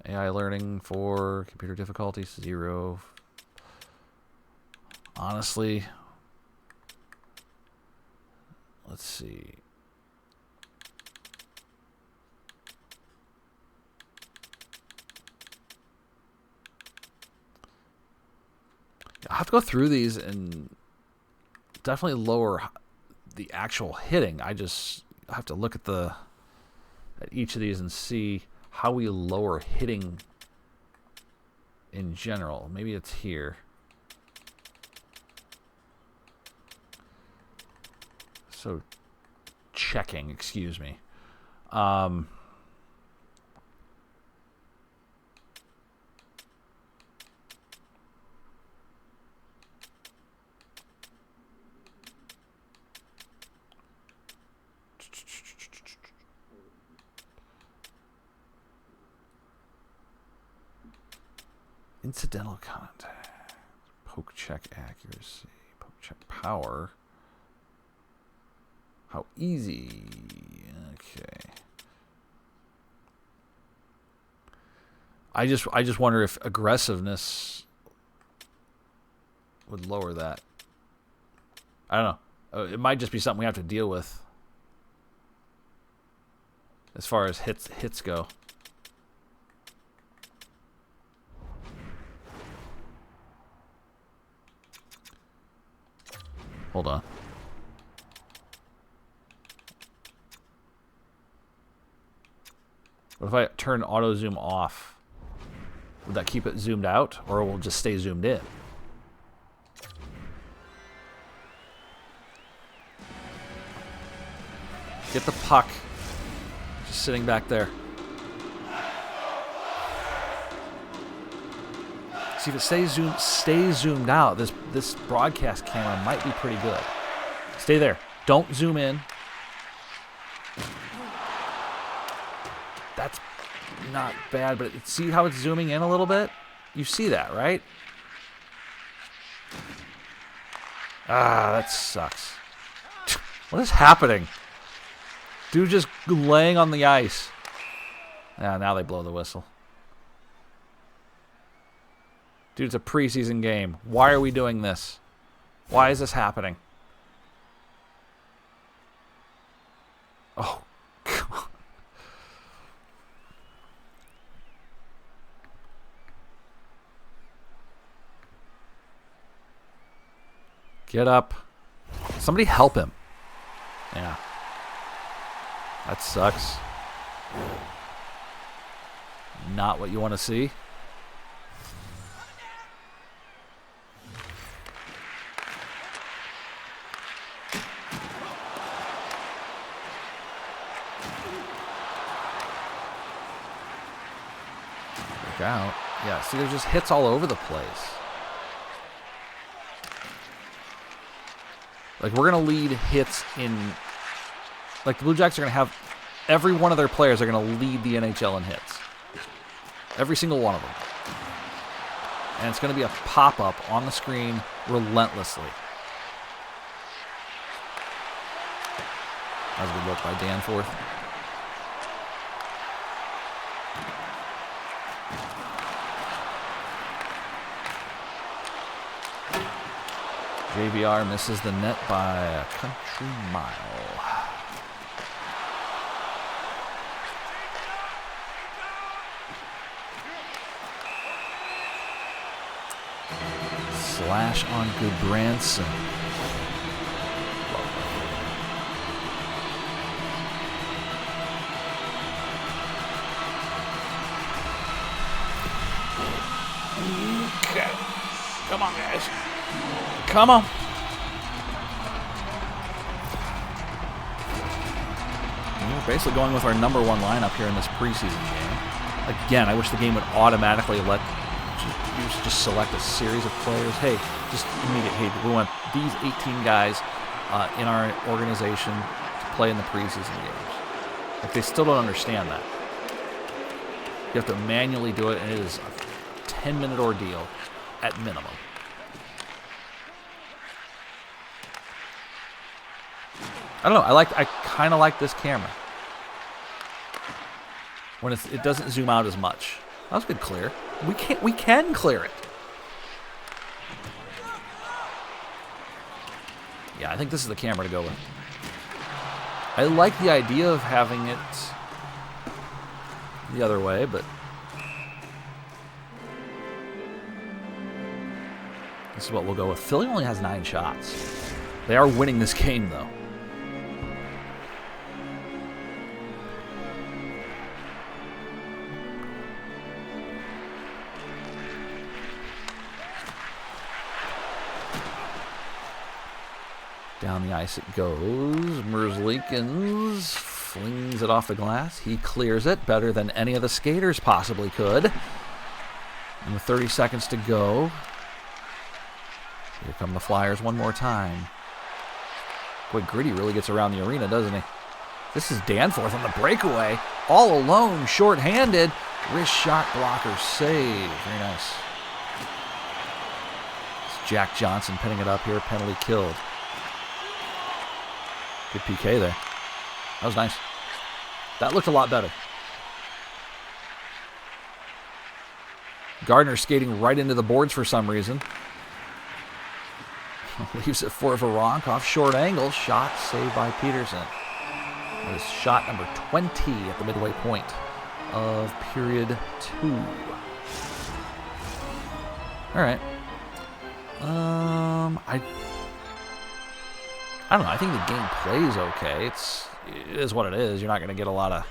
AI learning for computer difficulties 0. Honestly, let's see. I have to go through these and definitely lower the actual hitting. I just have to look at each of these and see how we lower hitting in general. Maybe it's here. So checking, excuse me. Incidental contact. Poke check accuracy. Poke check power. How easy. Okay. I just wonder if aggressiveness would lower that. I don't know. It might just be something we have to deal with as far as hits go. Hold on. What if I turn auto zoom off? Would that keep it zoomed out, or will it just stay zoomed in? Get the puck. Just sitting back there. See, if it stays zoomed out, this broadcast camera might be pretty good. Stay there. Don't zoom in. That's not bad, but see how it's zooming in a little bit? You see that, right? Ah, that sucks. What is happening? Dude just laying on the ice. Yeah, now they blow the whistle. Dude, it's a preseason game. Why are we doing this? Why is this happening? Oh, God. Get up. Somebody help him. Yeah. That sucks. Not what you want to see. Out. Yeah, see, there's just hits all over the place. Like, we're going to lead hits in Like, the Blue Jackets are going to have every one of their players are going to lead the NHL in hits. Every single one of them. And it's going to be a pop-up on the screen relentlessly. That was a good look by Danforth. JVR misses the net by a country mile. Slash on Goodbranson. Okay. Come on, guys. Come on. We're basically going with our number one lineup here in this preseason game. Again, I wish the game would automatically let you just select a series of players. Hey, just immediate. Hey, we want these 18 guys in our organization to play in the preseason games. Like, they still don't understand that. You have to manually do it, and it is a 10-minute ordeal at minimum. I don't know. I kind of like this camera when it doesn't zoom out as much. That was good clear. We can clear it. Yeah, I think this is the camera to go with. I like the idea of having it the other way, but this is what we'll go with. Philly only has 9 shots. They are winning this game, though. Down the ice it goes. Merzlikins flings it off the glass. He clears it better than any of the skaters possibly could. And with 30 seconds to go, here come the Flyers one more time. Boy, Gritty really gets around the arena, doesn't he? This is Danforth on the breakaway. All alone, short-handed. Wrist shot blocker save. Very nice. It's Jack Johnson pinning it up here. Penalty killed. Good PK there. That was nice. That looked a lot better. Gardner skating right into the boards for some reason. Leaves it for Voronkov. Short angle. Shot saved by Peterson. That is shot number 20 at the midway point of period 2. All right. I don't know. I think the game plays okay. It is what it is. You're not going to get a lot of...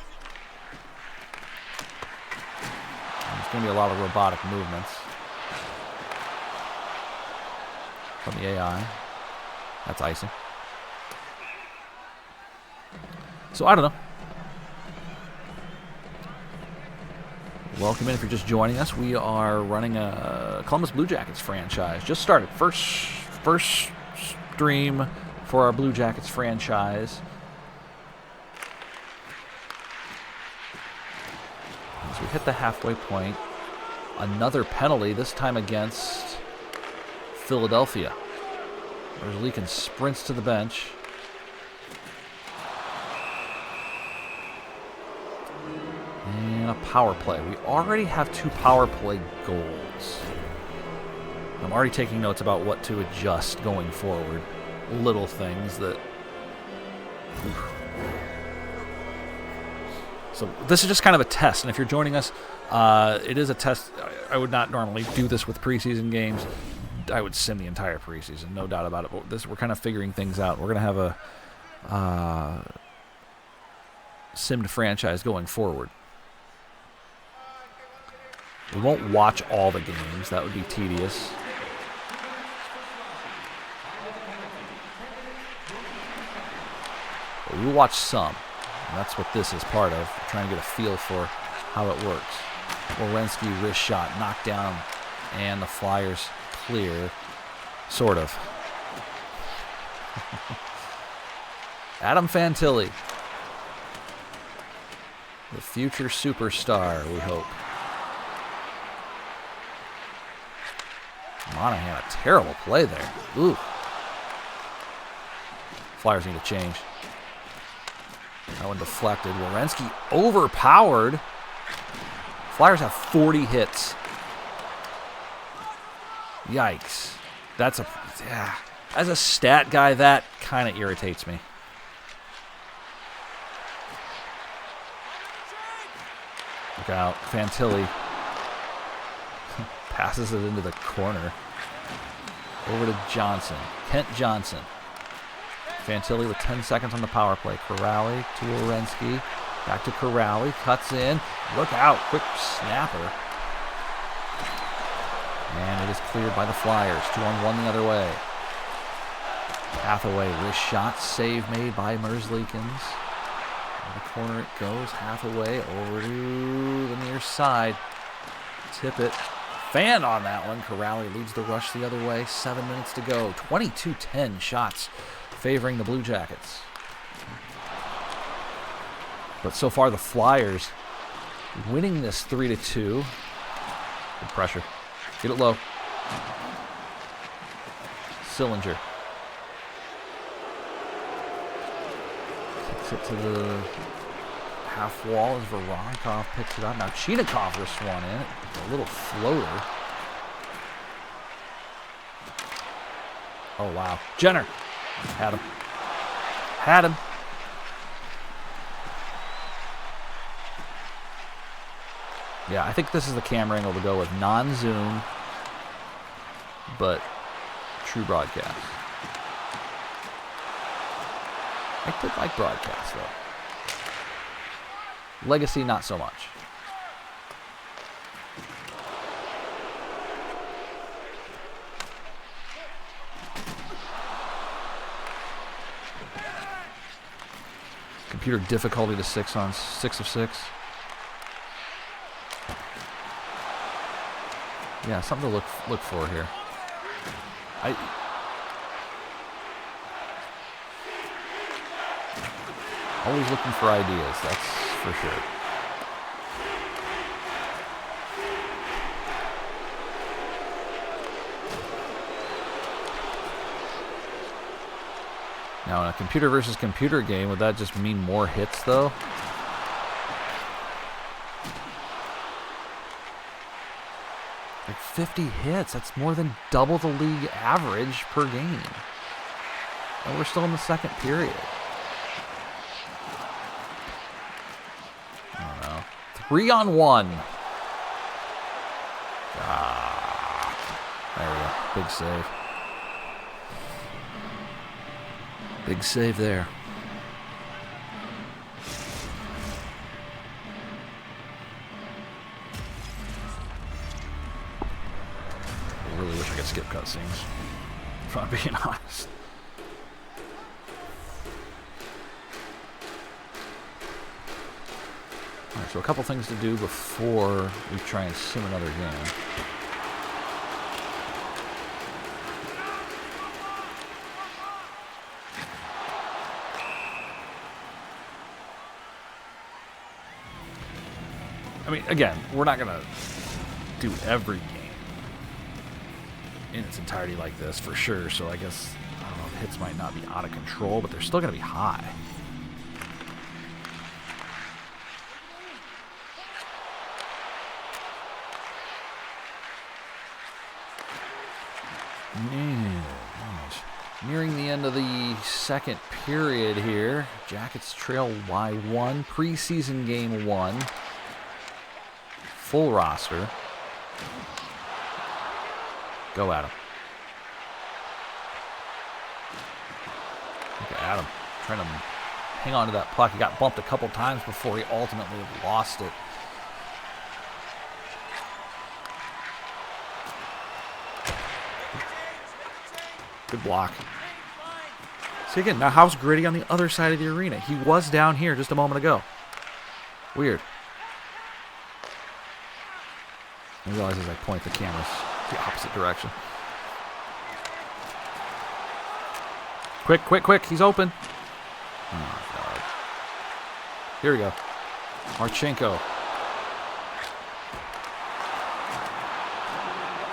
There's going to be a lot of robotic movements from the AI. That's icing. So, I don't know. Welcome in if you're just joining us. We are running a Columbus Blue Jackets franchise. Just started. First stream for our Blue Jackets franchise. As we hit the halfway point, another penalty, this time against Philadelphia. Merzlikins sprints to the bench. And a power play. We already have 2 power play goals. I'm already taking notes about what to adjust going forward. Little things that... Oof. So this is just kind of a test, and if you're joining us, it is a test. I would not normally do this with preseason games. I would sim the entire preseason, no doubt about it. But we're kind of figuring things out. We're going to have a simmed franchise going forward. We won't watch all the games. That would be tedious. But we'll watch some. And that's what this is part of. We're trying to get a feel for how it works. Werenski wrist shot, knocked down, and the Flyers clear. Sort of. Adam Fantilli The future superstar, we hope. Monahan, a terrible play there. Ooh. Flyers need to change. That one deflected. Werenski overpowered. Flyers have 40 hits. Yikes. That's as a stat guy, that kind of irritates me. Look out. Fantilli passes it into the corner. Over to Johnson. Kent Johnson. Fantilli with 10 seconds on the power play. Corrali to Werenski. Back to Corrali. Cuts in. Look out. Quick snapper. And it is cleared by the Flyers. 2-on-1 the other way. Hathaway, wrist shot. Save made by Merzlikins. In the corner it goes. Hathaway over to the near side. Tip it. Fan on that one. Corrali leads the rush the other way. 7 minutes to go. 22-10 shots favoring the Blue Jackets. But so far the Flyers winning this 3-2. Good pressure. Get it low. Sillinger. Kicks it to the half wall as Voronkov picks it up. Now Chinikov was swung in. A little floater. Oh, wow. Jenner. Had him. Had him. Yeah, I think this is the camera angle to go with. Non-zoom, but true broadcast. I did like broadcast, though. Legacy, not so much. Computer difficulty to 6 on 6 of 6. Yeah, something to look for here. Always looking for ideas, that's for sure. Now, in a computer versus computer game, would that just mean more hits, though? Like 50 hits, that's more than double the league average per game. And we're still in the second period. I don't know. 3-on-1. There we go. Big save. Big save there. I really wish I could skip cutscenes, if I'm being honest. Alright, so a couple things to do before we try and sim another game. I mean, again, we're not going to do every game in its entirety like this, for sure. So I guess, I don't know, the hits might not be out of control, but they're still going to be high. Nearing the end of the second period here. Jackets trail by 1. Preseason game 1. Full roster. Go Adam. Look at Adam trying to hang on to that puck. He got bumped a couple times before he ultimately lost it. Good block. See again, now how's Gritty on the other side of the arena? He was down here just a moment ago. Weird. I realize as I point the cameras the opposite direction. Quick, quick, quick. He's open. Oh, God. Here we go. Marchenko.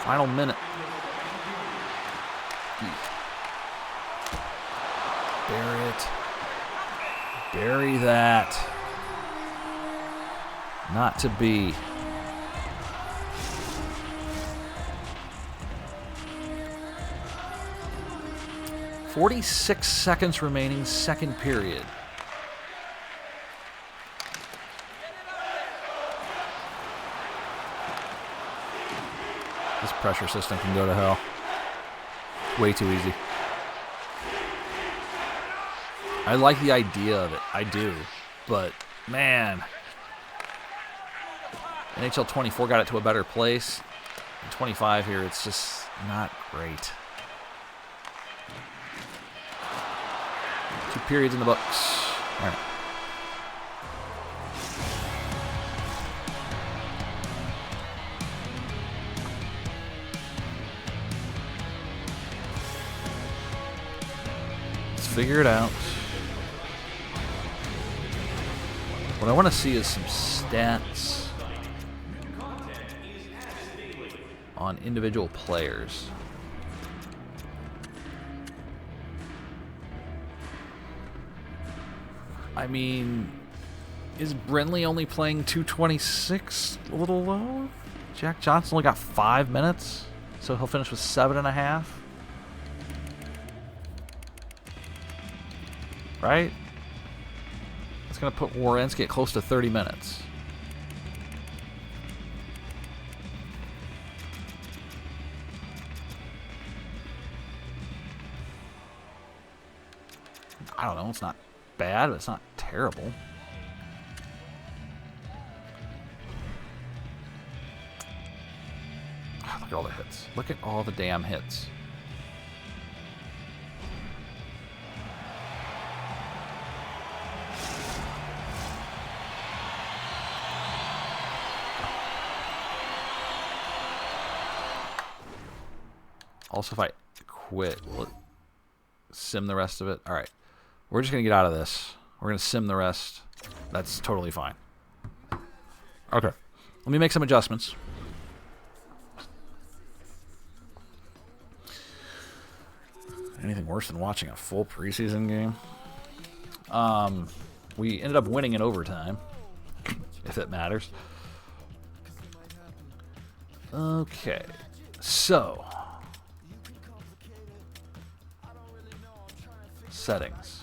Final minute. Bury it. Bury that. Not to be. "46 seconds remaining, second period." This pressure system can go to hell. Way too easy. I like the idea of it. I do. But, man. NHL 24 got it to a better place. In 25 here, it's just not great. 2 periods in the books. All right. Let's figure it out. What I want to see is some stats on individual players. I mean, is Brinley only playing 226? A little low? Jack Johnson only got 5 minutes, so he'll finish with 7.5. Right? It's going to put Werenski at close to 30 minutes. I don't know. It's not bad, but it's not terrible. Oh, look at all the hits. Look at all the damn hits. Also, if I quit, will it sim the rest of it? All right. We're just going to get out of this. We're going to sim the rest. That's totally fine. Okay. Let me make some adjustments. Anything worse than watching a full preseason game? We ended up winning in overtime, if it matters. Okay. So, settings.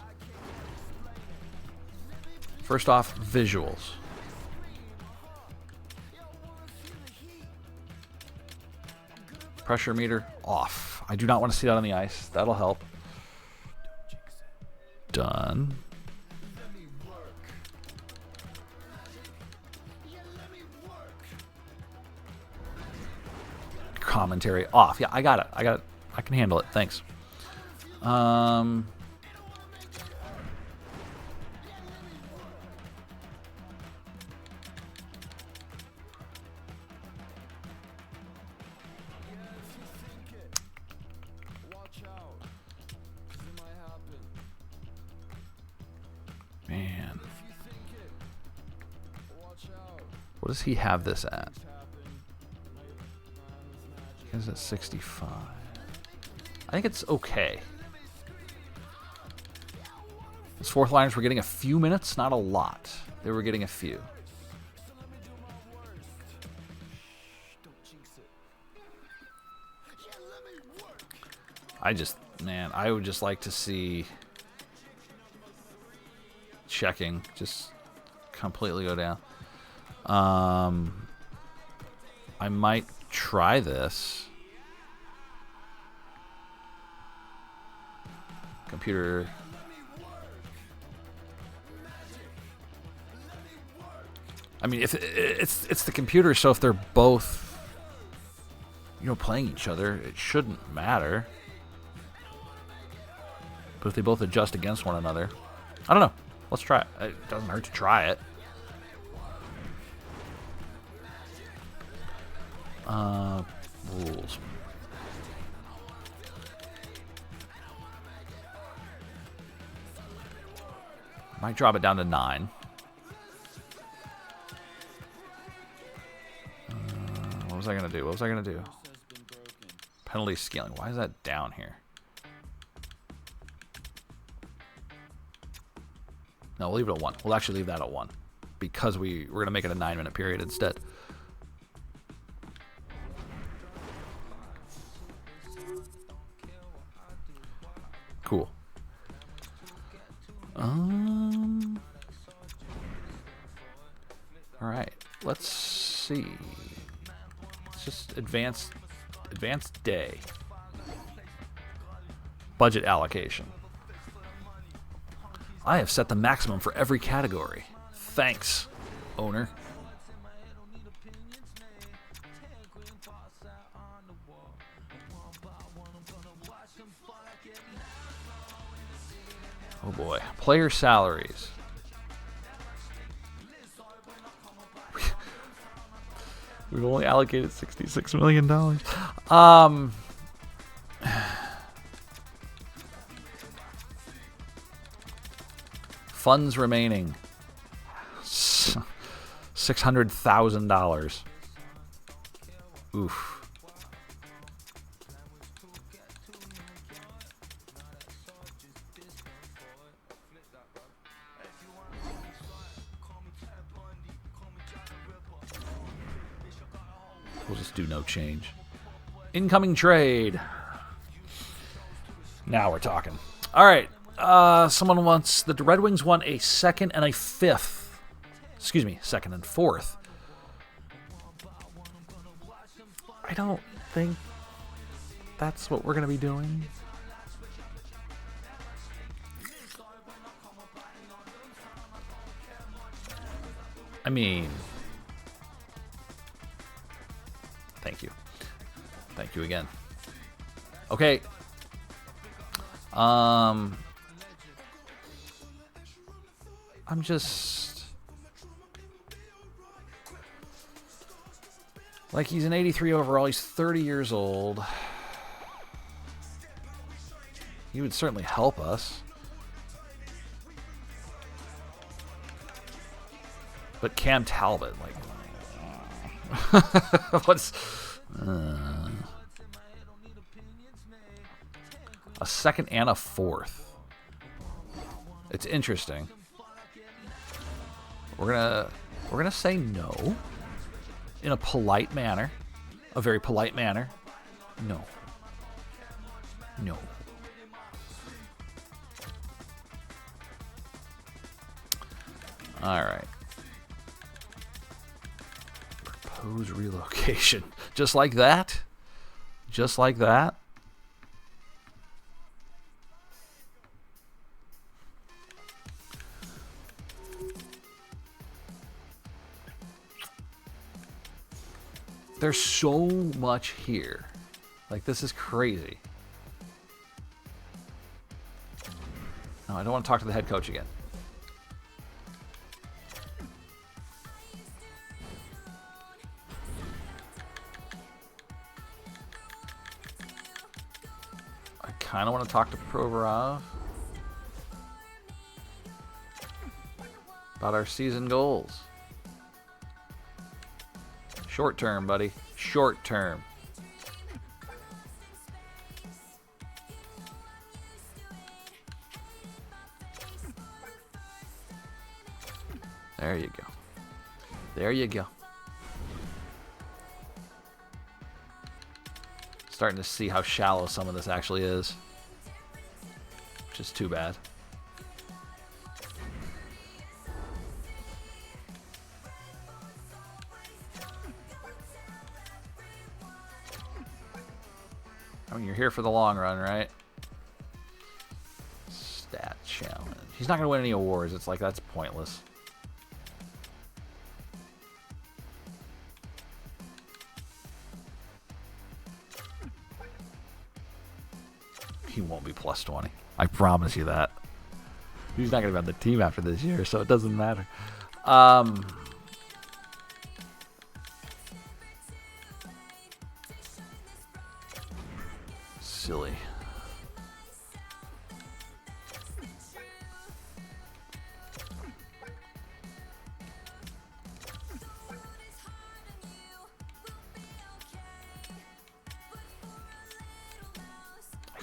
First off, visuals. Pressure meter off. I do not want to see that on the ice. That'll help. Done. Commentary off. Yeah, I got it. I can handle it. Thanks. Man. What does he have this at? He's at 65. I think it's okay. His fourth liners were getting a few minutes, not a lot. They were getting a few. I would just like to see checking just completely go down. I might try this. Computer. I mean, if it's the computer, so if they're both, playing each other, it shouldn't matter. But if they both adjust against one another, I don't know. Let's try it. It doesn't hurt to try it. Rules. Might drop it down to 9. was I going to do? Penalty scaling. Why is that down here? No, we'll leave it at 1. We'll actually leave that at 1. Because we're going to make it a 9-minute period instead. Cool. All right. Let's see. It's just advanced day. Budget allocation. I have set the maximum for every category. Thanks, owner. Oh boy. Player salaries. We've only allocated $66 million. Funds remaining. $600,000. Oof. We'll just do no change. Incoming trade. Now we're talking. All right. Someone wants... The Red Wings want a second and a fifth. Excuse me, second and fourth. I don't think that's what we're going to be doing. I mean... Thank you. Thank you again. Okay. I'm just... Like, he's an 83 overall. He's 30 years old. He would certainly help us. But Cam Talbot, like... What's... a second and a fourth. It's interesting. We're gonna say no. In a polite manner. A very polite manner. No. No. Alright. Propose relocation. Just like that? Just like that? There's so much here. Like, this is crazy. No, I don't want to talk to the head coach again. I kind of want to talk to Provorov about our season goals. Short term, buddy. Short term. There you go. There you go. Starting to see how shallow some of this actually is. Which is too bad. I mean, you're here for the long run, right? Stat challenge. He's not going to win any awards. It's like, that's pointless. He won't be plus 20. I promise you that. He's not going to be on the team after this year, so it doesn't matter. Silly.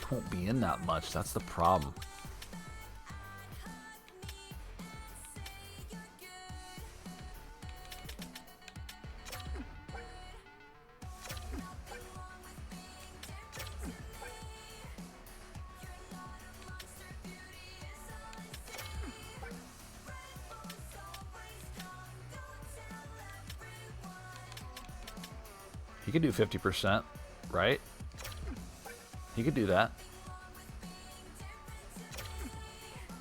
just won't be in that much. That's the problem. He could do 50%, right? He could do that.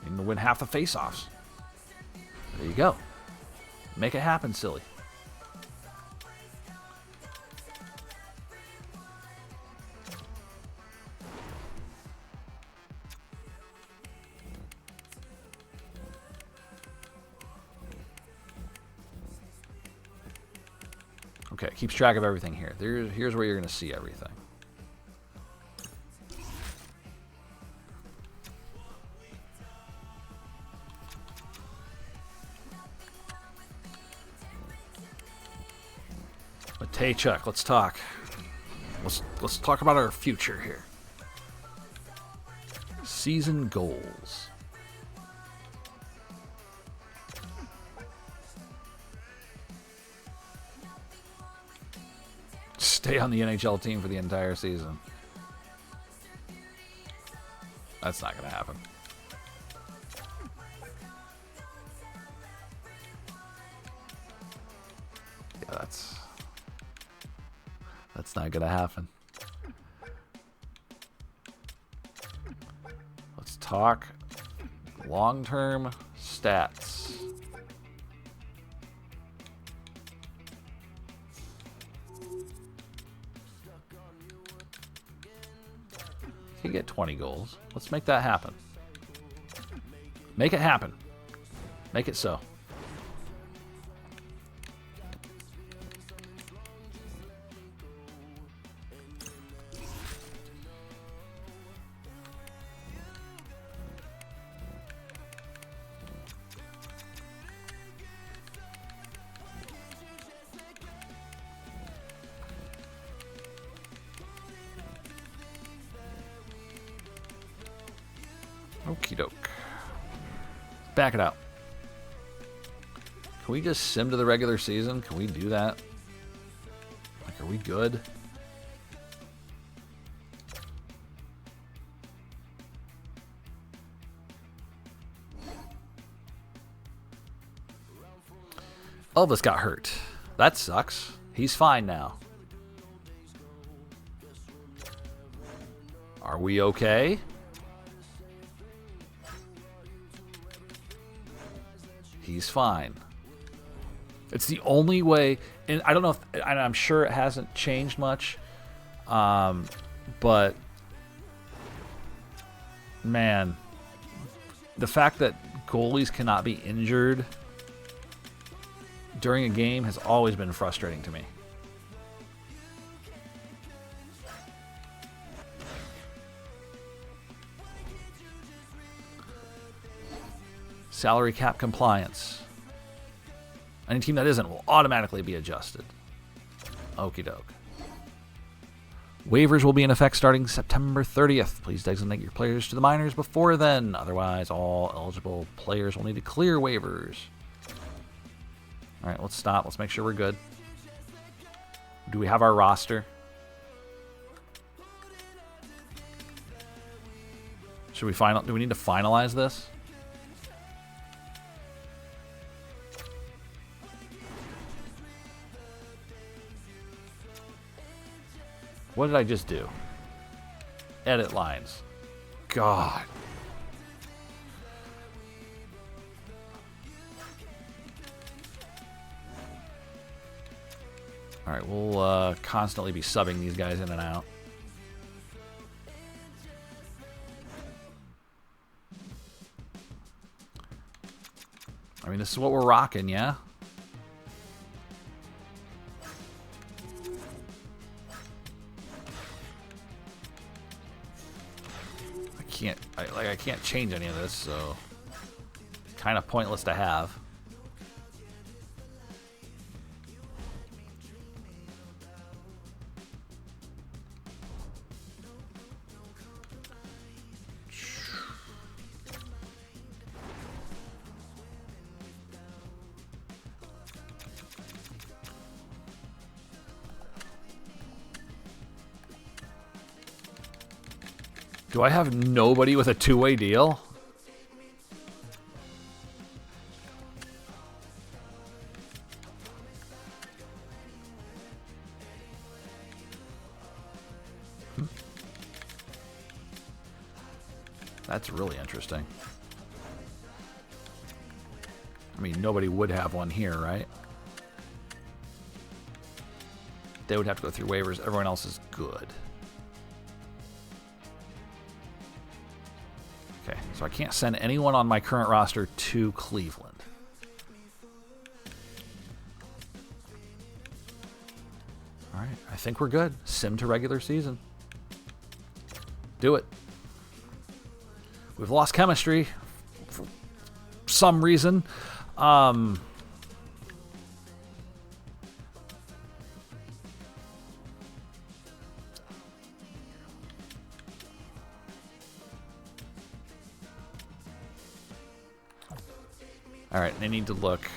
And win half the face-offs. There you go. Make it happen, silly. Okay, keeps track of everything here. Here's where you're going to see everything. Matejchuk, let's talk. Let's talk about our future here. Season goals. Stay on the NHL team for the entire season. That's not going to happen. Yeah, that's not going to happen. Let's talk long-term stats. He get 20 goals. Let's make that happen. Make it happen. Make it so. Okie doke. Back it out. Can we just sim to the regular season? Can we do that? Like, are we good? Elvis got hurt. That sucks. He's fine now. Are we okay? He's fine. It's the only way, and I don't know if, and I'm sure it hasn't changed much, but man, the fact that goalies cannot be injured during a game has always been frustrating to me. Salary cap compliance. Any team that isn't will automatically be adjusted. Okie doke. Waivers will be in effect starting September 30th. Please designate your players to the minors before then. Otherwise, all eligible players will need to clear waivers. All right, let's stop. Let's make sure we're good. Do we have our roster? Should we do we need to finalize this? What did I just do? Edit lines. God. All right, we'll constantly be subbing these guys in and out. I mean, this is what we're rocking, yeah? I can't change any of this, so kind of pointless to have. Do I have nobody with a two-way deal? That's really interesting. I mean, nobody would have one here, right? They would have to go through waivers. Everyone else is good. Okay, so I can't send anyone on my current roster to Cleveland. All right, I think we're good. Sim to regular season. Do it. We've lost chemistry for some reason. All right, they need to look.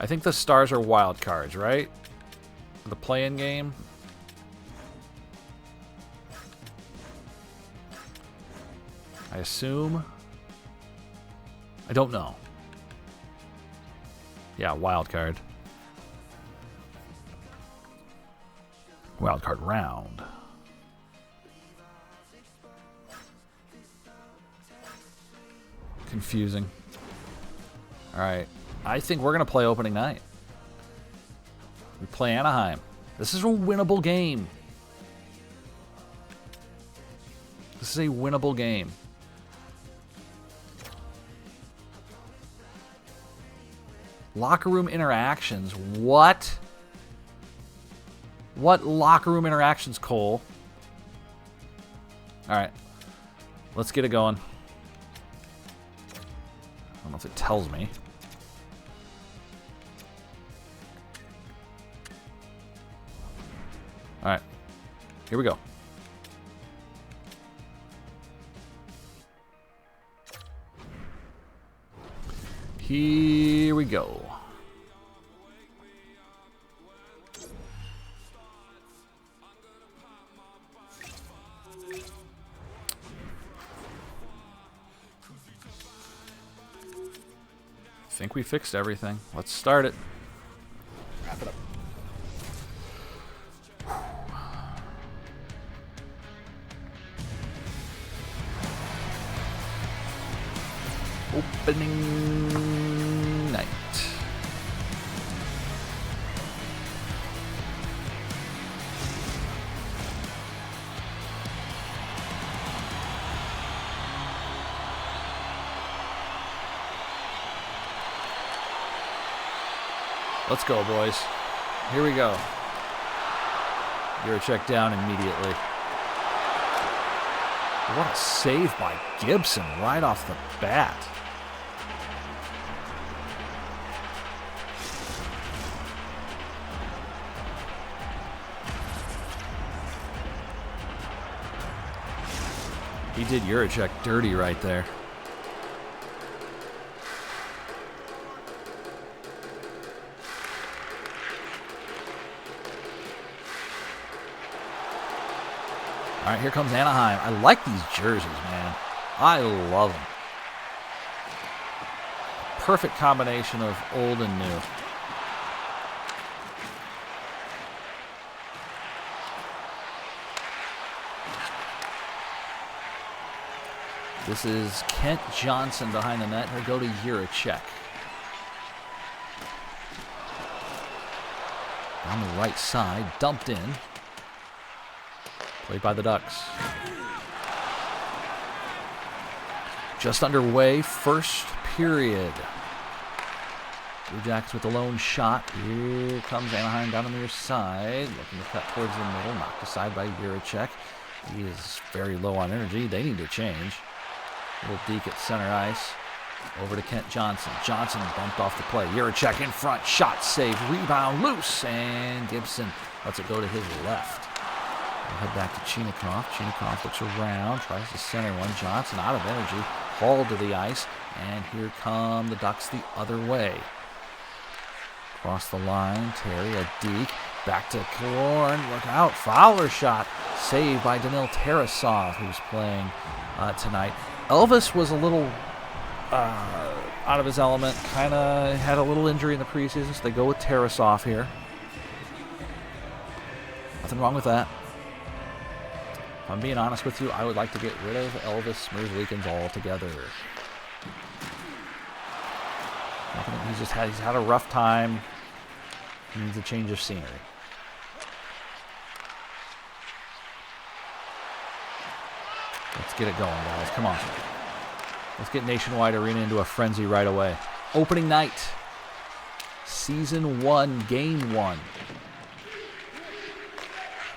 I think the Stars are wild cards, right? The play-in game. I assume. I don't know. Yeah, wild card. Wild card round. Confusing. All right. I think we're going to play opening night. We play Anaheim. This is a winnable game. This is a winnable game. Locker room interactions. What? What locker room interactions, Cole? All right. Let's get it going. I don't know if it tells me. All right. Here we go. Here we go. I think we fixed everything. Let's start it. Wrap it up. Opening night. Let's go, boys. Here we go. You're checked down immediately. What a save by Gibson right off the bat. He did Juracek dirty right there. All right, here comes Anaheim. I like these jerseys, man. I love them. Perfect combination of old and new. This is Kent Johnson behind the net. He'll go to Juracek. On the right side, dumped in. Played by the Ducks. Just underway, first period. Blue Jackets with the lone shot. Here comes Anaheim down on the near side. Looking to cut towards the middle. Knocked aside by Juracek. He is very low on energy. They need to change. Little deke at center ice. Over to Kent Johnson. Johnson bumped off the play. Yurichek in front. Shot save. Rebound loose. And Gibson lets it go to his left. We'll head back to Chinakhov. Chinakhov looks around. Tries to center one. Johnson out of energy. Hauled to the ice. And here come the Ducks the other way. Across the line. Terry, a deke. Back to Killorn. Look out. Fowler shot. Saved by Danil Tarasov, who's playing tonight. Elvis was a little out of his element. Kind of had a little injury in the preseason, so they go with Tarasov here. Nothing wrong with that. If I'm being honest with you, I would like to get rid of Elvis Merzlikins altogether. He's had a rough time. He needs a change of scenery. Let's get it going, guys. Come on. Let's get Nationwide Arena into a frenzy right away. Opening night. Season 1, Game 1.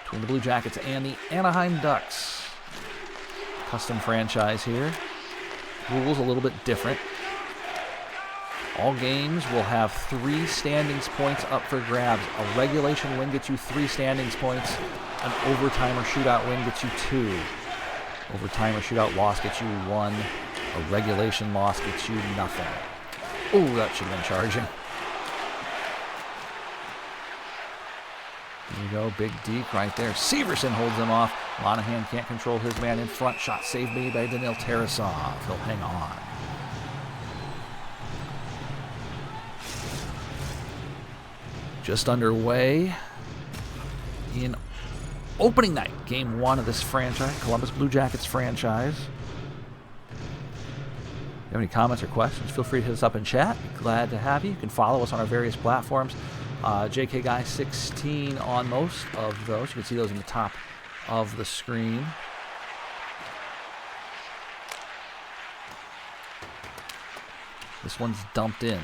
Between the Blue Jackets and the Anaheim Ducks. Custom franchise here. Rules a little bit different. All games will have 3 standings points up for grabs. A regulation win gets you 3 standings points. An overtime or shootout win gets you 2. Overtime or shootout loss gets you 1. A regulation loss gets you nothing. Ooh, that should have been charging. There you go, big deke right there. Severson holds him off. Monahan can't control his man in front. Shot saved made by Danil Tarasov. He'll hang on. Just underway in opening night, Game 1 of this franchise, Columbus Blue Jackets franchise. If you have any comments or questions, feel free to hit us up in chat. Glad to have you. You can follow us on our various platforms. JK Guy 16 on most of those. You can see those in the top of the screen. This one's dumped in.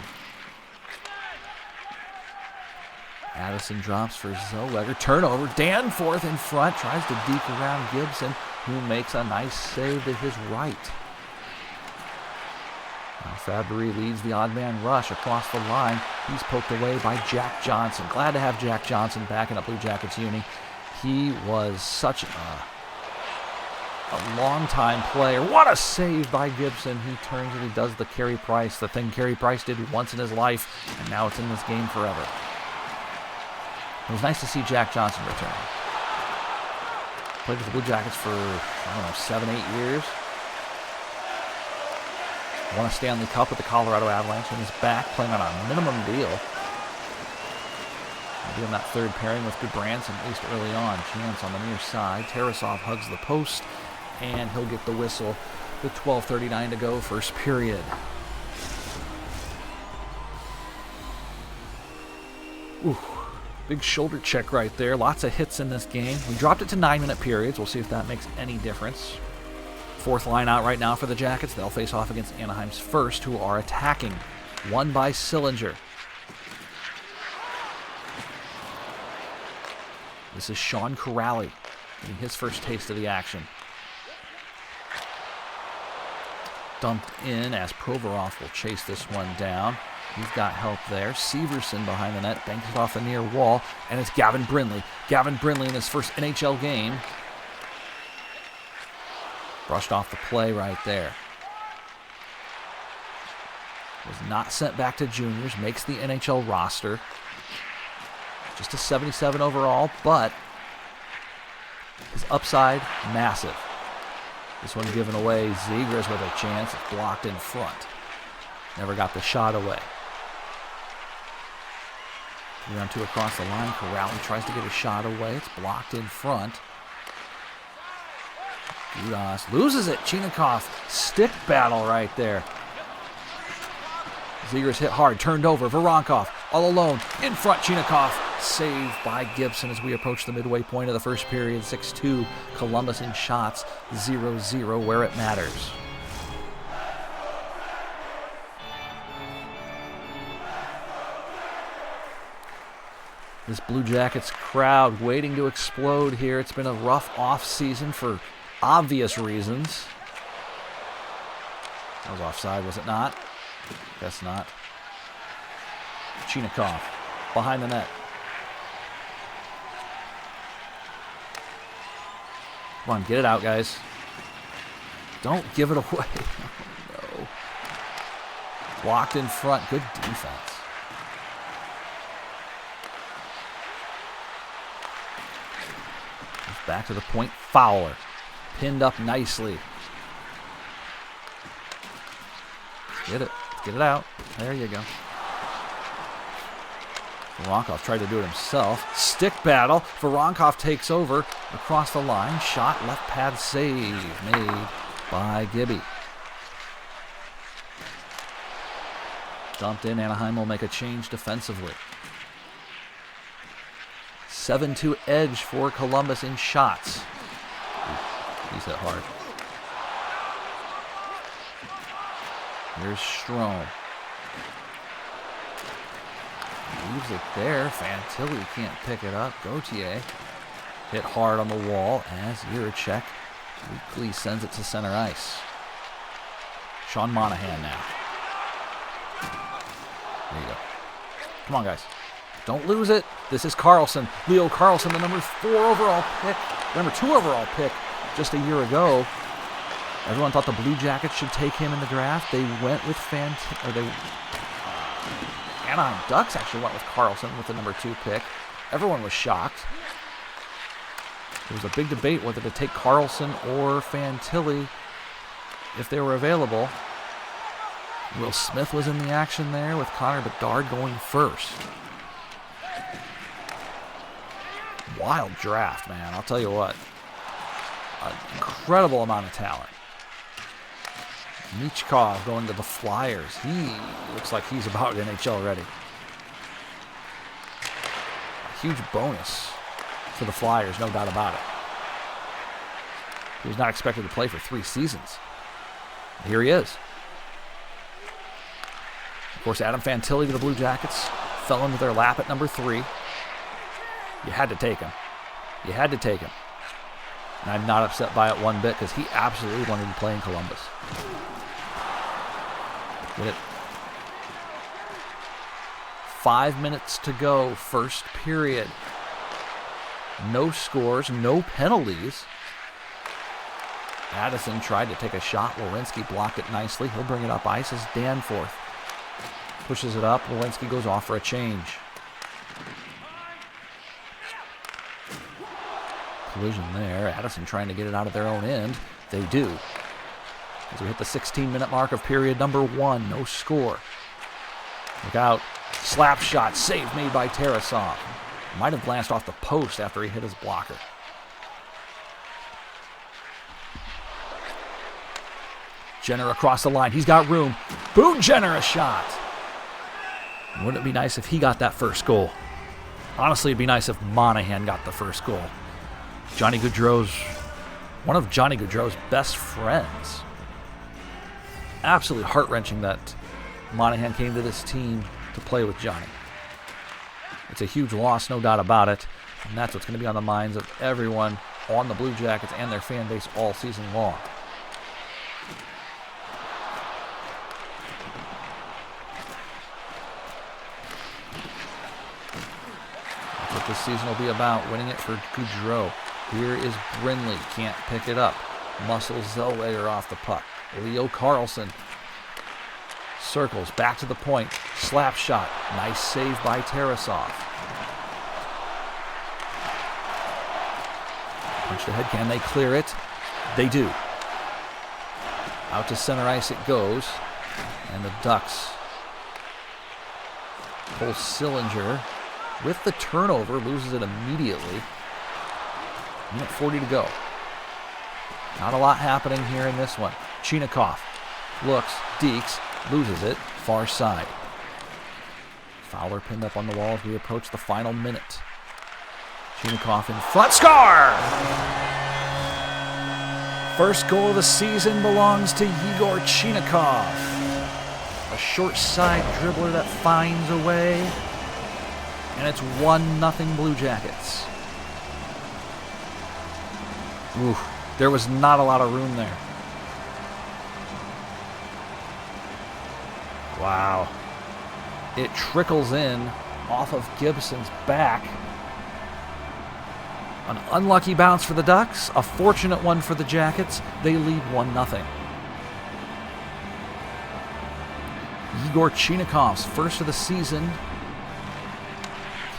Addison drops for Zellweger. Turnover. Danforth in front. Tries to deke around Gibson, who makes a nice save to his right. Now Fabry leads the odd man rush across the line. He's poked away by Jack Johnson. Glad to have Jack Johnson back in a Blue Jackets uni. He was such a long-time player. What a save by Gibson. He turns and he does the Carey Price, the thing Carey Price did once in his life, and now it's in this game forever. It was nice to see Jack Johnson return. Played with the Blue Jackets for, 7-8 years. Won a Stanley Cup with the Colorado Avalanche, and is back playing on a minimum deal. Doing that third pairing with Gudbranson, at least early on. Chance on the near side. Tarasov hugs the post, and he'll get the whistle with 12:39 to go, first period. Ooh. Big shoulder check right there. Lots of hits in this game. We dropped it to 9-minute periods. We'll see if that makes any difference. Fourth line out right now for the Jackets. They'll face off against Anaheim's first, who are attacking. Won by Sillinger. This is Sean Corrali getting his first taste of the action. Dumped in as Provorov will chase this one down. He's got help there. Severson behind the net, banks it off the near wall, and it's Gavin Brindley. Gavin Brindley in his first NHL game. Brushed off the play right there. Was not sent back to juniors, makes the NHL roster. Just a 77 overall, but his upside, massive. This one given away. Zegras with a chance. It's blocked in front. Never got the shot away. 3-on-2 across the line. Corrali tries to get a shot away. It's blocked in front. Gudas loses it. Chinakhov, stick battle right there. Zegras hit hard, turned over. Voronkov all alone. In front, Chinakhov. Saved by Gibson as we approach the midway point of the first period. 6-2. Columbus in shots. 0-0 where it matters. This Blue Jackets crowd waiting to explode here. It's been a rough off season for obvious reasons. That was offside, was it not? Guess not. Chinikov behind the net. Come on, get it out, guys. Don't give it away. Oh, no. Blocked in front. Good defense. Back to the point. Fowler. Pinned up nicely. Get it. Get it out. There you go. Voronkov tried to do it himself. Stick battle. Voronkov takes over. Across the line. Shot. Left pad save. Made by Gibby. Dumped in. Anaheim will make a change defensively. 7-2 edge for Columbus in shots. Ooh, he's hit hard. Here's Strome. Leaves it there. Fantilli can't pick it up. Gauthier hit hard on the wall as Jiricek weakly sends it to center ice. Sean Monahan now. There you go. Come on, guys. Don't lose it. This is Carlson. Leo Carlson, the number 2 overall pick just a year ago. Everyone thought the Blue Jackets should take him in the draft. They went with Anaheim Ducks actually went with Carlson with the number 2 pick. Everyone was shocked. There was a big debate whether to take Carlson or Fantilli if they were available. Will Smith was in the action there with Connor Bedard going first. Wild draft, man. I'll tell you what. An incredible amount of talent. Michkov going to the Flyers. He looks like he's about NHL ready. A huge bonus for the Flyers, no doubt about it. He was not expected to play for 3 seasons. Here he is. Of course, Adam Fantilli to the Blue Jackets fell into their lap at number 3. You had to take him. You had to take him. And I'm not upset by it one bit because he absolutely wanted to play in Columbus. Get it. 5 minutes to go, first period. No scores, no penalties. Addison tried to take a shot. Werenski blocked it nicely. He'll bring it up ice as Danforth pushes it up. Werenski goes off for a change. Collision there. Addison trying to get it out of their own end. They do. As we hit the 16-minute mark of period number 1. No score. Look out. Slap shot. Save made by Tarasov. Might have glanced off the post after he hit his blocker. Jenner across the line. He's got room. Boone Jenner a shot. Wouldn't it be nice if he got that first goal? Honestly, it'd be nice if Monahan got the first goal. One of Johnny Gaudreau's best friends. Absolutely heart-wrenching that Monahan came to this team to play with Johnny. It's a huge loss, no doubt about it. And that's what's going to be on the minds of everyone on the Blue Jackets and their fan base all season long. That's what this season will be about, winning it for Gaudreau. Here is Brindley, can't pick it up. Muscles Zellweger off the puck. Leo Carlson circles back to the point. Slap shot. Nice save by Tarasov. Punched ahead. Can they clear it? They do. Out to center ice it goes. And the Ducks pull Sillinger with the turnover. Loses it immediately. Minute 40 to go. Not a lot happening here in this one. Chinikov looks, dekes, loses it, far side. Fowler pinned up on the wall as we approach the final minute. Chinikov in front, score! First goal of the season belongs to Yegor Chinikov. A short side dribbler that finds a way, and it's 1-0 Blue Jackets. Oof, there was not a lot of room there. Wow. It trickles in off of Gibson's back. An unlucky bounce for the Ducks, a fortunate one for the Jackets. They lead 1-0. Igor Chinakov's first of the season.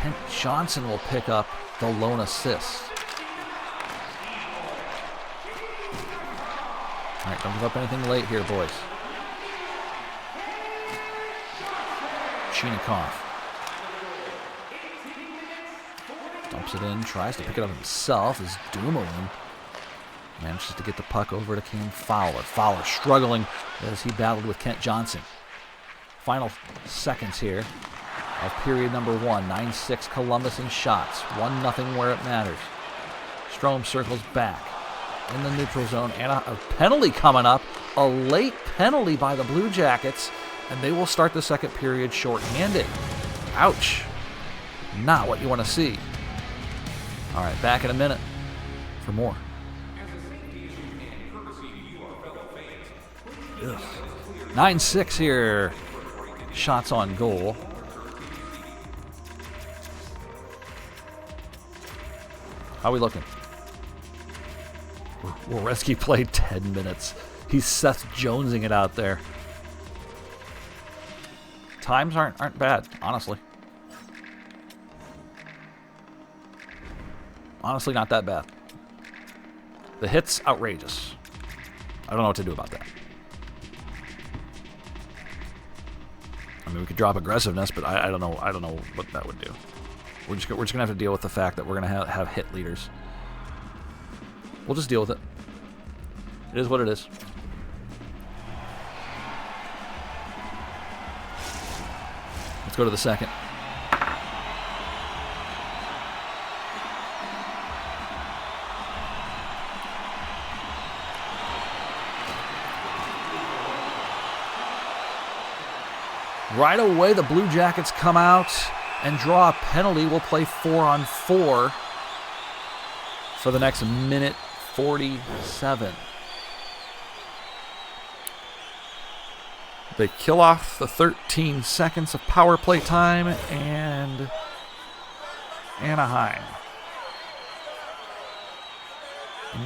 Kent Johnson will pick up the lone assist. All right, don't give up anything late here, boys. Chinikov dumps it in, tries to pick it up himself as Dumoulin manages to get the puck over to Cam Fowler. Fowler struggling as he battled with Kent Johnson. Final seconds here of period number 1. 9-6 Columbus in shots. 1-0 where it matters. Strome circles back in the neutral zone, and a penalty coming up. A late penalty by the Blue Jackets, and they will start the second period shorthanded. Ouch. Not what you want to see. All right, back in a minute for more. Ugh. 9-6 here. Shots on goal. How are we looking? Werenski played 10 minutes. He's Seth Jonesing it out there. Times aren't bad, honestly. Honestly, not that bad. The hit's outrageous. I don't know what to do about that. I mean, we could drop aggressiveness, but I don't know. I don't know what that would do. We're just gonna have to deal with the fact that we're gonna have hit leaders. We'll just deal with it. It is what it is. Let's go to the second. Right away, the Blue Jackets come out and draw a penalty. We'll play 4-on-4 for the next minute 47. They kill off the 13 seconds of power play time, and Anaheim.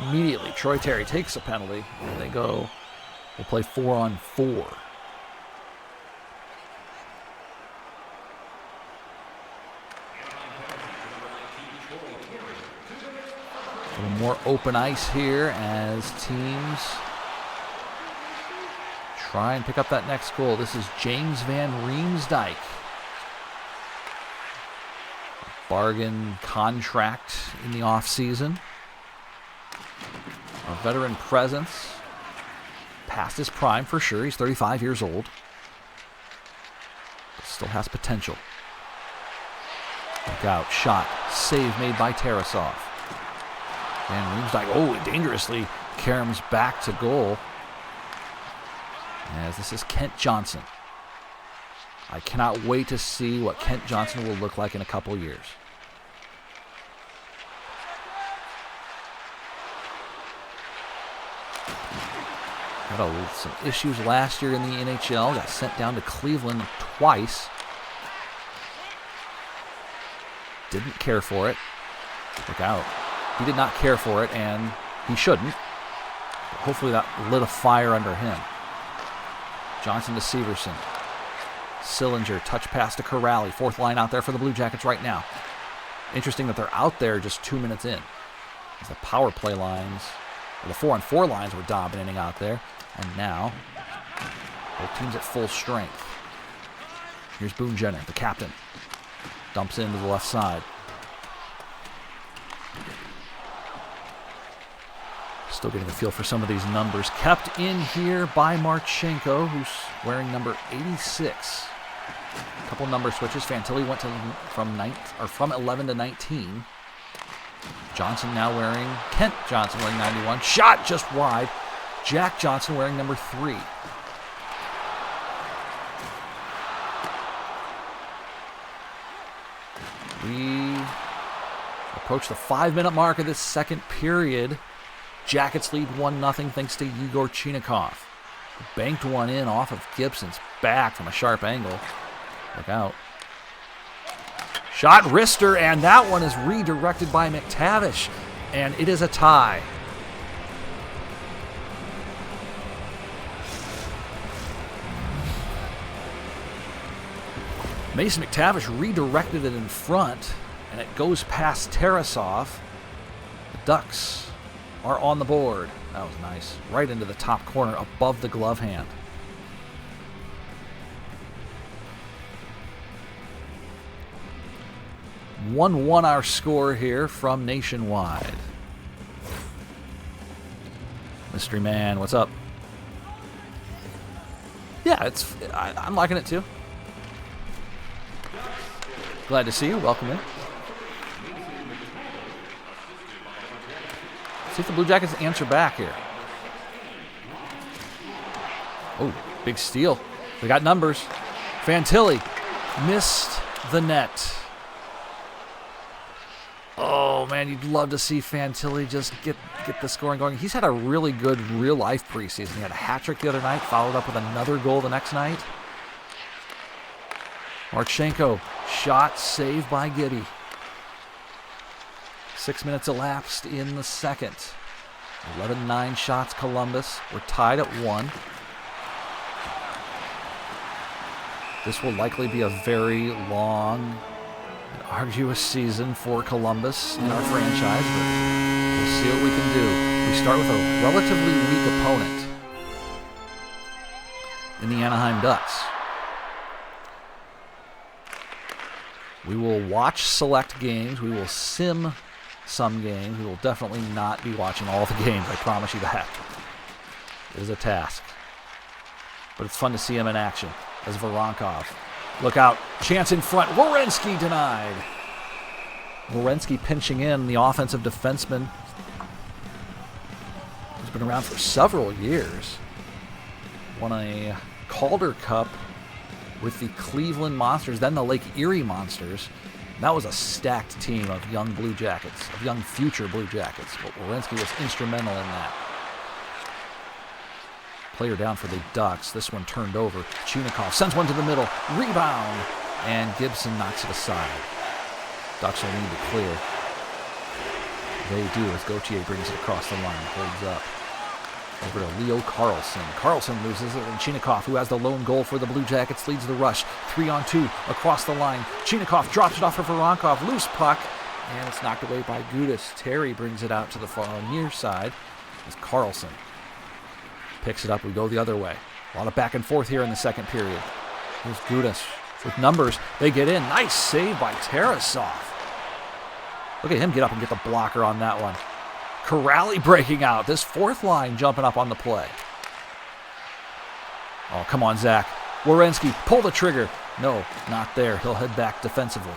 Immediately, Troy Terry takes a penalty, and they go, we'll play 4-on-4. A little more open ice here as teams try and pick up that next goal. This is James Van Riemsdyk. Bargain contract in the offseason. A veteran presence. Past his prime for sure. He's 35 years old. But still has potential. Look out. Shot. Save made by Tarasov. Van Riemsdyk, oh, dangerously caroms back to goal. As this is Kent Johnson. I cannot wait to see what Kent Johnson will look like in a couple years. Had some issues last year in the NHL. Got sent down to Cleveland twice. Didn't care for it. Look out. He did not care for it, and he shouldn't. But hopefully that lit a fire under him. Johnson to Severson. Sillinger, touch pass to Corrali. Fourth line out there for the Blue Jackets right now. Interesting that they're out there just 2 minutes in. As the power play lines, or the 4-on-4 lines were dominating out there. And now, both teams at full strength. Here's Boone Jenner, the captain. Dumps into the left side. Still getting a feel for some of these numbers. Kept in here by Marchenko, who's wearing number 86. A couple number switches. Fantilli went to from 11 to 19. Johnson now wearing, Kent Johnson wearing 91. Shot just wide. Jack Johnson wearing number 3. We approach the 5-minute mark of this second period. Jackets lead 1-0 thanks to Igor Chinikov. Banked one in off of Gibson's back from a sharp angle. Look out. Shot wrister, and that one is redirected by McTavish, and it is a tie. Mason McTavish redirected it in front, and it goes past Tarasov. The Ducks are on the board. That was nice. Right into the top corner above the glove hand. (1-1) our score here from Nationwide. Mystery Man, what's up? Yeah, I'm liking it too. Glad to see you. Welcome in. See if the Blue Jackets answer back here. Oh, big steal. They got numbers. Fantilli missed the net. Oh, man, you'd love to see Fantilli just get the scoring going. He's had a really good real-life preseason. He had a hat trick the other night, followed up with another goal the next night. Marchenko, shot saved by Giddy. 6 minutes elapsed in the second. 11-9 shots Columbus. We're tied at 1. This will likely be a very long and arduous season for Columbus in our franchise, but we'll see what we can do. We start with a relatively weak opponent in the Anaheim Ducks. We will watch select games. We will sim some games. We will definitely not be watching all the games. I promise you that. It is a task. But it's fun to see him in action as Voronkov. Look out. Chance in front. Werenski denied. Werenski pinching in, the offensive defenseman. He's been around for several years. Won a Calder Cup with the Cleveland Monsters, then the Lake Erie Monsters. That was a stacked team of young Blue Jackets, of young future Blue Jackets, but Werenski was instrumental in that. Player down for the Ducks. This one turned over. Chinikov sends one to the middle. Rebound, and Gibson knocks it aside. Ducks will need to clear. They do as Gauthier brings it across the line, holds up. Over to Leo Carlson. Carlson loses it, and Chinikov, who has the lone goal for the Blue Jackets, leads the rush. 3-on-2 across the line. Chinikov drops it off for Voronkov. Loose puck, and it's knocked away by Gudis. Terry brings it out to the far near side as Carlson picks it up. We go the other way. A lot of back and forth here in the second period. Here's Gudis with numbers. They get in. Nice save by Tarasov. Look at him get up and get the blocker on that one. Corrali breaking out. This fourth line jumping up on the play. Oh, come on, Zach. Werenski, pull the trigger. No, not there. He'll head back defensively.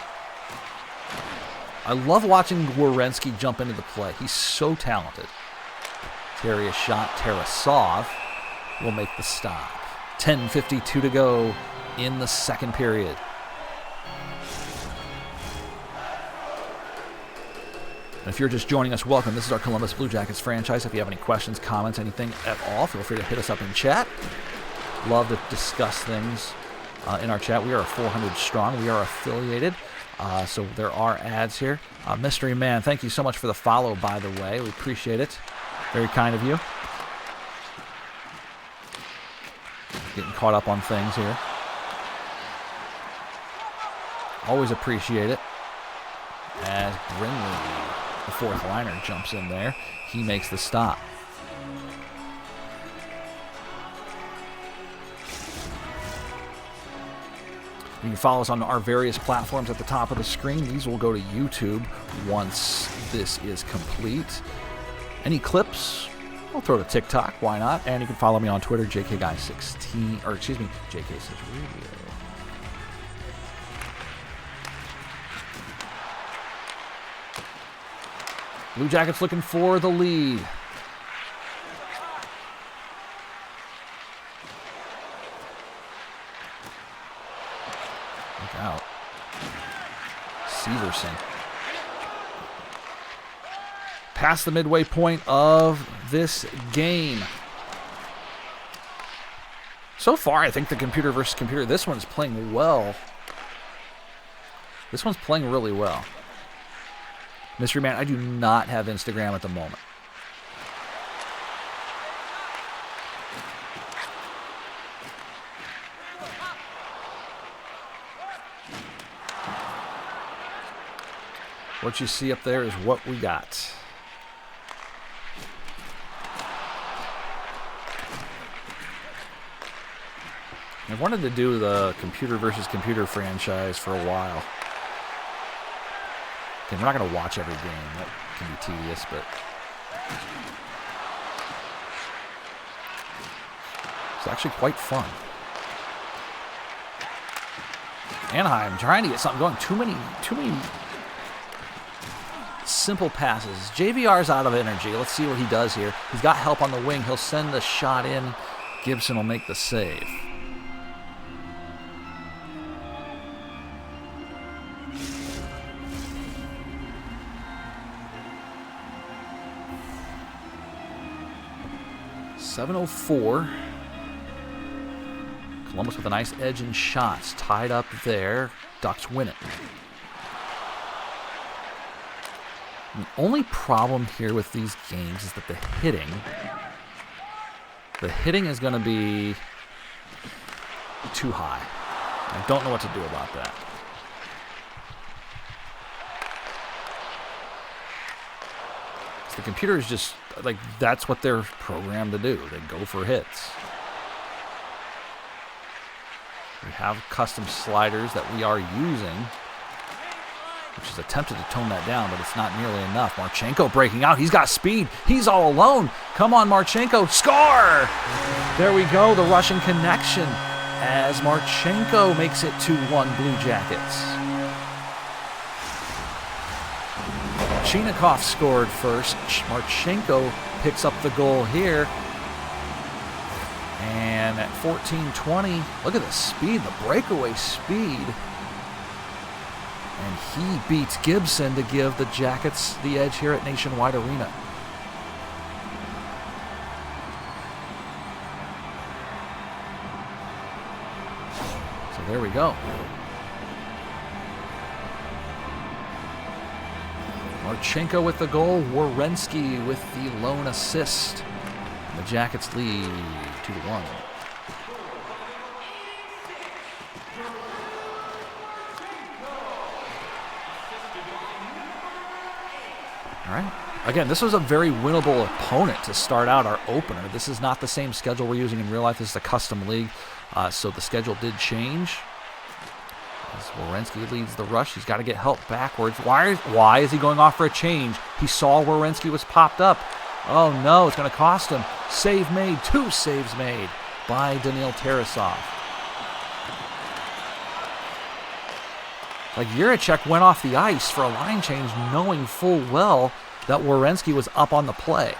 I love watching Werenski jump into the play. He's so talented. Terry a shot. Tarasov will make the stop. 10:52 to go in the second period. And if you're just joining us, welcome. This is our Columbus Blue Jackets franchise. If you have any questions, comments, anything at all, feel free to hit us up in chat. Love to discuss things in our chat. We are 400 strong. We are affiliated, so there are ads here. Mystery Man, thank you so much for the follow, by the way. We appreciate it. Very kind of you. Getting caught up on things here. Always appreciate it. As Brinley, the fourth liner, jumps in there. He makes the stop. You can follow us on our various platforms at the top of the screen. These will go to YouTube once this is complete. Any clips, I'll throw to TikTok. Why not? And you can follow me on Twitter, JKGuy16, or excuse me, JK6Radio. Blue Jackets looking for the lead. Look out. Severson. Past the midway point of this game. So far, I think the computer versus computer, this one's playing well. This one's playing really well. Mystery Man, I do not have Instagram at the moment. What you see up there is what we got. I've wanted to do the computer versus computer franchise for a while. Okay, we're not going to watch every game. That can be tedious, but it's actually quite fun. Anaheim trying to get something going. Too many simple passes. JVR's out of energy. Let's see what he does here. He's got help on the wing. He'll send the shot in. Gibson will make the save. .704. Columbus with a nice edge in shots. Tied up there. Ducks win it. The only problem here with these games is that the hitting is going to be too high. I don't know what to do about that. The computer is just, like, that's what they're programmed to do. They go for hits. We have custom sliders that we are using, which is attempted to tone that down, but it's not nearly enough. Marchenko breaking out. He's got speed. He's all alone. Come on, Marchenko. Score! There we go, the Russian connection as Marchenko makes it 2-1 Blue Jackets. Chinakhov scored first. Marchenko picks up the goal here. And at 14:20, look at the speed, the breakaway speed. And he beats Gibson to give the Jackets the edge here at Nationwide Arena. So there we go. Marchenko with the goal, Werenski with the lone assist. And the Jackets lead 2-1. All right. Again, this was a very winnable opponent to start out our opener. This is not the same schedule we're using in real life. This is a custom league, so the schedule did change. As Werenski leads the rush, he's got to get help backwards. Why is he going off for a change? He saw Werenski was popped up. Oh no, it's going to cost him. Save made, 2 saves made by Daniil Tarasov. Like, Jiricek went off the ice for a line change knowing full well that Werenski was up on the play.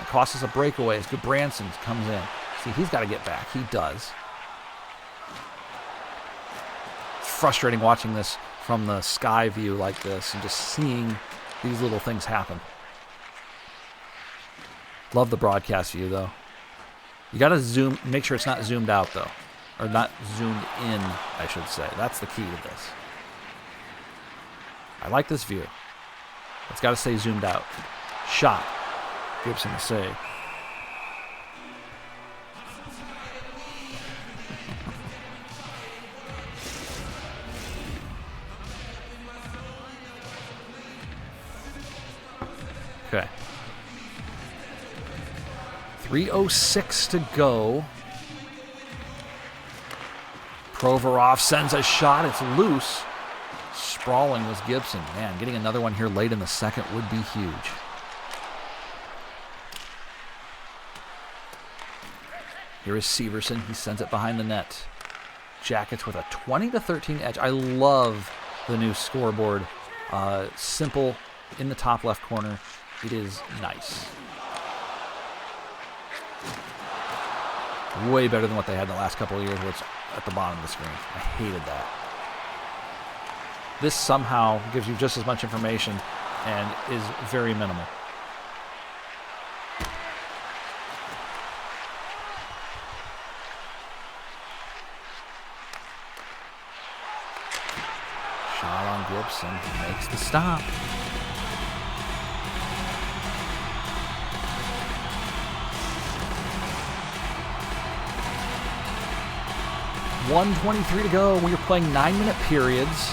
It costs us a breakaway as Goodbranson comes in. See, he's got to get back. He does. Frustrating watching this from the sky view like this and just seeing these little things happen. Love the broadcast view though. You gotta zoom, make sure it's not zoomed out though. Or not zoomed in, I should say. That's the key to this. I like this view. It's gotta stay zoomed out. Shot. Gibson to save. Okay. 3:06 to go. Provorov sends a shot. It's loose. Sprawling was Gibson. Man, getting another one here late in the second would be huge. Here is Severson. He sends it behind the net. Jackets with a 20-13 edge. I love the new scoreboard. Simple in the top left corner. It is nice. Way better than what they had the last couple of years where it's at the bottom of the screen. I hated that. This somehow gives you just as much information and is very minimal. Shot on Gibson. He makes the stop. .123 to go. We are playing 9-minute periods.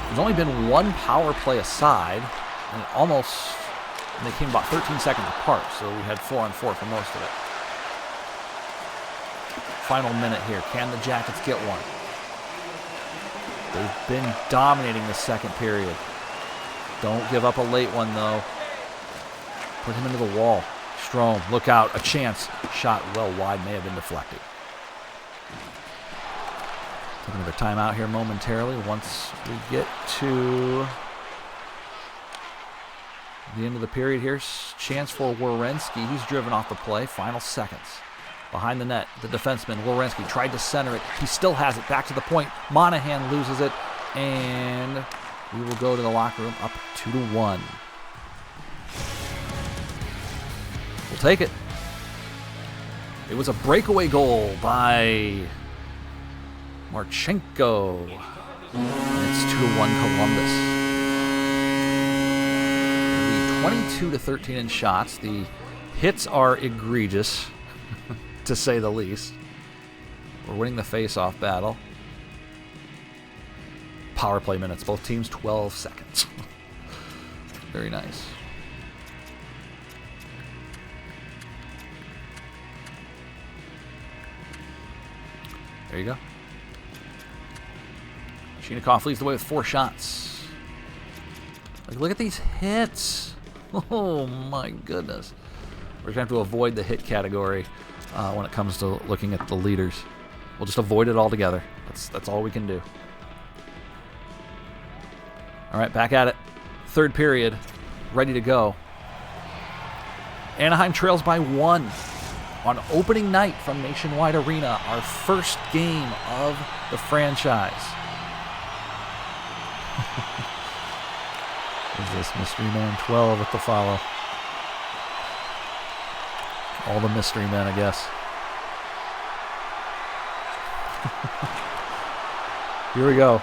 There's only been one power play aside, and they came about 13 seconds apart, so we had 4-on-4 for most of it. Final minute here. Can the Jackets get one? They've been dominating the second period. Don't give up a late one, though. Put him into the wall. Strome, look out. A chance. Shot well wide. May have been deflected. Taking another timeout here momentarily. Once we get to the end of the period here, chance for Werenski. He's driven off the play. Final seconds. Behind the net, the defenseman, Werenski, tried to center it. He still has it. Back to the point. Monahan loses it. And we will go to the locker room up 2-1. We'll take it. It was a breakaway goal by Marchenko. And it's 2-1 Columbus. It'll be 22-13 in shots. The hits are egregious, to say the least. We're winning the face-off battle. Power play minutes. Both teams 12 seconds. Very nice. There you go. Chinakhov leads the way with 4 shots. Like, look at these hits. Oh my goodness. We're going to have to avoid the hit category when it comes to looking at the leaders. We'll just avoid it altogether. That's all we can do. All right, back at it. Third period, ready to go. Anaheim trails by 1 on opening night from Nationwide Arena, our first game of the franchise. Is this Mystery Man 12 with the follow? All the mystery men, I guess. Here we go.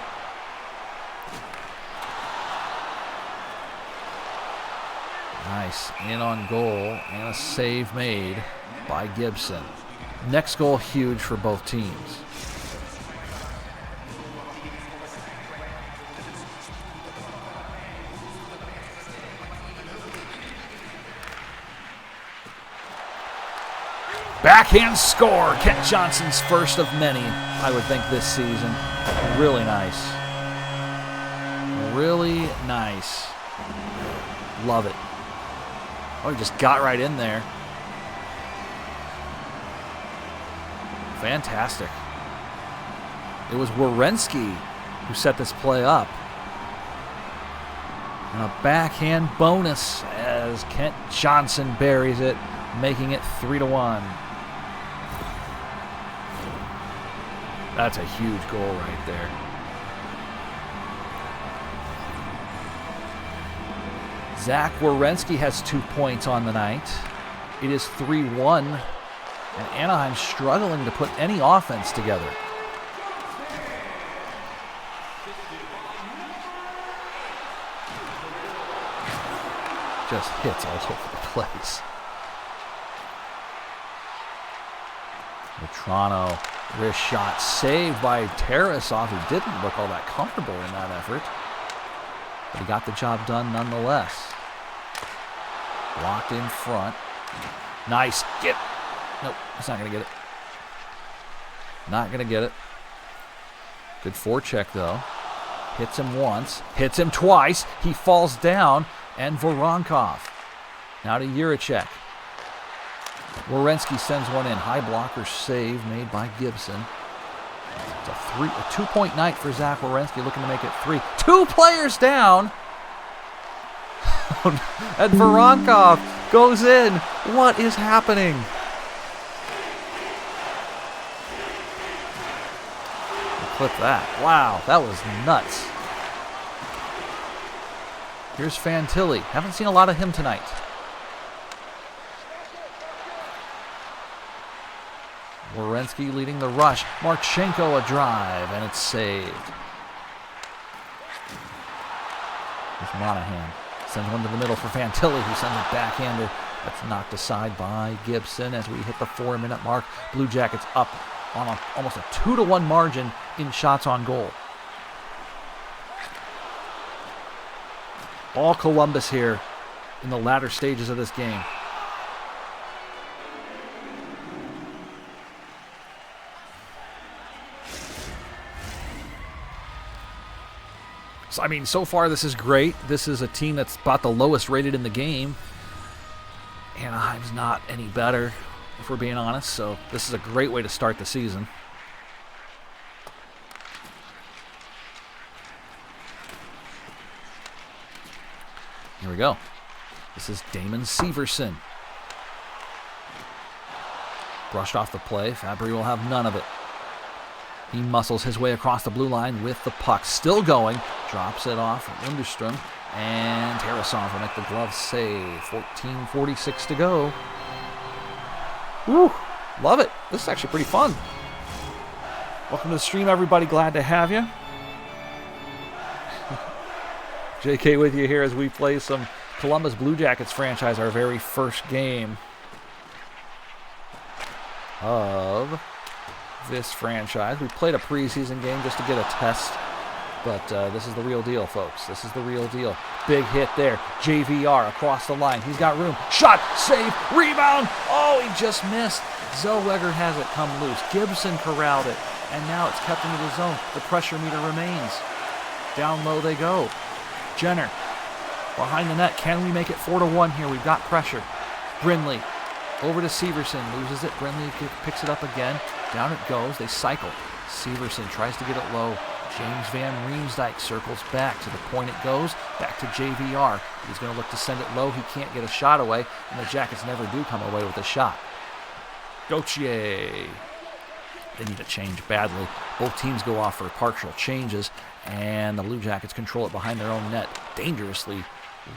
Nice. In on goal and a save made by Gibson. Next goal huge for both teams. Backhand score. Kent Johnson's first of many, I would think, this season. Really nice. Really nice. Love it. Oh, he just got right in there. Fantastic. It was Werenski who set this play up. And a backhand bonus as Kent Johnson buries it, making it 3-1. That's a huge goal right there. Zach Werenski has 2 points on the night. It is 3-1, and Anaheim struggling to put any offense together. Just hits all over the place. Toronto, wrist shot saved by Tarasov, who didn't look all that comfortable in that effort. But he got the job done nonetheless. Blocked in front. Nice. Nope, he's not going to get it. Not going to get it. Good forecheck, though. Hits him once. Hits him twice. He falls down. And Voronkov. Now to Jiricek. Werenski sends one in. High blocker save made by Gibson. It's a 2-point night for Zach Werenski, looking to make it 3. 2 players down. And Voronkov goes in. What is happening? Clip that. Wow, that was nuts. Here's Fantilli. Haven't seen a lot of him tonight. Werenski leading the rush. Marchenko a drive, and it's saved. Here's Monahan. Sends one to the middle for Fantilli, who sends it backhander. That's knocked aside by Gibson as we hit the 4-minute mark. Blue Jackets up on almost a 2-1 margin in shots on goal. All Columbus here in the latter stages of this game. So, I mean, so far this is great. This is a team that's about the lowest rated in the game. Anaheim's not any better, if we're being honest, so this is a great way to start the season. Here we go. This is Damon Severson. Brushed off the play. Fabry will have none of it. He muscles his way across the blue line with the puck. Still going. Drops it off from Lundström. And Tarasov will make the glove save. 14:46 to go. Woo! Love it. This is actually pretty fun. Welcome to the stream, everybody. Glad to have you. JK with you here as we play some Columbus Blue Jackets franchise, our very first game of this franchise. We played a preseason game just to get a test, but this is the real deal, folks. This is the real deal. Big hit there. JVR across the line. He's got room. Shot, save, rebound. Oh, he just missed. Zellweger has it come loose. Gibson corralled it, and now it's kept into the zone. The pressure meter remains. Down low they go. Jenner behind the net. Can we make it 4-1 here? We've got pressure. Brindley over to Severson. Loses it. Brindley picks it up again. Down it goes. They cycle. Severson tries to get it low. James Van Riemsdyk circles back. To the point it goes. Back to JVR. He's going to look to send it low. He can't get a shot away. And the Jackets never do come away with a shot. Gauthier. They need a change badly. Both teams go off for partial changes. And the Blue Jackets control it behind their own net. Dangerously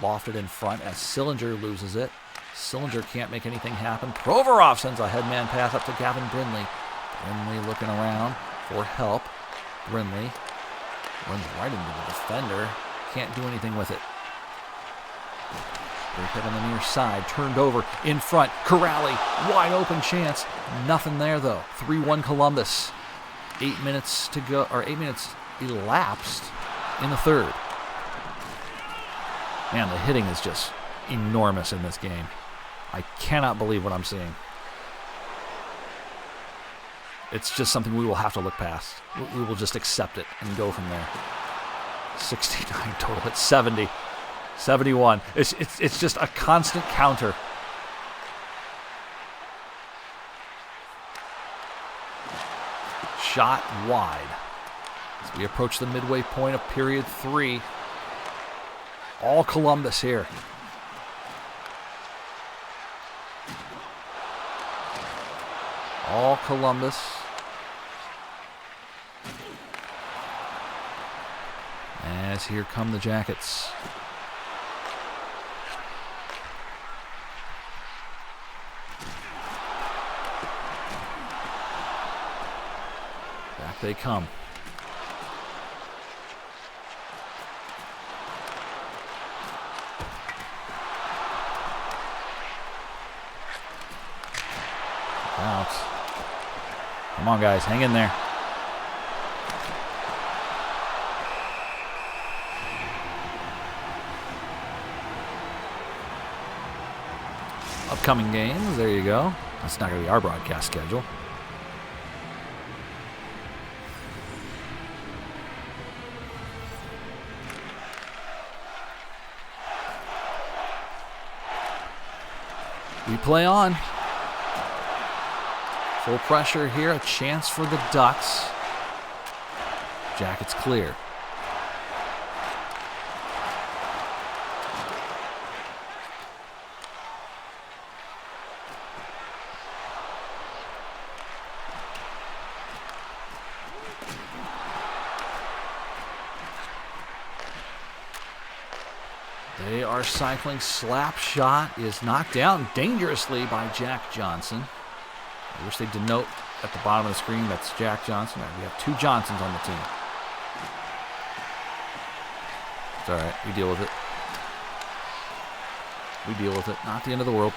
lofted in front as Sillinger loses it. Sillinger can't make anything happen. Provorov sends a headman pass up to Gavin Brindley. Brindley looking around for help. Brindley runs right into the defender. Can't do anything with it. They hit on the near side. Turned over in front. Corrali. Wide open chance. Nothing there though. 3-1 Columbus. 8 minutes to go, or 8 minutes elapsed in the third. Man, the hitting is just enormous in this game. I cannot believe what I'm seeing. It's just something we will have to look past. We will just accept it and go from there. 69 total. It's 70. 71. It's just a constant counter. Shot wide. As we approach the midway point of period 3. All Columbus here. All Columbus. As here come the Jackets. Back they come. Out. Come on, guys, hang in there. Upcoming games, there you go. That's not going to be our broadcast schedule. We play on. Full pressure here, a chance for the Ducks. Jackets clear. They are cycling. Slap shot is knocked down dangerously by Jack Johnson. I wish they'd denote at the bottom of the screen that's Jack Johnson. We have 2 Johnsons on the team. It's all right. We deal with it. We deal with it. Not the end of the world.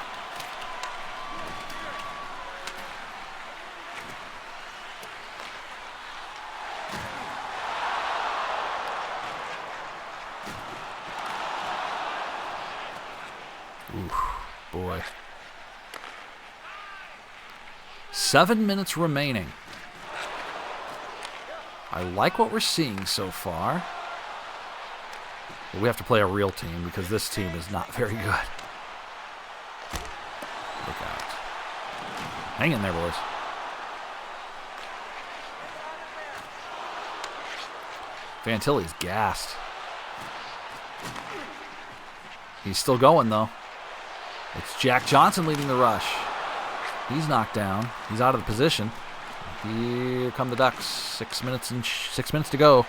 Oof, boy. 7 minutes remaining. I like what we're seeing so far. But we have to play a real team because this team is not very good. Look out. Hang in there, boys. Fantilli's gassed. He's still going, though. It's Jack Johnson leading the rush. He's knocked down. He's out of the position. Here come the Ducks. 6 minutes to go.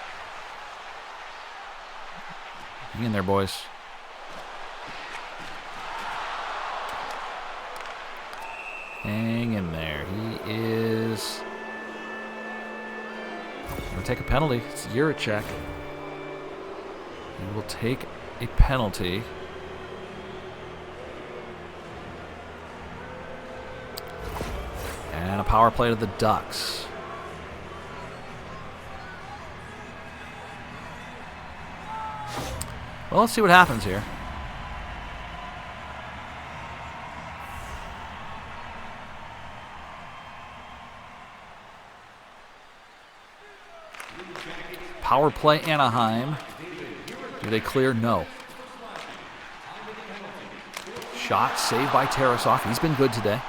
Hang in there, boys. Hang in there. He is going to take a penalty. It's Juracek. He will take a penalty. And a power play to the Ducks. Well, let's see what happens here. Power play Anaheim. Do they clear? No. Shot saved by Tarasov. He's been good today.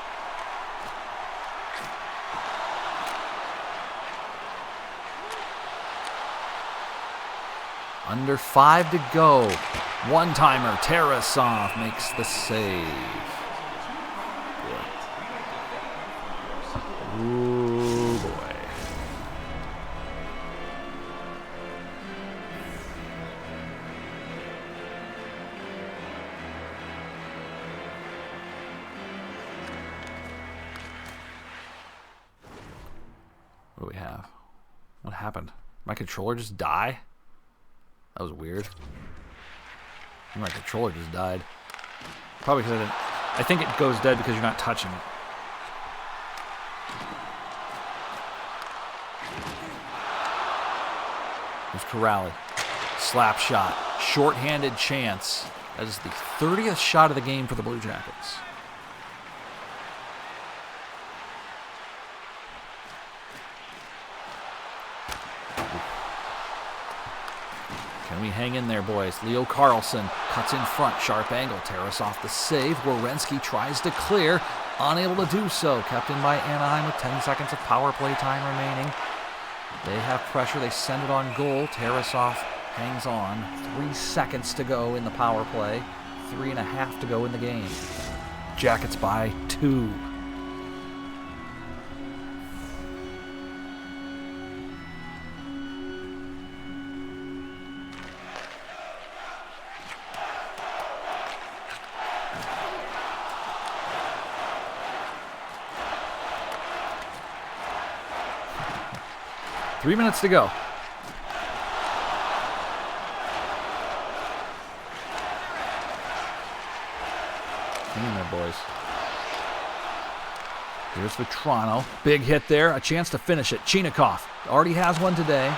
Under 5 to go. One-timer. Tarasov makes the save. Ooh, boy. What do we have? What happened? My controller just die? That was weird. My controller just died. Probably because I didn't. I think it goes dead because you're not touching it. There's Corrali. Slap shot. Short-handed chance. That is the 30th shot of the game for the Blue Jackets. Can we hang in there, boys? Leo Carlson cuts in front. Sharp angle. Tarasov the save. Werenski tries to clear. Unable to do so. Kept in by Anaheim with 10 seconds of power play time remaining. They have pressure. They send it on goal. Tarasov hangs on. 3 seconds to go in the power play. 3.5 to go in the game. Jackets by 2. Three minutes to go. Hang in there, boys. Here's Vetrano. Big hit there. A chance to finish it. Chinakhov already has one today.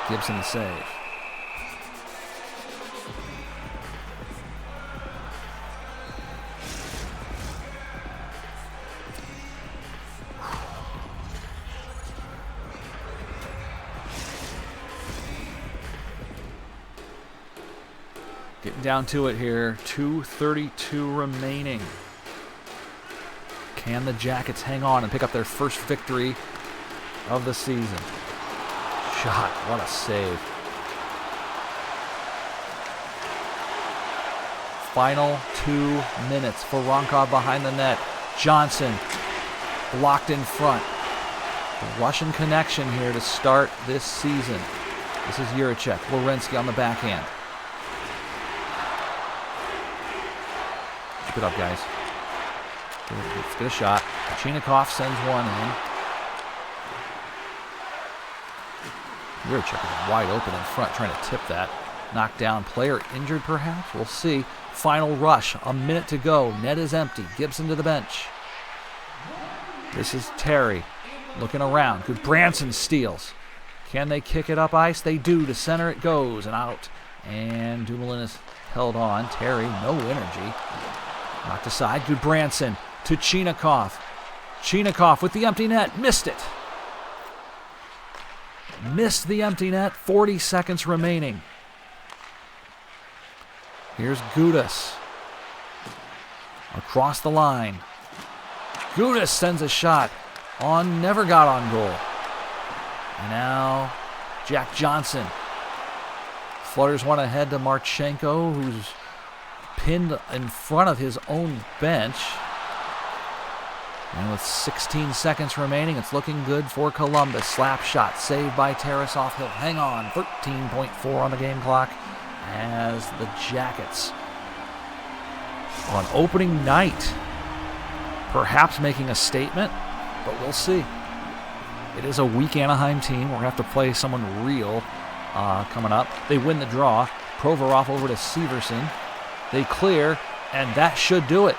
Gibson the save. Getting down to it here. 2:32 remaining. Can the Jackets hang on and pick up their first victory of the season? Shot. What a save. Final 2 minutes. Voronkov behind the net. Johnson blocked in front. The Russian connection here to start this season. This is Juracek. Werenski on the backhand. Keep it up, guys. Let's get a shot. Chinakhov sends one in. Juracek is wide open in front, trying to tip that. Knocked down. Player injured, perhaps? We'll see. Final rush. A minute to go. Net is empty. Gibson to the bench. This is Terry looking around. Good. Branson steals. Can they kick it up ice? They do. To center it goes and out. And Dumoulin is held on. Terry, no energy. Knocked aside. Good. Branson to Chinakhov. Chinakhov with the empty net. Missed it. Missed the empty net. 40 seconds remaining. Here's Gudas. Across the line. Gudas sends a shot. Never got on goal. And now Jack Johnson flutters one ahead to Marchenko, who's pinned in front of his own bench. And with 16 seconds remaining, it's looking good for Columbus. Slap shot saved by Tarasov. He'll hang on. 13.4 on the game clock as the Jackets on opening night perhaps making a statement, but we'll see. It is a weak Anaheim team. We're going to have to play someone real coming up. They win the draw. Provorov over to Severson. They clear, and that should do it.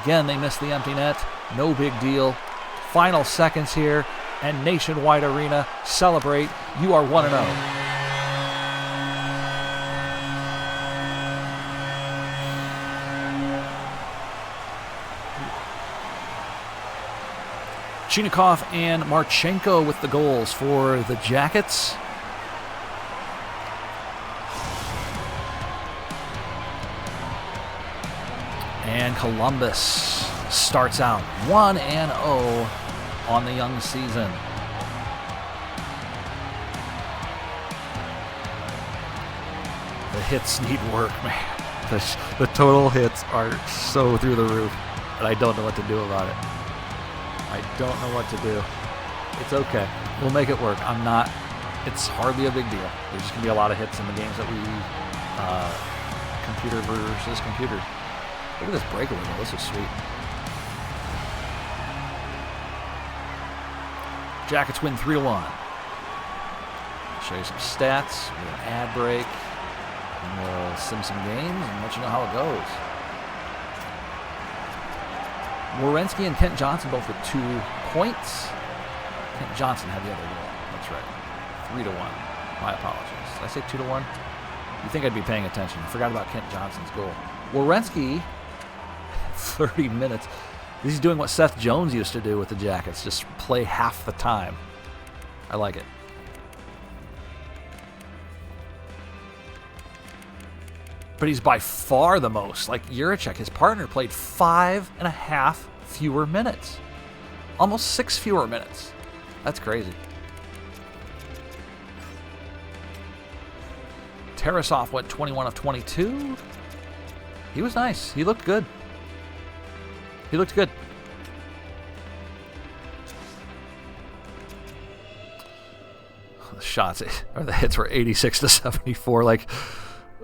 Again, they miss the empty net. No big deal. Final seconds here, and Nationwide Arena celebrate. You are 1-0. Chinakhov and Marchenko with the goals for the Jackets. And Columbus starts out 1-0 on the young season. The hits need work, man. The total hits are so through the roof, and I don't know what to do about it. I don't know what to do. It's okay. We'll make it work. It's hardly a big deal. There's just going to be a lot of hits in the games that we, computer versus computer. Look at this breakaway goal. This is sweet. Jackets win 3-1. Show you some stats. We'll ad break. And we'll sim some games and let you know how it goes. Werenski and Kent Johnson both with 2 points. Kent Johnson had the other goal. That's right. 3-1. My apologies. Did I say 2-1? You think I'd be paying attention. I forgot about Kent Johnson's goal. Werenski, 30 minutes. He's doing what Seth Jones used to do with the Jackets. Just play half the time. I like it. But he's by far the most. Like Juracek, his partner, played 5.5 fewer minutes. Almost 6 fewer minutes. That's crazy. Tarasov went 21 of 22. He was nice. He looked good. He looked good. The shots, or the hits were 86 to 74. Like,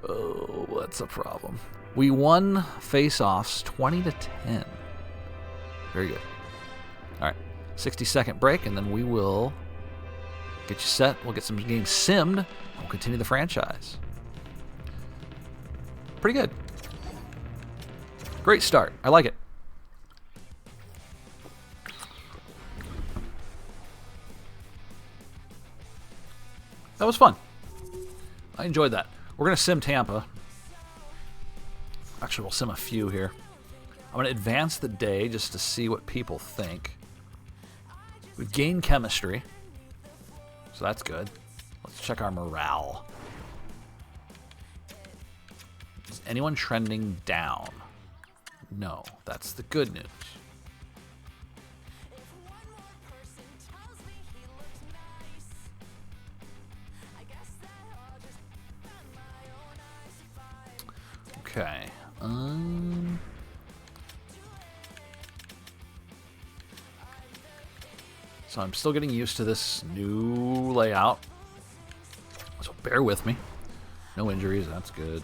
oh, that's a problem. We won face-offs 20 to 10. Very good. All right, 60-second break, and then we will get you set. We'll get some games simmed, and we'll continue the franchise. Pretty good. Great start. I like it. That was fun. I enjoyed that. We're going to sim Tampa. Actually, we'll sim a few here. I'm going to advance the day just to see what people think. We've gained chemistry, so that's good. Let's check our morale. Is anyone trending down? No, that's the good news. Okay. So I'm still getting used to this new layout. So bear with me. No injuries, that's good.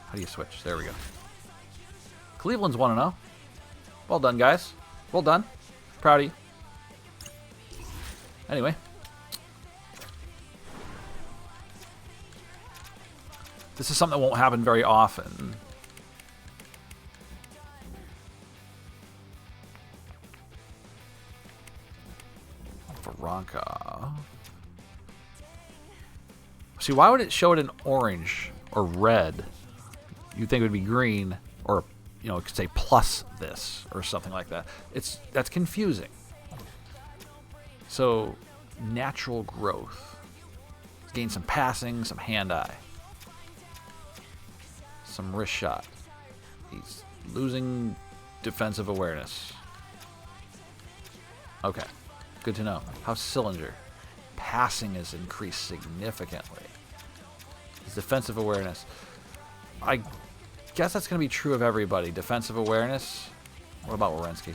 How do you switch? There we go. Cleveland's 1-0. Well done, guys. Well done. Proud of you. Anyway. This is something that won't happen very often. Veronka. See, why would it show it in orange or red? You'd think it would be green, or you know, it could say plus this or something like that. That's confusing. So, natural growth. Gain some passing, some hand-eye. Some wrist shot. He's losing defensive awareness. Okay, good to know. How's Sillinger? Passing has increased significantly. His defensive awareness. I guess that's going to be true of everybody. Defensive awareness. What about Werenski?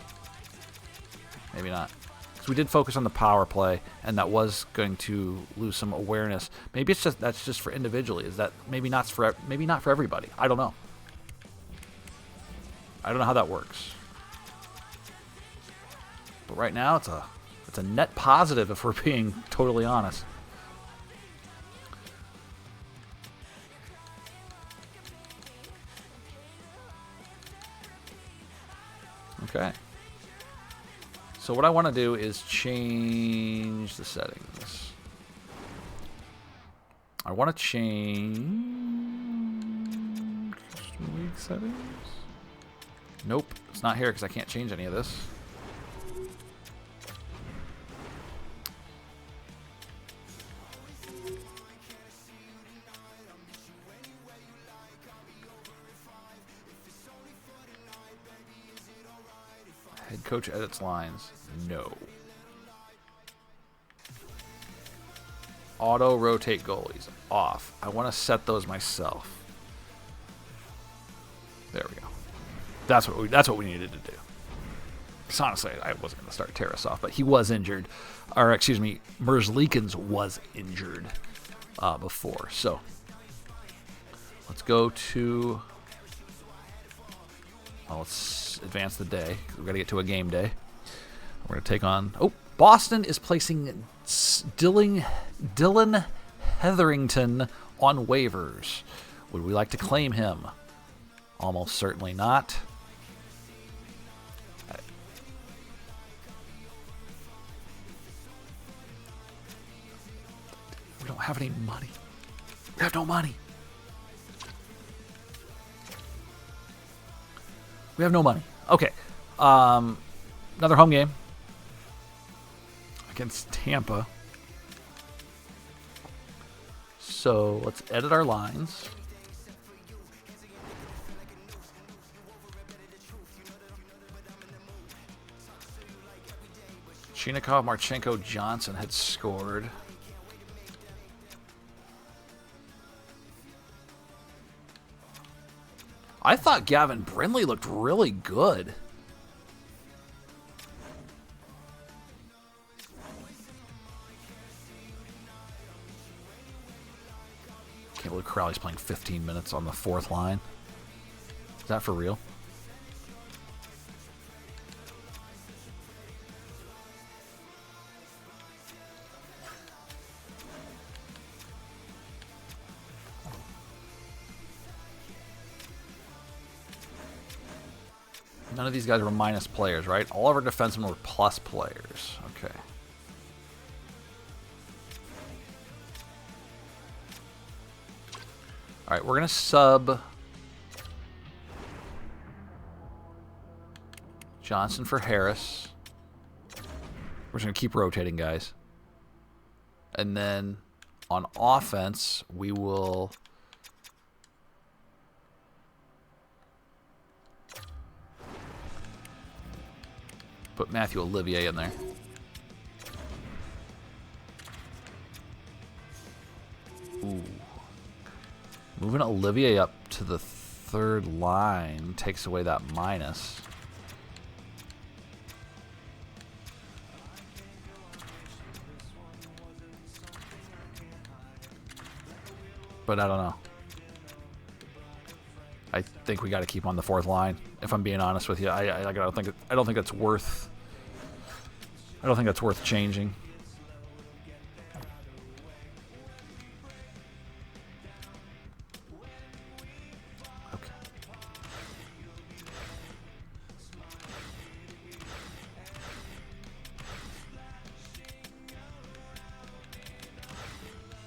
Maybe not. Because we did focus on the power play, and that was going to lose some awareness. Maybe it's just that's just for individually. Is that maybe not for everybody? I don't know. I don't know how that works. But right now, it's a net positive if we're being totally honest. Okay. So what I want to do is change the settings. I want to change league settings. Nope, it's not here because I can't change any of this. Head coach edits lines. No. Auto rotate goalies. Off. I want to set those myself. There we go. That's what we needed to do. Because honestly, I wasn't going to start Tarasov, but he was injured. Or, excuse me, Merzlikins was injured before. So, let's go to... Well, let's advance the day. We've got to get to a game day. We're going to take on... Oh, Boston is placing Dylan Hetherington on waivers. Would we like to claim him? Almost certainly not. We don't have any money. We have no money. We have no money. Okay. Another home game against Tampa. So let's edit our lines. Chinikov, Marchenko, Johnson had scored. I thought Gavin Brindley looked really good. Can't believe Crowley's playing 15 minutes on the fourth line. Is that for real? None of these guys were minus players, right? All of our defensemen were plus players. Okay. All right, we're going to sub Johnson for Harris. We're just going to keep rotating, guys. And then on offense, we will... put Matthew Olivier in there. Ooh. Moving Olivier up to the third line takes away that minus. But I don't know. I think we got to keep on the fourth line. If I'm being honest with you, I don't think it's worth. I don't think that's worth changing.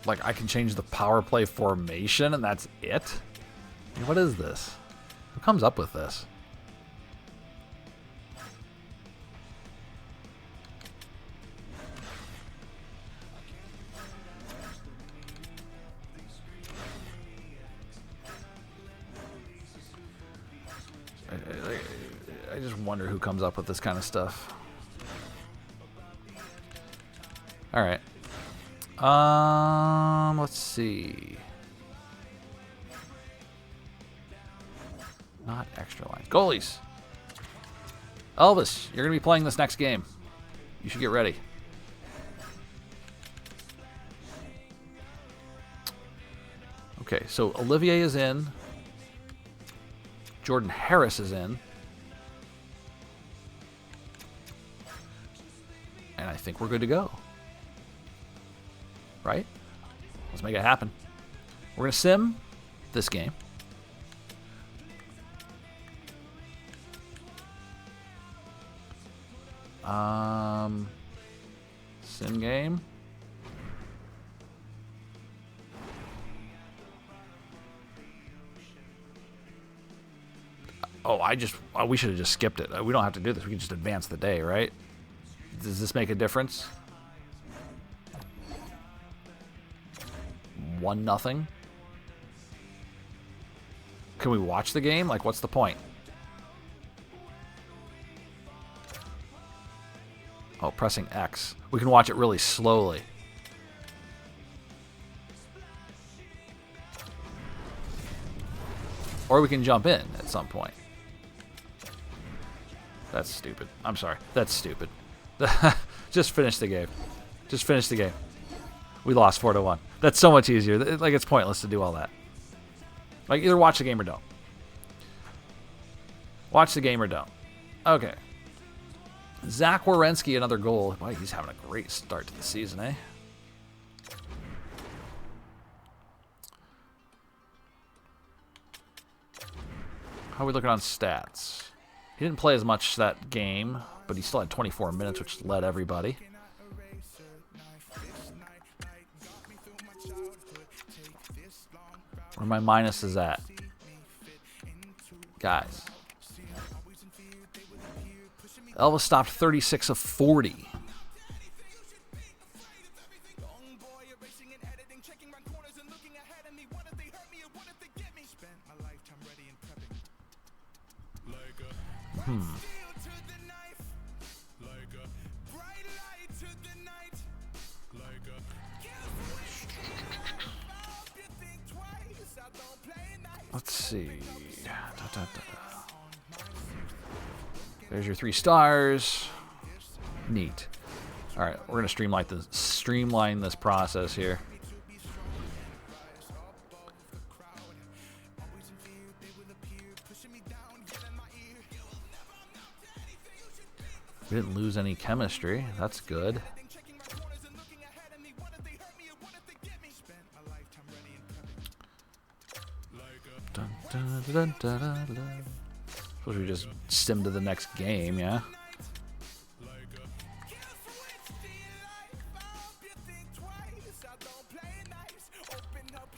Like, I can change the power play formation and that's it? I mean, what is this? Who comes up with this? I just wonder who comes up with this kind of stuff. All right. Let's see. Not extra lines. Goalies. Elvis, you're going to be playing this next game. You should get ready. Okay, so Olivier is in. Jordan Harris is in. And I think we're good to go. Right? Let's make it happen. We're going to sim this game. Sim game. Oh, we should have just skipped it. We don't have to do this. We can just advance the day, right? Does this make a difference? 1-0. Can we watch the game? Like, what's the point? Oh, pressing X. We can watch it really slowly. Or we can jump in at some point. That's stupid. I'm sorry. That's stupid. Just finish the game. Just finish the game. We lost 4-1. That's so much easier. Like, it's pointless to do all that. Like, either watch the game or don't. Watch the game or don't. Okay. Zach Werenski, another goal. Boy, he's having a great start to the season, eh? How are we looking on stats? He didn't play as much that game, but he still had 24 minutes, which led everybody. Where my minus is at. Guys. Elvis stopped 36 of 40. Let's see. There's your 3 stars. Neat. All right, we're gonna streamline this process here. We didn't lose any chemistry. That's good. Dun, dun, dun, dun, dun, dun. Suppose we just sim to the next game, yeah?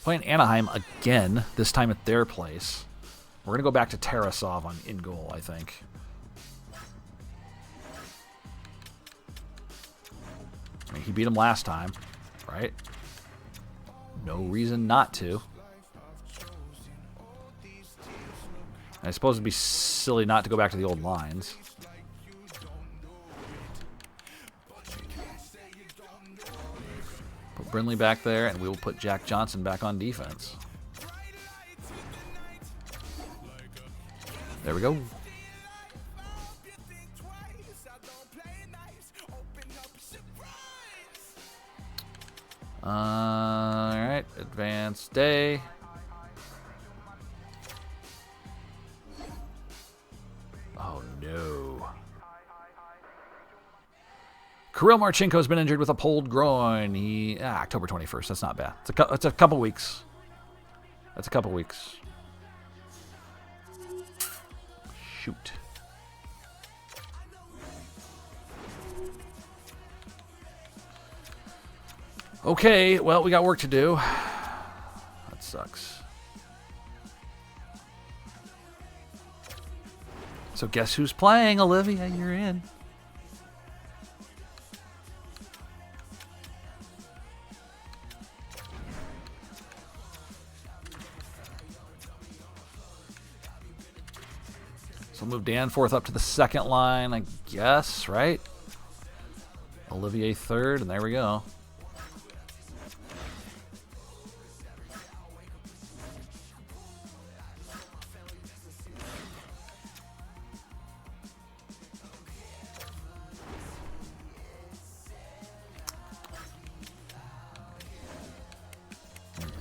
Playing Anaheim again, this time at their place. We're going to go back to Tarasov in goal, I think. I mean, he beat him last time, right? No reason not to. I suppose it'd be silly not to go back to the old lines. Put Brindley back there, and we will put Jack Johnson back on defense. There we go. All right, advanced day. Oh no. Kirill Marchenko's been injured with a pulled groin. October 21st. That's not bad. It's a couple weeks. That's a couple weeks. Shoot. Okay, well, we got work to do. That sucks. So guess who's playing, Olivia? You're in. So we'll move Danforth up to the second line, I guess, right? Olivier third, and there we go.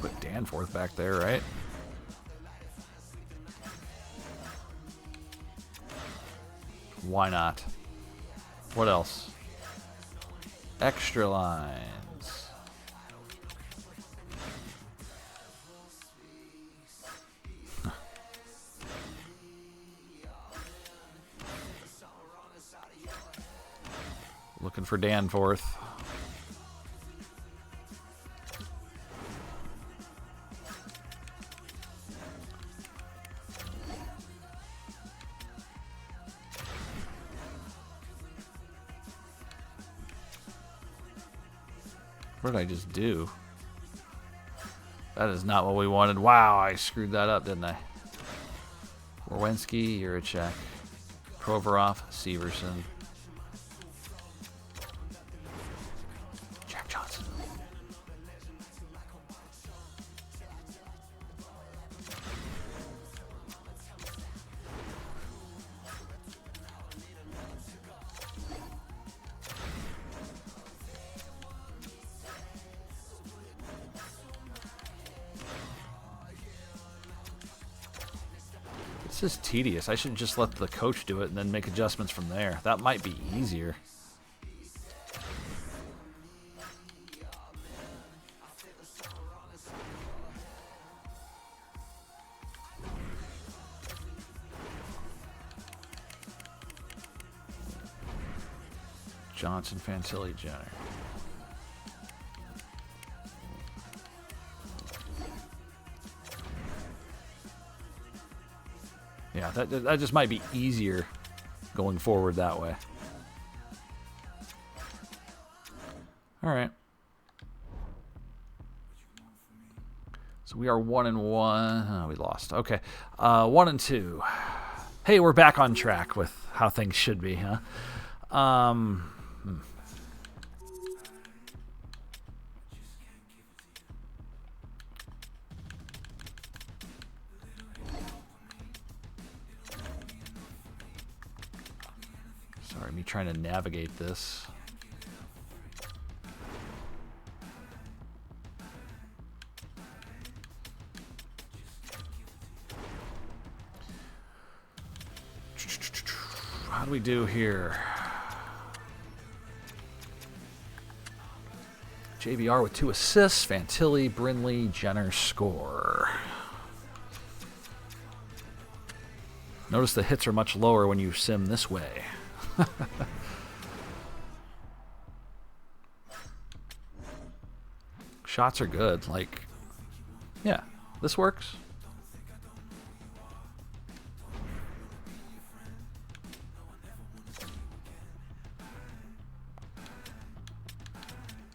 Put Danforth back there, right? Why not? What else? Extra lines. Looking for Danforth. What did I just do? That is not what we wanted. Wow, I screwed that up, didn't I? Werenski, Juracek, Provorov, Severson. Jack Johnson. This is tedious. I should just let the coach do it and then make adjustments from there. That might be easier. Johnson, Fantilli, Jenner. Yeah, that just might be easier going forward that way. All right. So we are 1-1. Oh, we lost. Okay. 1-2. Hey, we're back on track with how things should be, huh? Sorry, me trying to navigate this. How do we do here? JVR with 2 assists. Fantilli, Brindley, Jenner score. Notice the hits are much lower when you sim this way. Shots are good. Like, yeah, this works.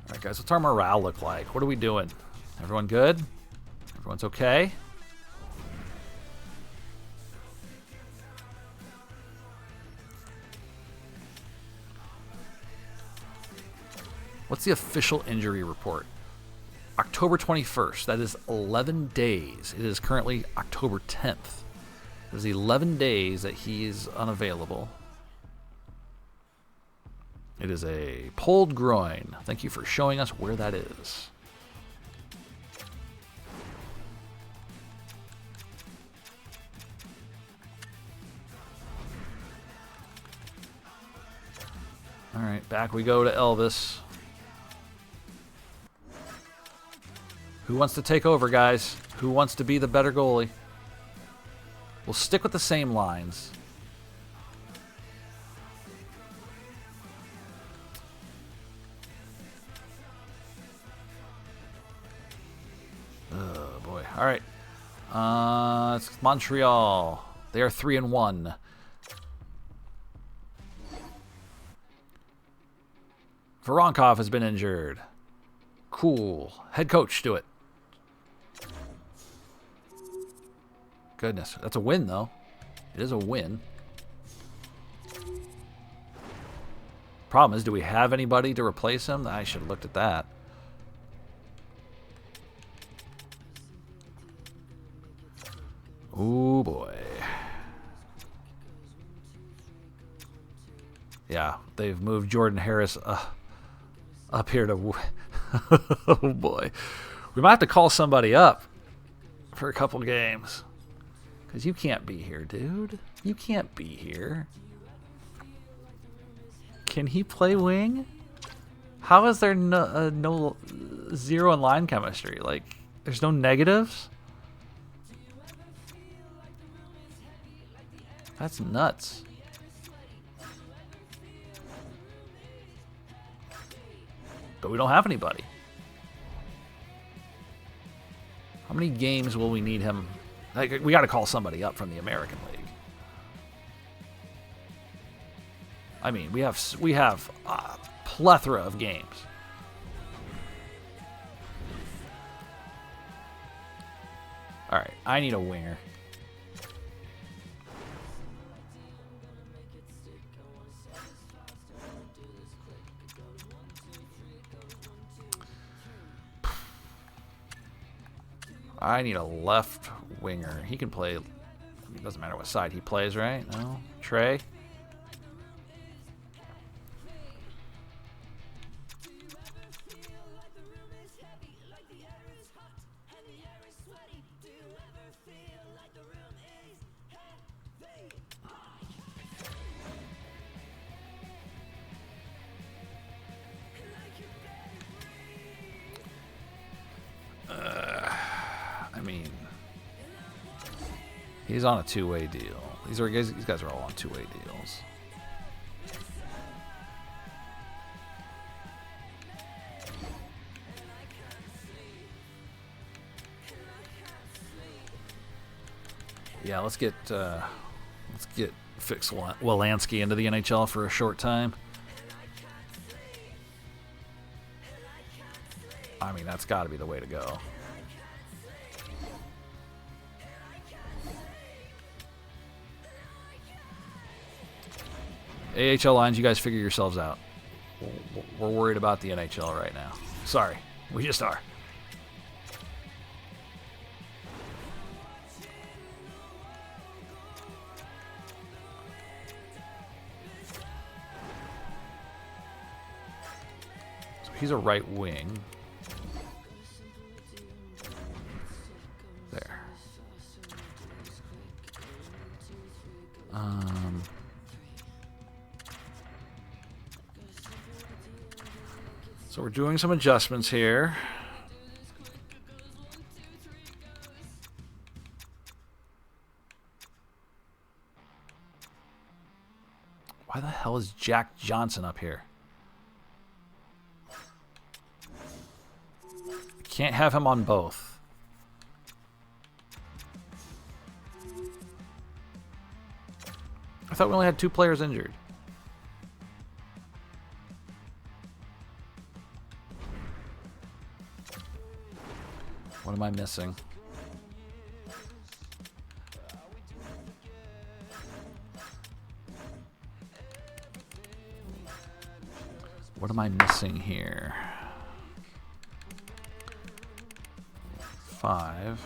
All right, guys, what's our morale look like? What are we doing? Everyone good? Everyone's okay? What's the official injury report? October 21st. That is 11 days. It is currently October 10th. It is 11 days that he is unavailable. It is a pulled groin. Thank you for showing us where that is. All right, back we go to Elvis. Who wants to take over, guys? Who wants to be the better goalie? We'll stick with the same lines. Montreal. They are 3-1. Voronkov has been injured. Cool. Head coach, do it. Goodness, that's a win, though. It is a win. Problem is, do we have anybody to replace him? I should have looked at that. Ooh, boy. Yeah, they've moved Jordan Harris up here to... Oh, boy. We might have to call somebody up for a couple games. Because you can't be here, dude. You can't be here. Can he play wing? How is there no zero in line chemistry? Like, there's no negatives? That's nuts. But we don't have anybody. How many games will we need him? Like, we got to call somebody up from the American League. I mean, we have a plethora of games. All right, I need a winger. I need a left winger. He can play. It doesn't matter what side he plays, right? No? Trey? I mean, he's on a two-way deal. These guys are all on two-way deals. Yeah, let's get Fix Wolansky into the NHL for a short time. I mean, that's got to be the way to go. AHL lines, you guys figure yourselves out. We're worried about the NHL right now. Sorry, we just are. So he's a right wing. There. So we're doing some adjustments here. Why the hell is Jack Johnson up here? Can't have him on both. I thought we only had 2 players injured. What am I missing? What am I missing here? 5,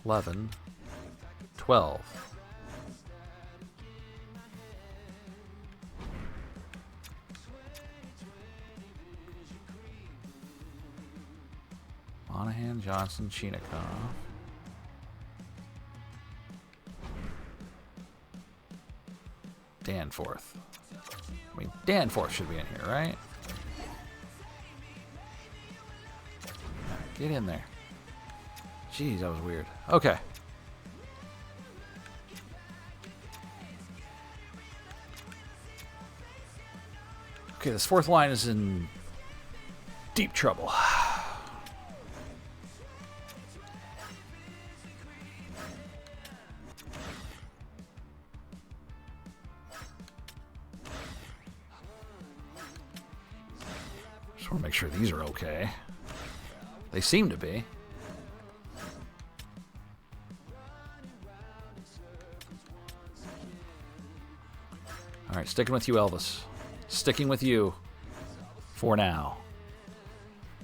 11, 12. Monahan, Johnson, Chinikov. Danforth. I mean, Danforth should be in here, right? Get in there. Jeez, that was weird. Okay. Okay, this fourth line is in deep trouble. Just want to make sure these are okay. They seem to be. All right, sticking with you, Elvis. Sticking with you for now.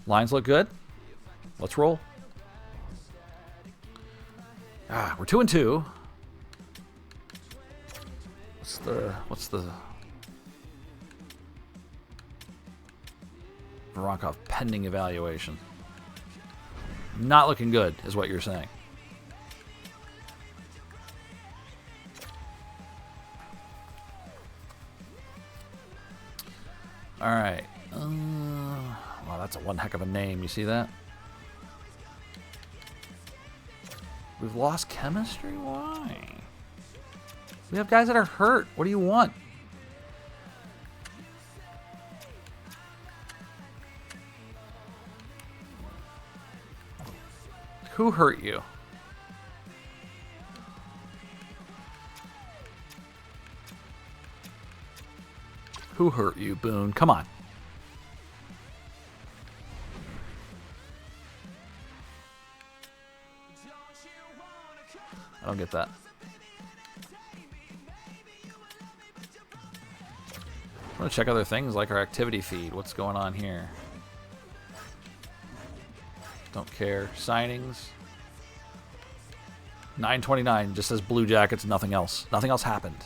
Lines look good. Let's roll. We're 2-2. What's the Voronkov pending evaluation? Not looking good, is what you're saying. All right. Wow, that's a one heck of a name. You see that? We've lost chemistry? Why? We have guys that are hurt. What do you want? Who hurt you? Who hurt you, Boone? Come on. I don't get that. I want to check other things like our activity feed. What's going on here? Don't care. Signings. 929 just says Blue Jackets, nothing else. Nothing else happened.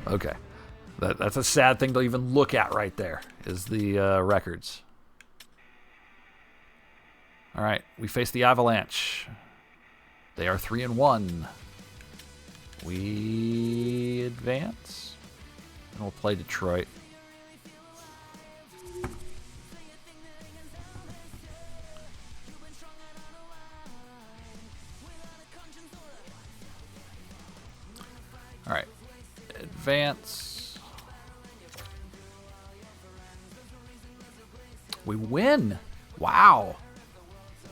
Okay. That's a sad thing to even look at right there, is the records. All right, we face the Avalanche. They are 3-1. We advance, and we'll play Detroit. All right, advance. We win. Wow.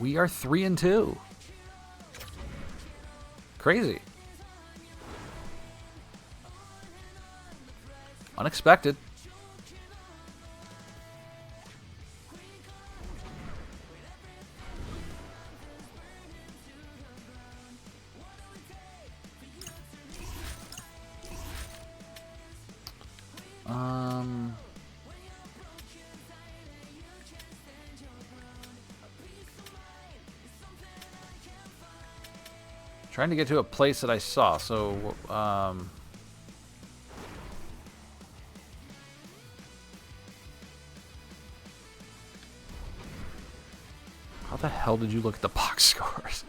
We are 3-2. Crazy. Unexpected. Trying to get to a place that I saw, so how the hell did you look at the box scores?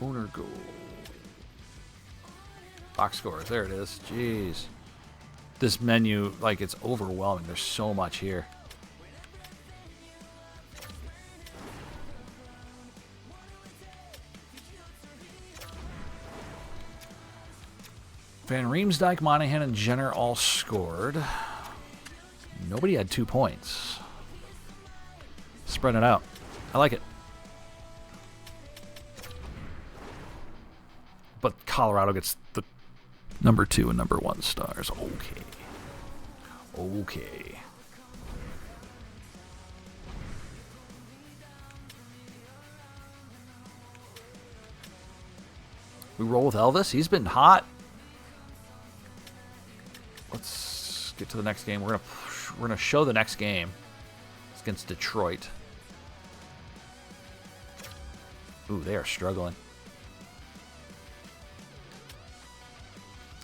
Owner goal. Box scores, there it is. Jeez. This menu, like, it's overwhelming. There's so much here. Van Riemsdyk, Monahan, and Jenner all scored. Nobody had 2 points. Spread it out. I like it. But Colorado gets the number 2 and number 1 stars. Okay. Okay. We roll with Elvis. He's been hot. Let's get to the next game. We're gonna show the next game. It's against Detroit. Ooh, they are struggling.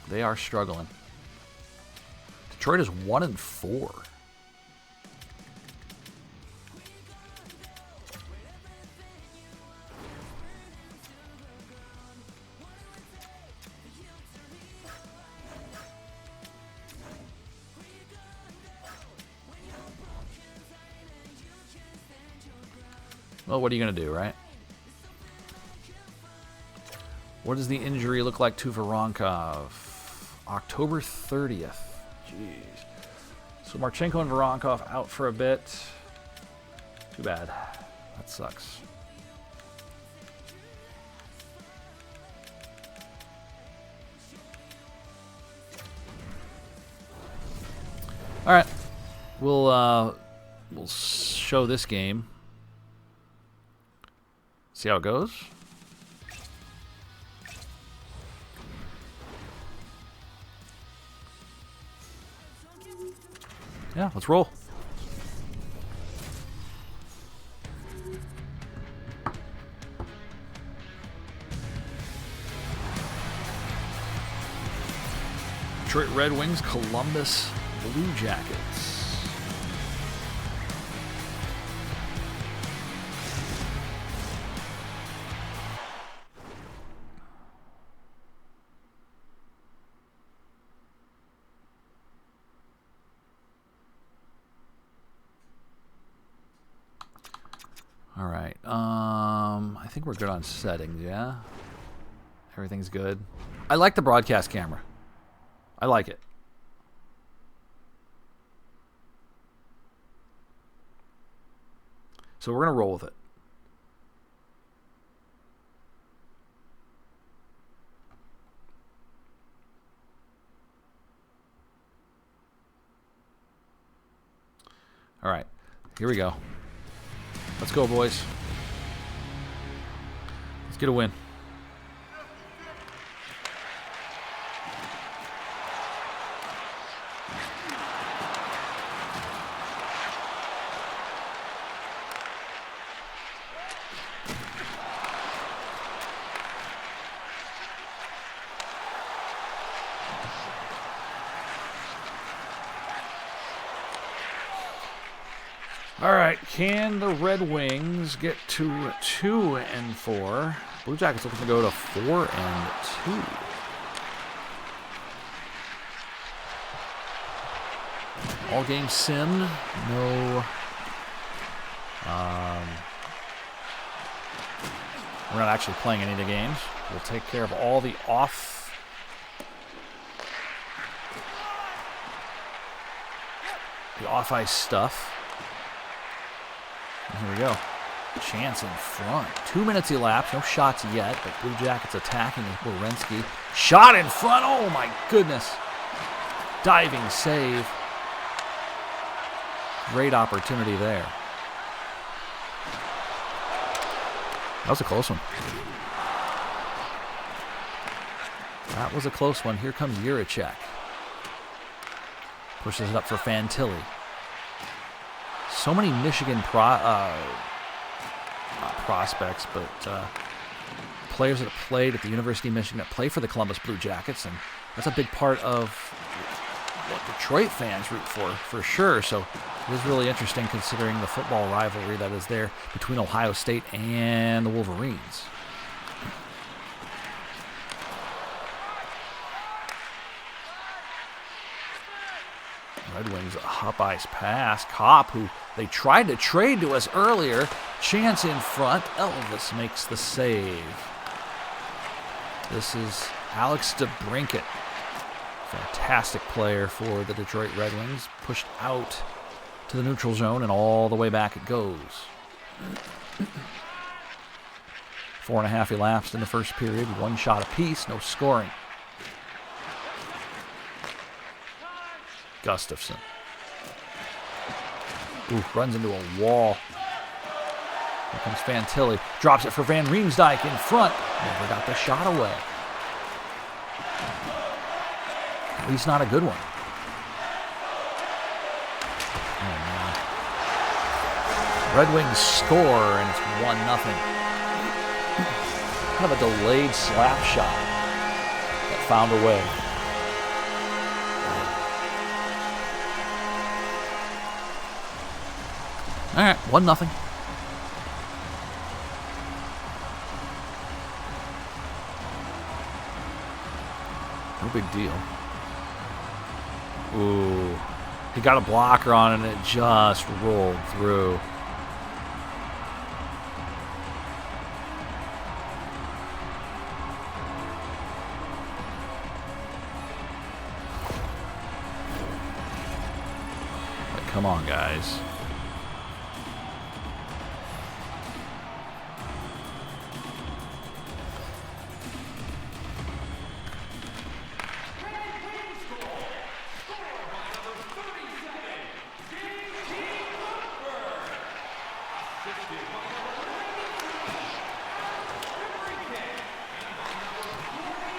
They are struggling. Detroit is 1-4. Well, what are you going to do, right? What does the injury look like to Voronkov? October 30th. Jeez. So Marchenko and Voronkov out for a bit. Too bad. That sucks. All right. We'll show this game. See how it goes. Yeah, let's roll. Detroit Red Wings, Columbus Blue Jackets. All right. I think we're good on settings, yeah? Everything's good. I like the broadcast camera. I like it. So we're going to roll with it. All right. Here we go. Let's go, boys. Let's get a win. All right, can the Red Wings get to 2-4? Blue Jackets looking to go to 4-2. All game sim, no. We're not actually playing any of the games. We'll take care of all the off-ice stuff. Here we go. Chance in front. 2 minutes elapsed. No shots yet, but Blue Jackets attacking with Werenski. Shot in front. Oh, my goodness. Diving save. Great opportunity there. That was a close one. That was a close one. Here comes Juracek. Pushes it up for Fantilli. So many Michigan prospects, but players that have played at the University of Michigan that play for the Columbus Blue Jackets, and that's a big part of what Detroit fans root for sure. So it is really interesting considering the football rivalry that is there between Ohio State and the Wolverines. Red Wings up ice pass. Kopp, who they tried to trade to us earlier. Chance in front. Elvis makes the save. This is Alex DeBrincat. Fantastic player for the Detroit Red Wings. Pushed out to the neutral zone and all the way back it goes. 4.5 elapsed in the first period. One shot apiece. No scoring. Gustafson. Ooh, runs into a wall. Here comes Fantilli. Drops it for Van Riemsdyk in front. Never got the shot away. At least not a good one. Oh, man. Red Wings score, and it's 1-0. Kind of a delayed slap shot that found a way. All right, 1-0. No big deal. Ooh. He got a blocker on and it just rolled through. Come on, guys.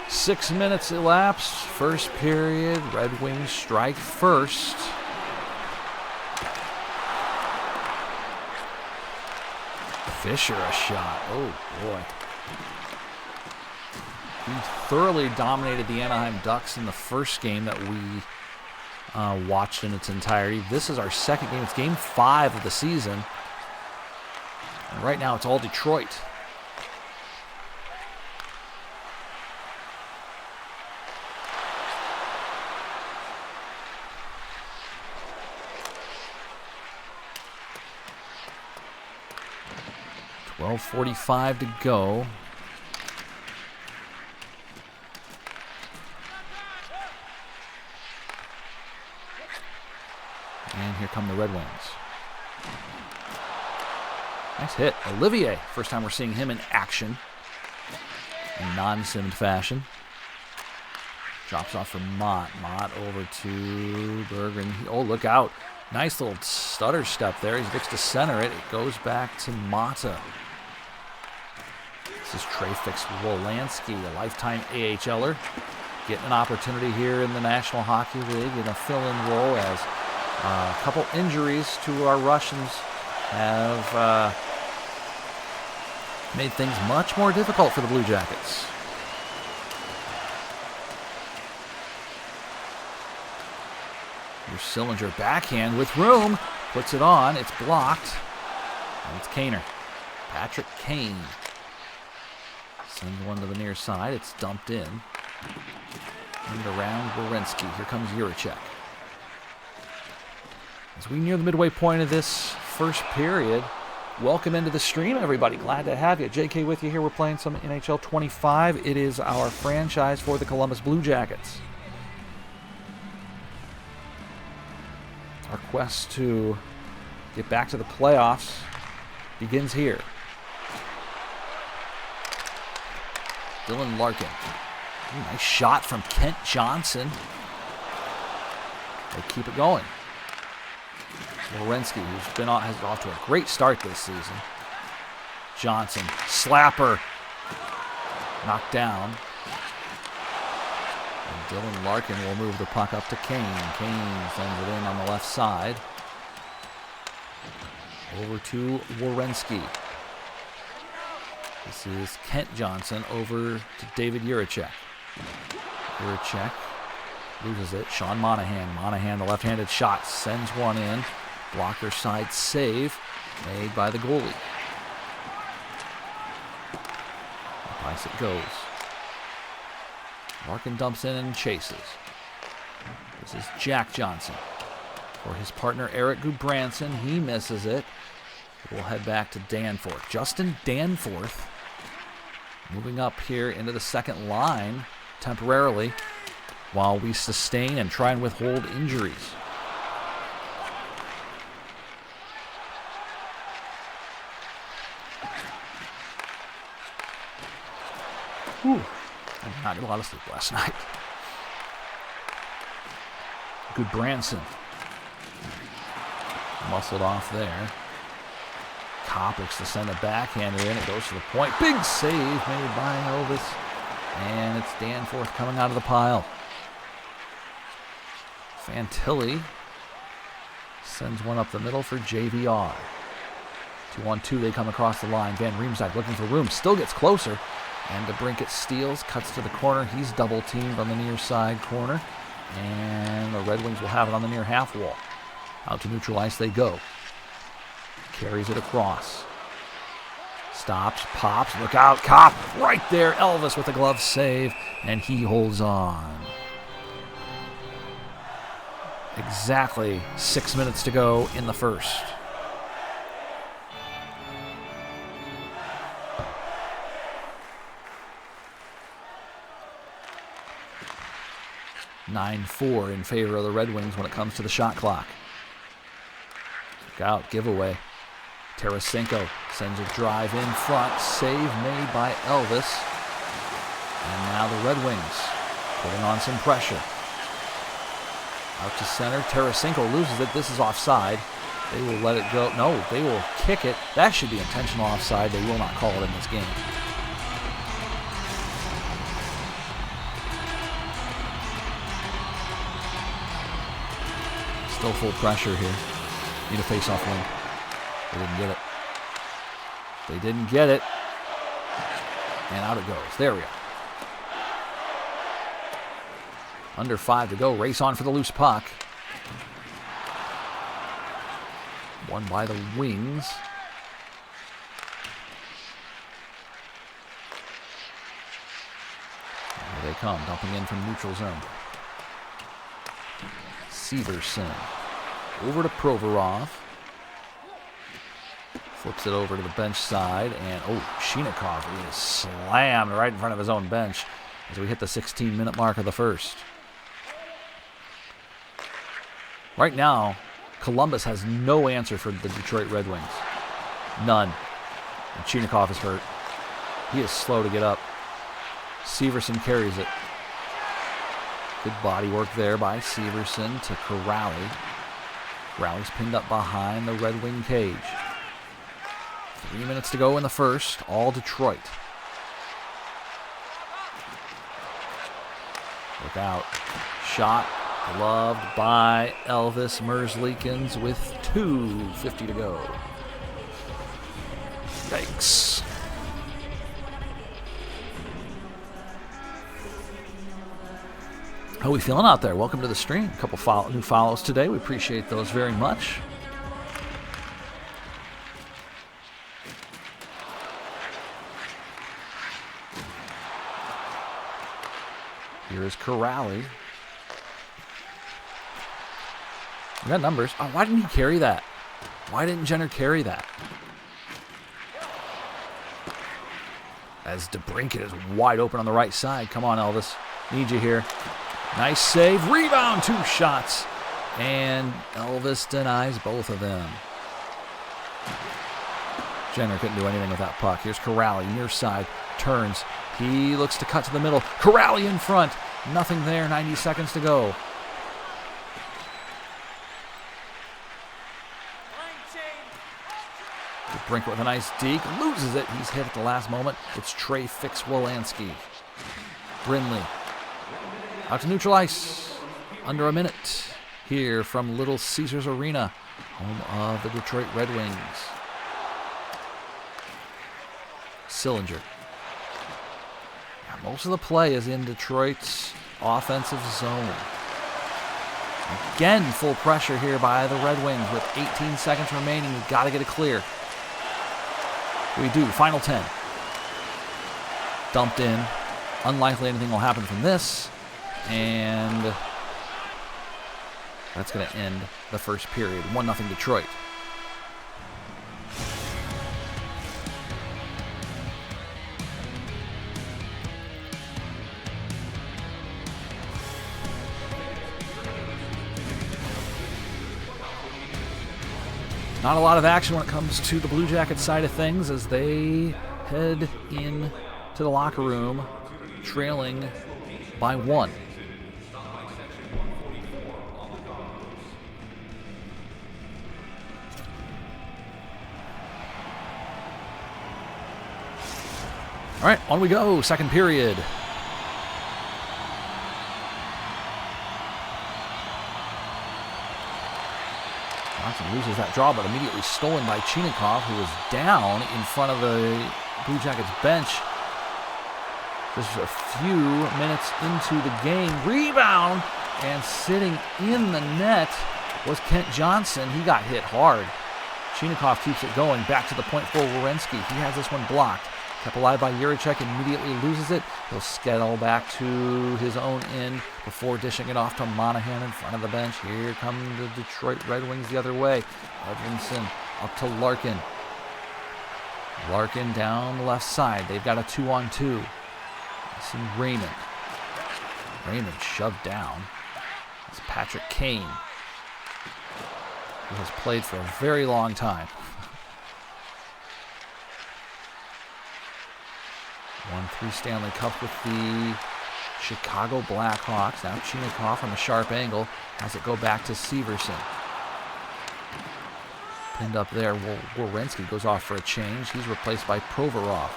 Six minutes elapsed. First period. Red Wings strike first. Fisher a shot. Oh, boy. He thoroughly dominated the Anaheim Ducks in the first game that we watched in its entirety. This is our second game. It's game 5 of the season. And right now it's all Detroit. .45 to go. And here come the Red Wings. Nice hit. Olivier. First time we're seeing him in action in non-simmed fashion. Drops off for Mott. Mott over to Berggren. Oh, look out. Nice little stutter step there. He looks to center it. It goes back to Mata. This is Trey-Fix Wolanski, a lifetime AHLer. Getting an opportunity here in the National Hockey League in a fill-in role as a couple injuries to our Russians have made things much more difficult for the Blue Jackets. Here's Sillinger backhand with room. Puts it on. It's blocked. And it's Kaner. Patrick Kane. Sends one to the near side. It's dumped in. And around Werenski. Here comes Jiricek. As we near the midway point of this first period, welcome into the stream, everybody. Glad to have you. JK with you here. We're playing some NHL 25. It is our franchise for the Columbus Blue Jackets. Our quest to get back to the playoffs begins here. Dylan Larkin. Ooh, nice shot from Kent Johnson. They keep it going. Werenski, has off to a great start this season. Johnson, slapper. Knocked down. And Dylan Larkin will move the puck up to Kane. Kane sends it in on the left side. Over to Werenski. This is Kent Johnson over to David Jiricek. Jiricek loses it. Sean Monahan. Monahan, the left-handed shot, sends one in. Blocker side save made by the goalie. Up ice it goes. Larkin dumps in and chases. This is Jack Johnson. For his partner Eric Gudbranson, he misses it. We'll head back to Danforth. Justin Danforth moving up here into the second line temporarily while we sustain and try and withhold injuries. Whew. I did not get a lot of sleep last night. Gudbranson. Muscled off there. Kopp looks to send a backhander in. It goes to the point. Big save made by Elvis. And it's Danforth coming out of the pile. Fantilli sends one up the middle for JVR. 2-on-2, they come across the line. Van Riemsdyk looking for room. Still gets closer. And DeBrincat steals, cuts to the corner. He's double-teamed on the near side corner. And the Red Wings will have it on the near half wall. Out to neutral ice they go. Carries it across. Stops, pops, look out, Kopp, right there. Elvis with a glove save, and he holds on. Exactly 6 minutes to go in the first. (9-4) in favor of the Red Wings when it comes to the shot clock. Look out, giveaway. Tarasenko sends a drive in front. Save made by Elvis. And now the Red Wings putting on some pressure. Out to center. Tarasenko loses it. This is offside. They will let it go. No, they will kick it. That should be intentional offside. They will not call it in this game. Still full pressure here. Need a face-off win. They didn't get it. They didn't get it. And out it goes. There we go. Under 5 to go. Race on for the loose puck. Won by the Wings. Here they come. Dumping in from neutral zone. Severson. Over to Provorov. Flips it over to the bench side. And, Chinikov is slammed right in front of his own bench as we hit the 16-minute mark of the first. Right now, Columbus has no answer for the Detroit Red Wings. None. And Chinikov is hurt. He is slow to get up. Severson carries it. Good body work there by Severson to Corrali. Corrali's pinned up behind the Red Wing cage. 3 minutes to go in the first. All Detroit. Look out. Shot. Gloved by Elvis Merzlikins with 2:50 to go. Yikes. How are we feeling out there? Welcome to the stream. A couple new follows today. We appreciate those very much. Here is Corrali. We got numbers. Oh, why didn't he carry that? Why didn't Jenner carry that? As DeBrincat is wide open on the right side. Come on, Elvis. Need you here. Nice save. Rebound. 2 shots. And Elvis denies both of them. Jenner couldn't do anything with that puck. Here's Corrali. Near side. Turns. He looks to cut to the middle. Corrali in front. Nothing there. 90 seconds to go. Brink with a nice deke. Loses it. He's hit at the last moment. It's Trey Fix-Wolanski. Brindley. Out to neutral ice. Under a minute. Here from Little Caesars Arena. Home of the Detroit Red Wings. Sillinger. Yeah, most of the play is in Detroit's offensive zone. Again, full pressure here by the Red Wings with 18 seconds remaining. We've got to get it clear. We do. Final 10. Dumped in. Unlikely anything will happen from this. And that's going to end the first period. 1-0 Detroit. Not a lot of action when it comes to the Blue Jackets side of things as they head in to the locker room trailing by 1. All right, on we go. Second period. Johnson loses that draw, but immediately stolen by Chinikov, who was down in front of the Blue Jackets bench. Just a few minutes into the game. Rebound, and sitting in the net was Kent Johnson. He got hit hard. Chinikov keeps it going. Back to the point for Werenski. He has this one blocked. Kept alive by Juracek, immediately loses it. He'll scuttle back to his own end before dishing it off to Monahan in front of the bench. Here come the Detroit Red Wings the other way. Edmondson up to Larkin. Larkin down the left side. They've got a 2-on-2. See Raymond. Raymond shoved down. It's Patrick Kane. who has played for a very long time. Won 3 Stanley Cups with the Chicago Blackhawks. Now Chinakhov from a sharp angle has it go back to Severson. Pinned up there. Werenski goes off for a change. He's replaced by Provorov.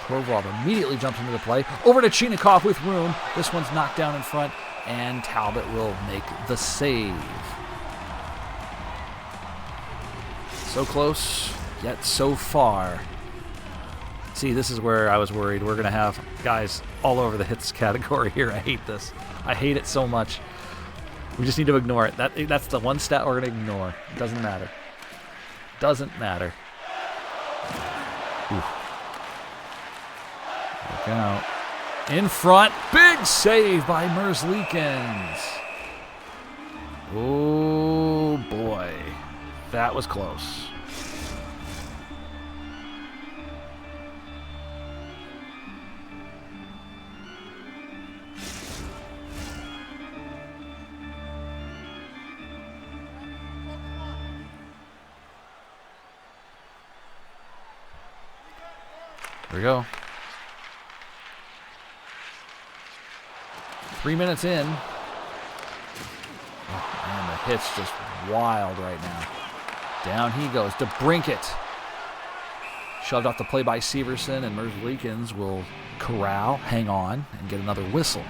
Provorov immediately jumps into the play. Over to Chinakhov with room. This one's knocked down in front, and Talbot will make the save. So close, yet so far. See, this is where I was worried. We're going to have guys all over the hits category here. I hate this. I hate it so much. We just need to ignore it. That's the one stat we're going to ignore. It doesn't matter. Doesn't matter. Ooh. Look out. In front. Big save by Merzlikins. Oh, boy. That was close. There we go. 3 minutes in. Oh, man, the hit's just wild right now. Down he goes to Brinkett. Shoved off the play by Severson, and Merzlikins will corral, hang on, and get another whistle.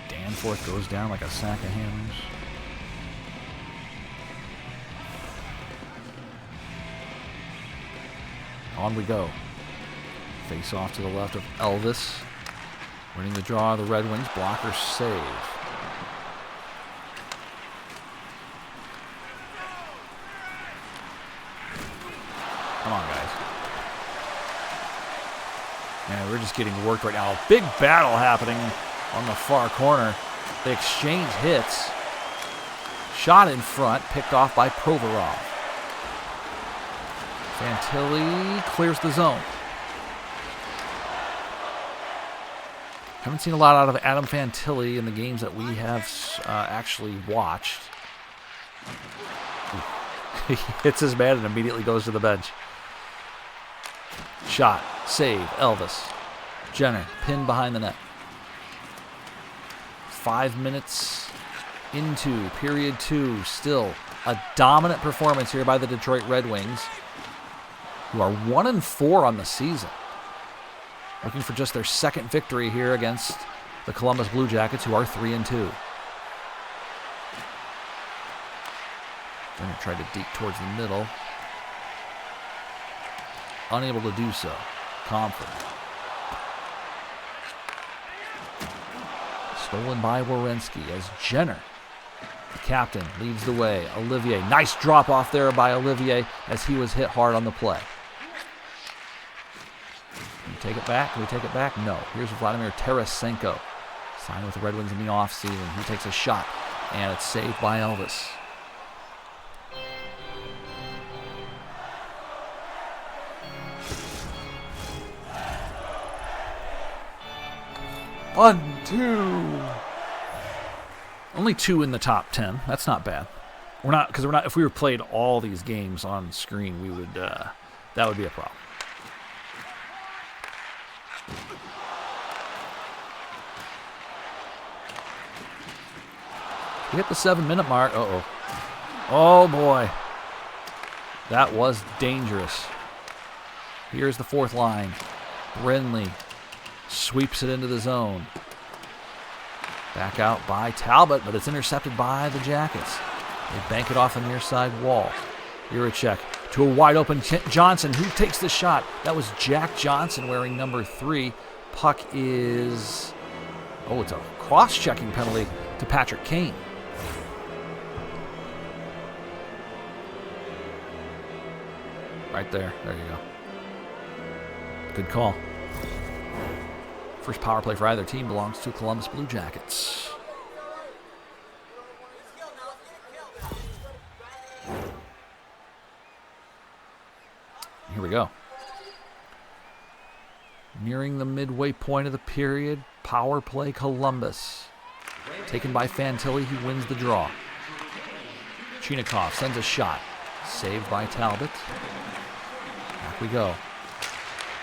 Danforth goes down like a sack of hammers. On we go. Face off to the left of Elvis. Winning the draw of the Red Wings. Blocker save. Come on, guys. Man, we're just getting worked right now. Big battle happening on the far corner. They exchange hits. Shot in front. Picked off by Provorov. Fantilli clears the zone. Haven't seen a lot out of Adam Fantilli in the games that we have actually watched. He hits his man and immediately goes to the bench. Shot, save, Elvis. Jenner, pinned behind the net. 5 minutes into period 2. Still a dominant performance here by the Detroit Red Wings, who are 1-4 on the season. Looking for just their second victory here against the Columbus Blue Jackets, who are 3-2. Jenner tried to deke towards the middle. Unable to do so. Comfort. Stolen by Werenski as Jenner, the captain, leads the way. Olivier, nice drop off there by Olivier as he was hit hard on the play. Can we take it back? Can we take it back? No. Here's Vladimir Tarasenko. Signed with the Red Wings in the offseason. He takes a shot, and it's saved by Elvis. One, two. Only 2 in the top 10. That's not bad. We're not, because we're not. If we were played all these games on screen, we would. That would be a problem. We hit the 7-minute mark. Uh-oh. Oh, boy. That was dangerous. Here's the fourth line. Brenly sweeps it into the zone. Back out by Talbot, but it's intercepted by the Jackets. They bank it off the near side wall. Jiricek to a wide open Johnson, who takes the shot. That was Jack Johnson wearing number 3. Puck is... Oh, it's a cross-checking penalty to Patrick Kane. Right there. There you go. Good call. First power play for either team belongs to Columbus Blue Jackets. Here we go. Nearing the midway point of the period. Power play Columbus. Taken by Fantilli, he wins the draw. Chinikov sends a shot. Saved by Talbot. Back we go.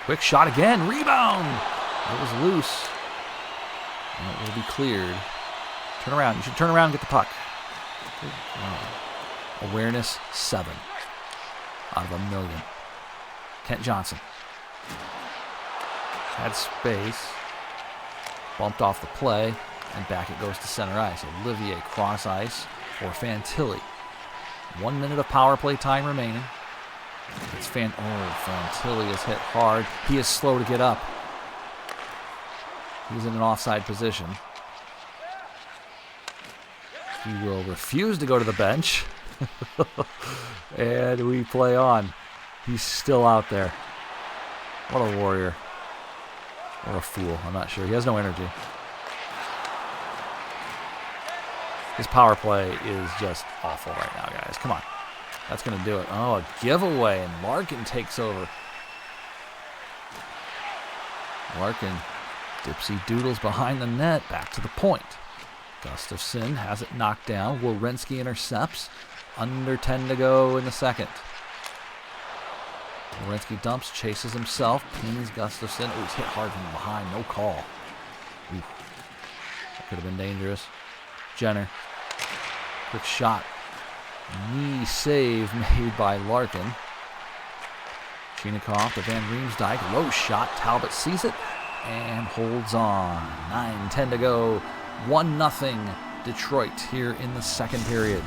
Quick shot again. Rebound! It was loose. And it will be cleared. Turn around. You should turn around and get the puck. Awareness 7 out of 1 million. Kent Johnson. Had space. Bumped off the play. And back it goes to center ice. Olivier cross ice for Fantilli. 1 minute of power play time remaining. It's Fantilli is hit hard. He is slow to get up. He's in an offside position. He will refuse to go to the bench. And we play on. He's still out there. What a warrior. Or a fool, I'm not sure. He has no energy. His power play is just awful right now, guys. Come on. That's going to do it. Oh, a giveaway, and Larkin takes over. Larkin dipsy doodles behind the net, back to the point. Gustafsson has it knocked down. Werenski intercepts. Under 10 to go in the second. Werenski dumps, chases himself, pings Gustafsson. Oh, he's hit hard from behind. No call. Ooh. That could have been dangerous. Jenner. Quick shot. Knee save made by Larkin. Chinikov to Van Riemsdyk. Low shot. Talbot sees it and holds on. 9:10 to go. 1-0 Detroit here in the second period.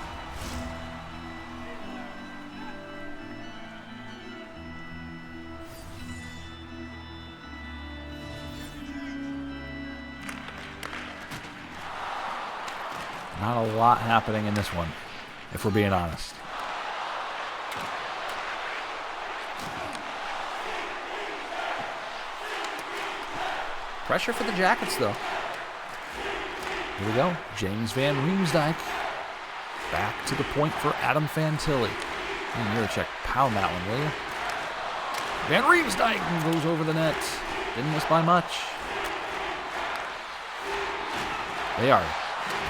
Not a lot happening in this one, if we're being honest. Pressure for the Jackets, though. Here we go. James Van Riemsdyk. Back to the point for Adam Fantilli. Juracek, pound that one, will you? Van Riemsdyk goes over the net. Didn't miss by much. They are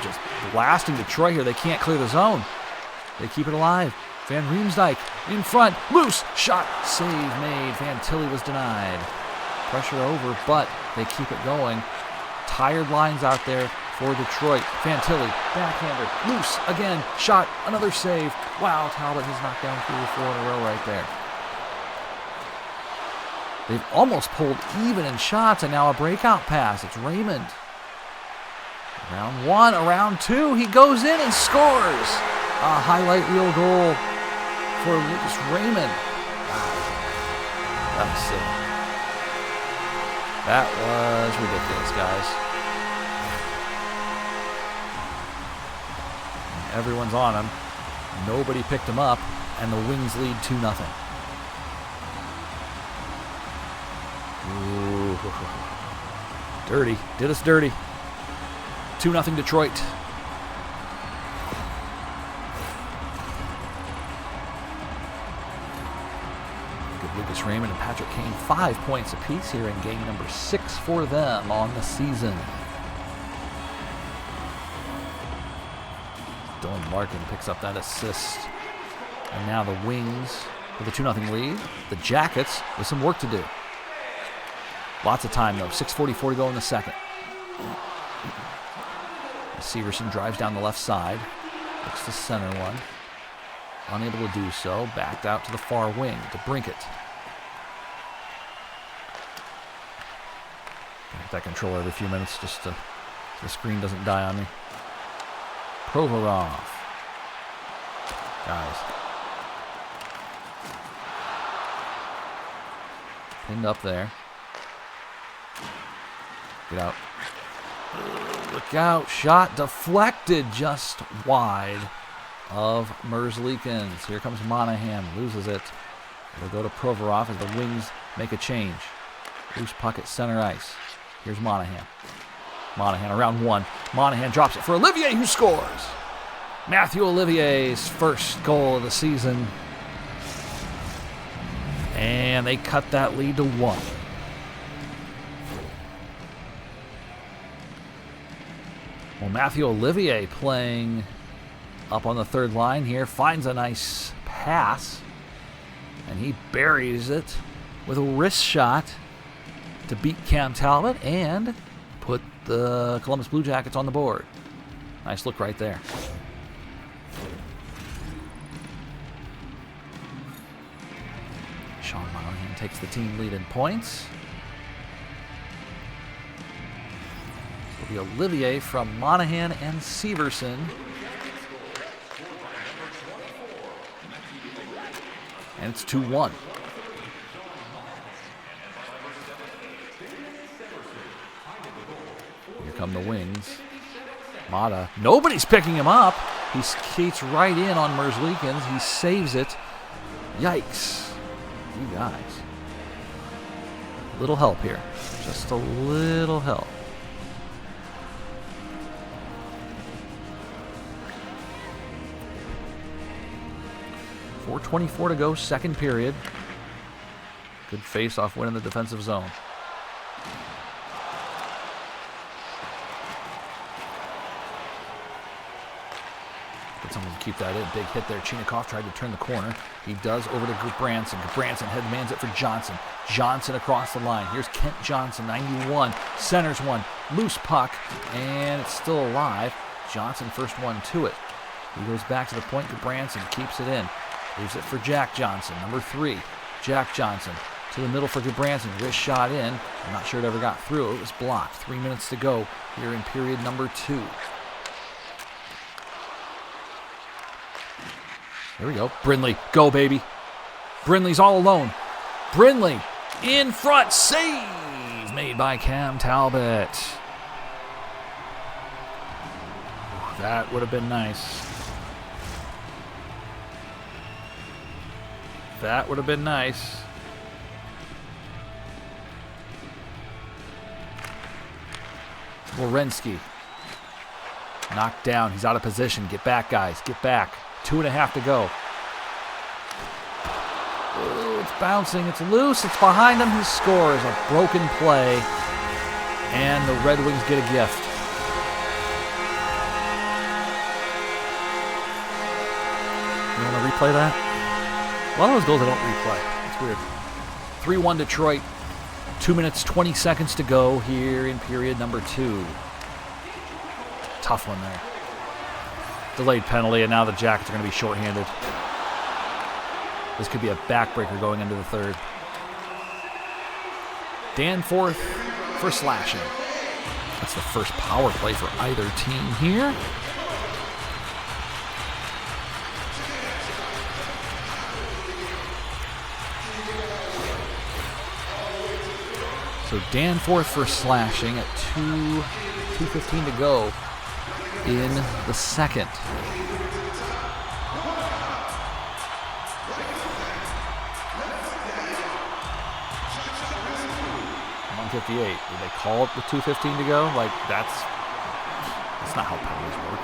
just blasting Detroit here. They can't clear the zone. They keep it alive. Van Riemsdyk in front. Loose. Shot. Save made. Fantilli was denied. Pressure over, but they keep it going. Tired lines out there for Detroit. Fantilli, backhander. Loose again. Shot. Another save. Wow, Talbot has knocked down 3 or 4 in a row right there. They've almost pulled even in shots, and now a breakout pass. It's Raymond. Round 1, round 2, he goes in and scores. A highlight reel goal for Lucas Raymond. Wow. That was sick. That was ridiculous, guys. And everyone's on him. Nobody picked him up, and the Wings lead 2-0. Ooh. Dirty. Did us dirty. 2-0 Detroit. Good Lucas Raymond and Patrick Kane, 5 points apiece here in game number 6 for them on the season. Dylan Larkin picks up that assist. And now the Wings with a 2-0 lead. The Jackets with some work to do. Lots of time though. 6:44 to go in the second. Severson drives down the left side. Looks to center one. Unable to do so. Backed out to the far wing to Brinkett. Get that controller every few minutes just so the screen doesn't die on me. Provorov. Guys. Pinned up there. Get out. Look out. Shot deflected just wide of Merzlikins. Here comes Monahan. Loses it. It'll go to Provorov as the Wings make a change. Loose puck at center ice. Here's Monahan. Monahan around 1. Monahan drops it for Olivier, who scores. Matthew Olivier's first goal of the season. And they cut that lead to 1. Well, Matthew Olivier playing up on the third line here. Finds a nice pass. And he buries it with a wrist shot to beat Cam Talbot and put the Columbus Blue Jackets on the board. Nice look right there. Sean Monahan takes the team lead in points. It'll be Olivier from Monahan and Severson. And it's 2-1. Here come the Wings. Mata. Nobody's picking him up. He skates right in on Merzlikins. He saves it. Yikes. You guys. Little help here. Just a little help. .424 to go, second period. Good face-off win in the defensive zone. But someone keep that in. Big hit there. Chinakhov tried to turn the corner. He does over to Gudbranson. Gudbranson headmans it for Johnson. Johnson across the line. Here's Kent Johnson, 91. Centers one. Loose puck. And it's still alive. Johnson first one to it. He goes back to the point. Gudbranson keeps it in. Leaves it for Jack Johnson, number 3. Jack Johnson to the middle for Gudbranson. Wrist shot in. I'm not sure it ever got through. It was blocked. 3 minutes to go here in period number 2. Here we go. Brindley, go baby. Brindley's all alone. Brindley in front. Save made by Cam Talbot. That would have been nice. That would have been nice. Werenski. Knocked down. He's out of position. Get back, guys. Get back. 2.5 to go. Ooh, it's bouncing. It's loose. It's behind him. He scores. A broken play. And the Red Wings get a gift. You want to replay that? A lot of those goals I don't replay. It's weird. 3-1 Detroit. 2 minutes, 20 seconds to go here in period number 2. Tough one there. Delayed penalty, and now the Jackets are going to be shorthanded. This could be a backbreaker going into the third. Danforth for slashing. That's the first power play for either team here. So Danforth for slashing at 2:15 to go in the second. 1:58. Did they call it with 2:15 to go? Like, that's not how penalties work.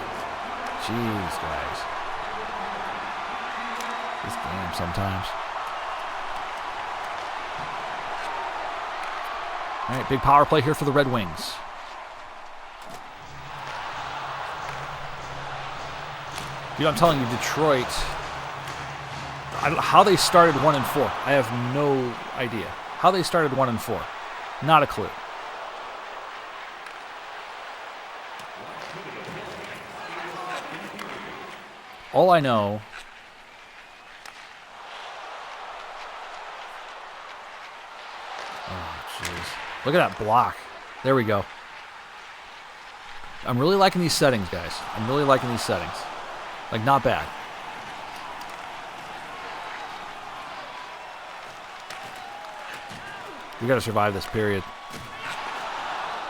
Jeez, guys. This game sometimes. All right, big power play here for the Red Wings. Dude, I'm telling you, Detroit, how they started 1-4, I have no idea. How they started 1-4, not a clue. All I know look at that block. There we go. I'm really liking these settings, guys. I'm really liking these settings. Like, not bad. We got to survive this period.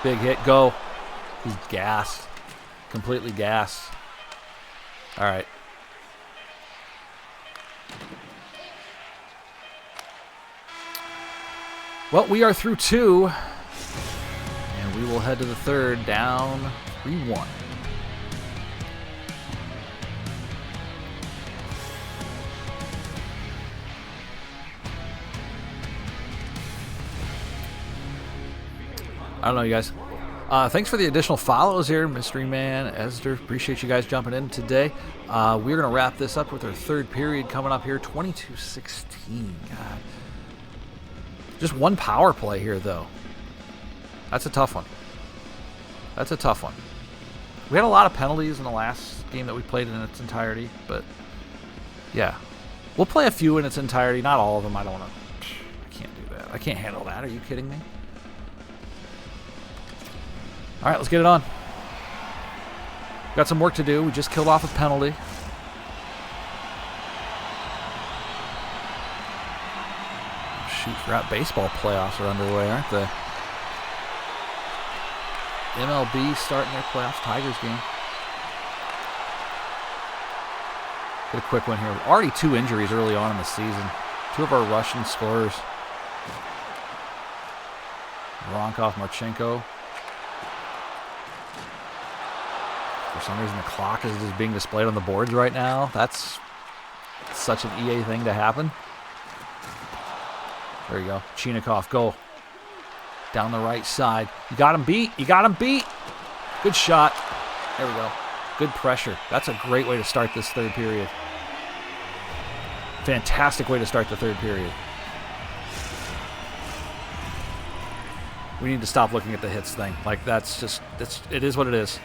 Big hit, go. He's gassed. Completely gassed. All right. Well, we are through 2, and we will head to the third, down 3-1. I don't know, you guys. Thanks for the additional follows here, Mystery Man, Esder. Appreciate you guys jumping in today. We're going to wrap this up with our third period coming up here, 22-16. God. Just one power play here, though. That's a tough one. That's a tough one. We had a lot of penalties in the last game that we played in its entirety, but yeah. We'll play a few in its entirety, not all of them. I don't want to. I can't do that. I can't handle that. Are you kidding me? All right, let's get it on. Got some work to do. We just killed off a penalty. Shoot, forgot baseball playoffs are underway, aren't they? MLB starting their playoffs. Tigers game. Get a quick one here. Already 2 injuries early on in the season. 2 of our Russian scorers. Voronkov, Marchenko. For some reason, the clock is just being displayed on the boards right now. That's such an EA thing to happen. There you go. Chinikov, go. Down the right side. You got him beat. You got him beat. Good shot. There we go. Good pressure. That's a great way to start this third period. Fantastic way to start the third period. We need to stop looking at the hits thing. Like, that's just, it is what it is.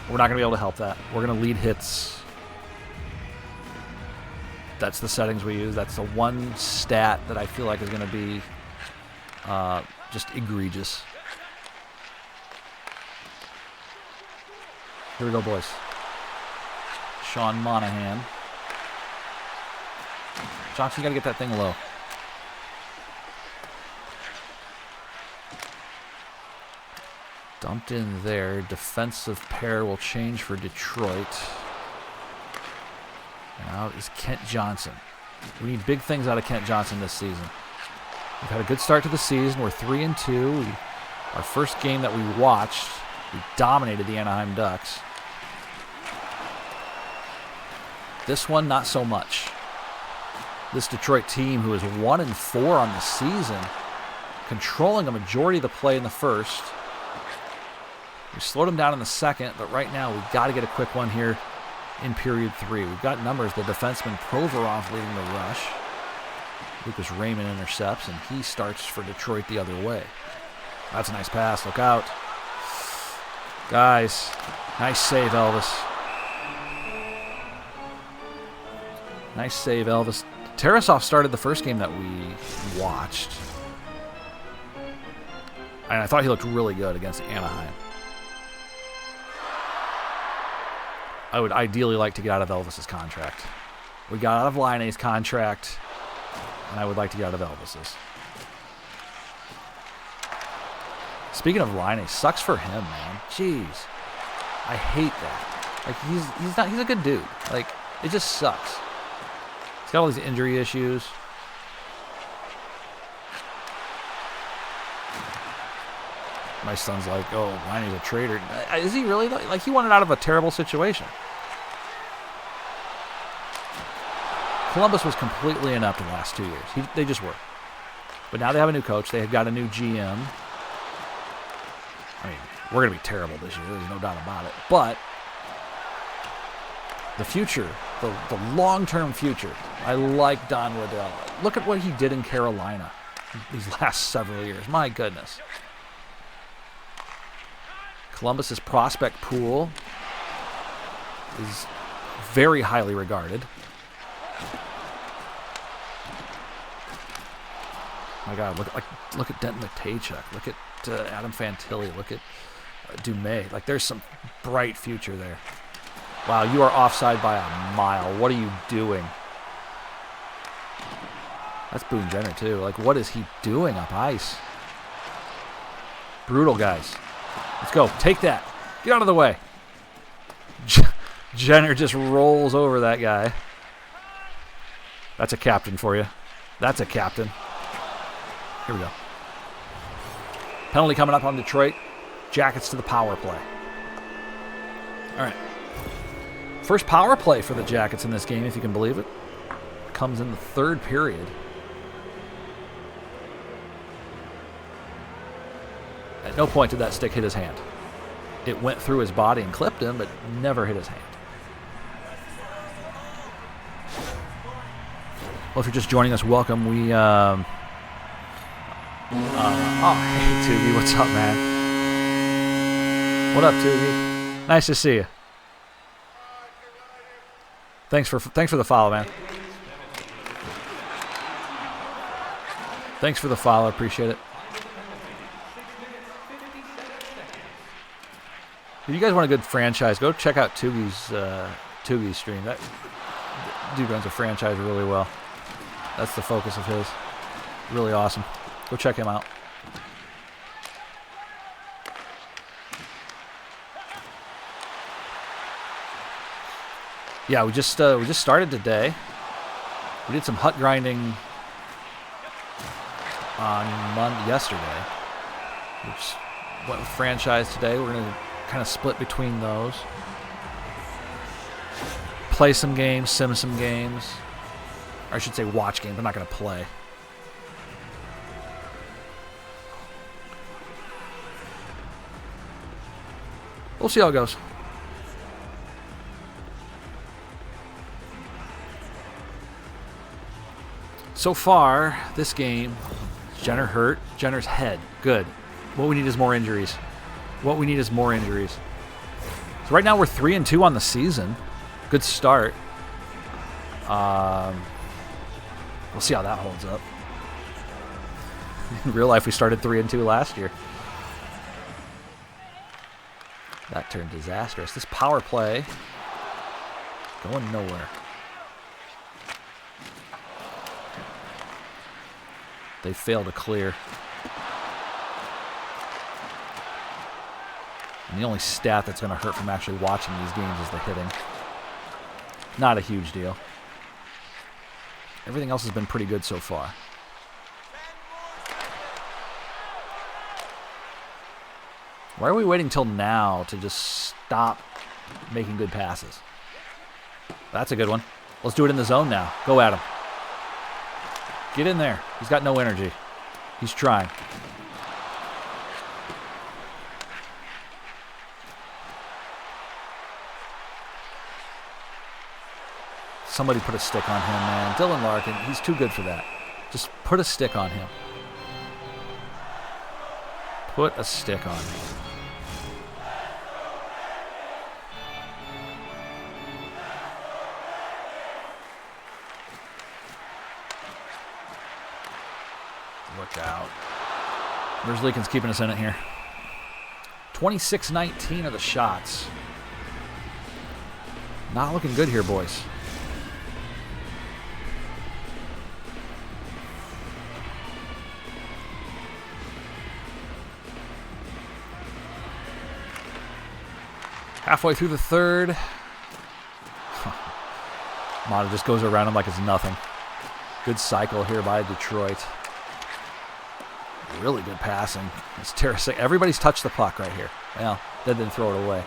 We're not going to be able to help that. We're going to lead hits. That's the settings we use. That's the one stat that I feel like is going to be just egregious. Here we go, boys. Sean Monahan. Johnson, you got to get that thing low. Dumped in there. Defensive pair will change for Detroit. Now is Kent Johnson. We need big things out of Kent Johnson this season. We've had a good start to the season. We're 3-2. Our first game that we watched, we dominated the Anaheim Ducks. This one, not so much. This Detroit team, who is 1-4 on the season, controlling a majority of the play in the first. We slowed them down in the second, but right now we've got to get a quick one here in period 3. We've got numbers. The defenseman Provorov leading the rush. Lucas Raymond intercepts, and he starts for Detroit the other way. That's a nice pass. Look out. Guys, nice save, Elvis. Nice save, Elvis. Tarasov started the first game that we watched. And I thought he looked really good against Anaheim. I would ideally like to get out of Elvis's contract. We got out of Laine's contract, and I would like to get out of Elvis's. Speaking of Laine, sucks for him, man. Jeez. I hate that. Like, he's a good dude. Like, it just sucks. He's got all these injury issues. My son's like, oh, Laine's a traitor. Is he really? Like, he wanted out of a terrible situation. Columbus was completely inept in the last 2 years. They just were. But now they have a new coach. They have got a new GM. I mean, we're going to be terrible this year. There's no doubt about it. But the future, the long-term future, I like Don Waddell. Look at what he did in Carolina these last several years. My goodness. Columbus's prospect pool is very highly regarded. My God, look at Denton Matejchuk. Look at Adam Fantilli. Look at Dumais. Like, there's some bright future there. Wow, you are offside by a mile. What are you doing? That's Boone Jenner, too. Like, what is he doing up ice? Brutal, guys. Let's go. Take that. Get out of the way. Jenner just rolls over that guy. That's a captain for you. That's a captain. Here we go. Penalty coming up on Detroit. Jackets to the power play. All right. First power play for the Jackets in this game, if you can believe it. Comes in the third period. At no point did that stick hit his hand. it went through his body and clipped him, but never hit his hand. Well, if you're just joining us, welcome. We, oh, hey, Tugi, what's up, man? What up, Tugi? Nice to see you. Thanks for the follow, man. Thanks for the follow. Appreciate it. If you guys want a good franchise, go check out Tugi's stream. That dude runs a franchise really well. That's the focus of his. Really awesome. Go check him out. Yeah, we just started today. We did some hut grinding on yesterday, which went with franchise today. We're gonna kind of split between those. Play some games, sim some games. Or I should say watch games. I'm not gonna play. We'll see how it goes. So far, this game, Jenner hurt. Jenner's head. Good. What we need is more injuries. So right now we're 3-2 on the season. Good start. We'll see how that holds up. In real life, we started 3-2 last year. That turned disastrous. This power play going nowhere. They failed to clear. And the only stat that's going to hurt from actually watching these games is the hitting. Not a huge deal. Everything else has been pretty good so far. Why are we waiting till now to just stop making good passes? That's a good one. Let's do it in the zone now. Go at him. Get in there. He's got no energy. He's trying. Somebody put a stick on him, man. Dylan Larkin, he's too good for that. Just put a stick on him. Put a stick on him. Look out. Merzlikins keeping us in it here. 26-19 are the shots. Not looking good here, boys. Halfway through the third. Mata just goes around him like it's nothing. Good cycle here by Detroit. Really good passing. It's Tarasenko. Everybody's touched the puck right here. Well, they didn't throw it away.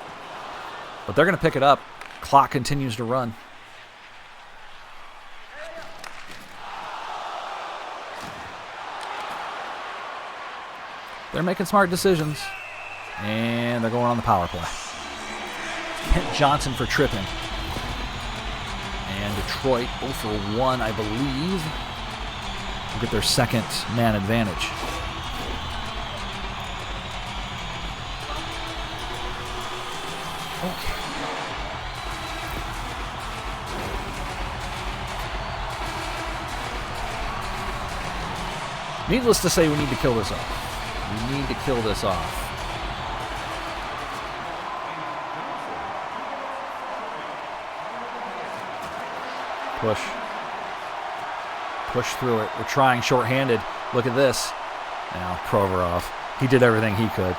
But they're going to pick it up. Clock continues to run. They're making smart decisions. And they're going on the power play. Kent Johnson for tripping. And Detroit 0 for 1, I believe. Will get their second man advantage. Okay. Needless to say, we need to kill this off. We need to kill this off. Push. Push through it. We're trying shorthanded. Look at this. Now, Provorov. He did everything he could.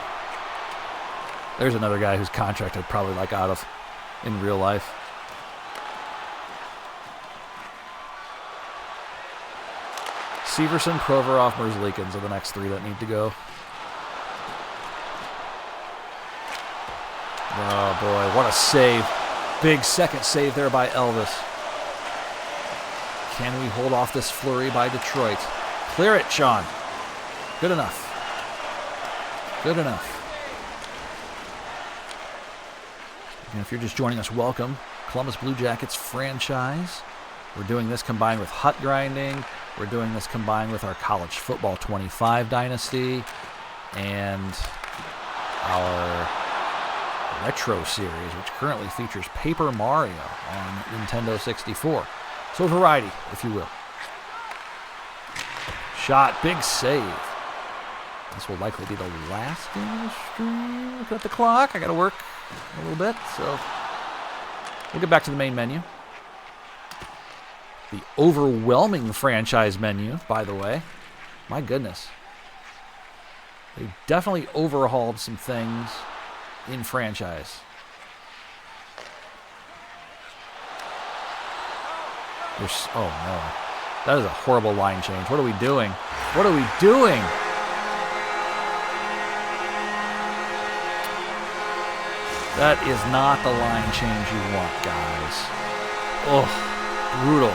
There's another guy whose contract I'd probably like out of in real life. Severson, Provorov, Merzlikins are the next three that need to go. Oh boy, what a save. Big second save there by Elvis. Can we hold off this flurry by Detroit? Clear it, Sean. Good enough. Good enough. And if you're just joining us, welcome. Columbus Blue Jackets franchise. We're doing this combined with Hut Grinding. We're doing this combined with our College Football 25 Dynasty. And our Retro Series, which currently features Paper Mario on Nintendo 64. So a variety, if you will. Shot, big save. This will likely be the last game of the stream. Look at the clock. I got to work a little bit, so we'll get back to the main menu. The overwhelming franchise menu, by the way. My goodness. They definitely overhauled some things in franchise. Oh no. That is a horrible line change. What are we doing? What are we doing? That is not the line change you want, guys. Oh, brutal.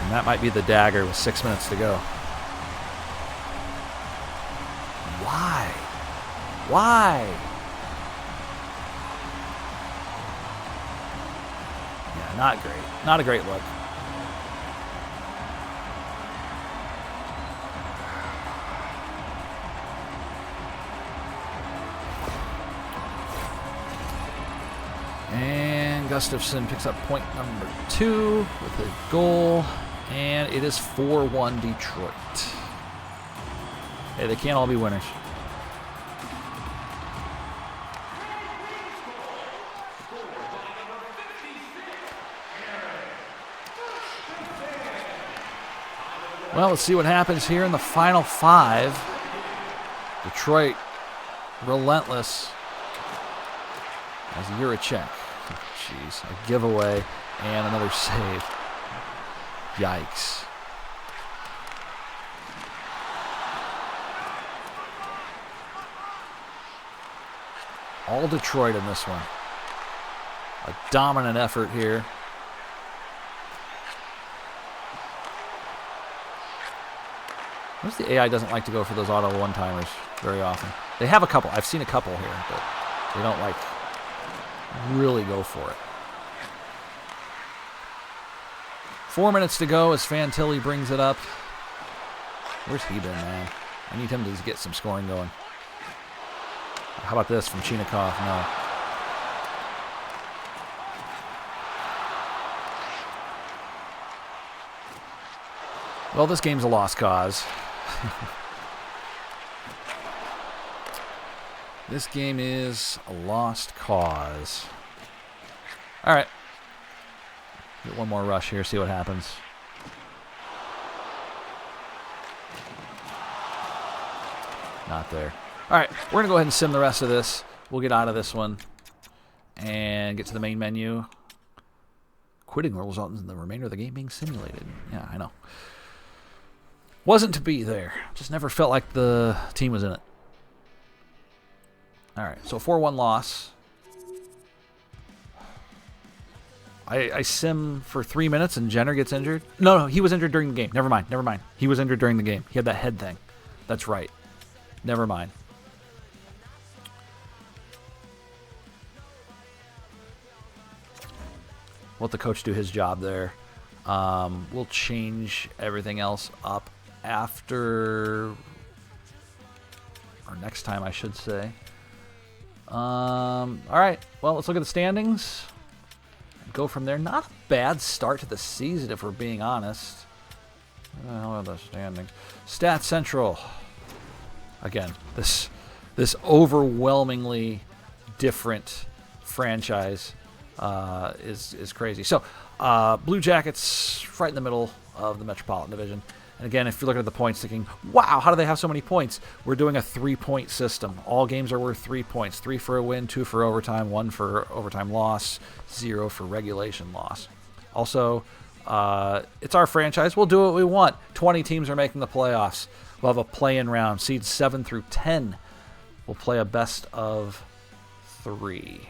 And that might be the dagger with 6 minutes to go. Why? Why? Yeah, not great. Not a great look. And Gustafson picks up point number 2 with a goal. And it is 4-1 Detroit. Hey, they can't all be winners. Well, let's see what happens here in the final 5. Detroit, relentless. As Juracek. Jeez, a giveaway and another save. Yikes. All Detroit in this one. A dominant effort here. Notice the AI doesn't like to go for those auto one-timers very often. They have a couple. I've seen a couple here, but they don't like really go for it. 4 minutes to go as Fantilli brings it up. Where's he been, man? I need him to get some scoring going. How about this from Chinikov? No. Well, this game's a lost cause. This game is a lost cause. All right. Get one more rush here, see what happens. Not there. All right, we're going to go ahead and sim the rest of this. We'll get out of this one and get to the main menu. Quitting will result in the remainder of the game being simulated. Yeah, I know. Wasn't to be there. Just never felt like the team was in it. All right, so 4-1 loss. I sim for 3 minutes and Jenner gets injured. No, he was injured during the game. Never mind. He was injured during the game. He had that head thing. That's right. Never mind. We'll let the coach do his job there. We'll change everything else up after, or next time, I should say. All right. Well, let's look at the standings. Go from there. Not a bad start to the season, if we're being honest. What the hell are the standings? Stats Central. Again, this overwhelmingly different franchise is crazy. So, Blue Jackets right in the middle of the Metropolitan Division. And again, if you're looking at the points, thinking, wow, how do they have so many points? We're doing a 3-point system. All games are worth 3 points. 3 for a win, 2 for overtime, 1 for overtime loss, 0 for regulation loss. Also, it's our franchise. We'll do what we want. 20 teams are making the playoffs. We'll have a play-in round. Seeds 7 through 10. We'll play a best of 3.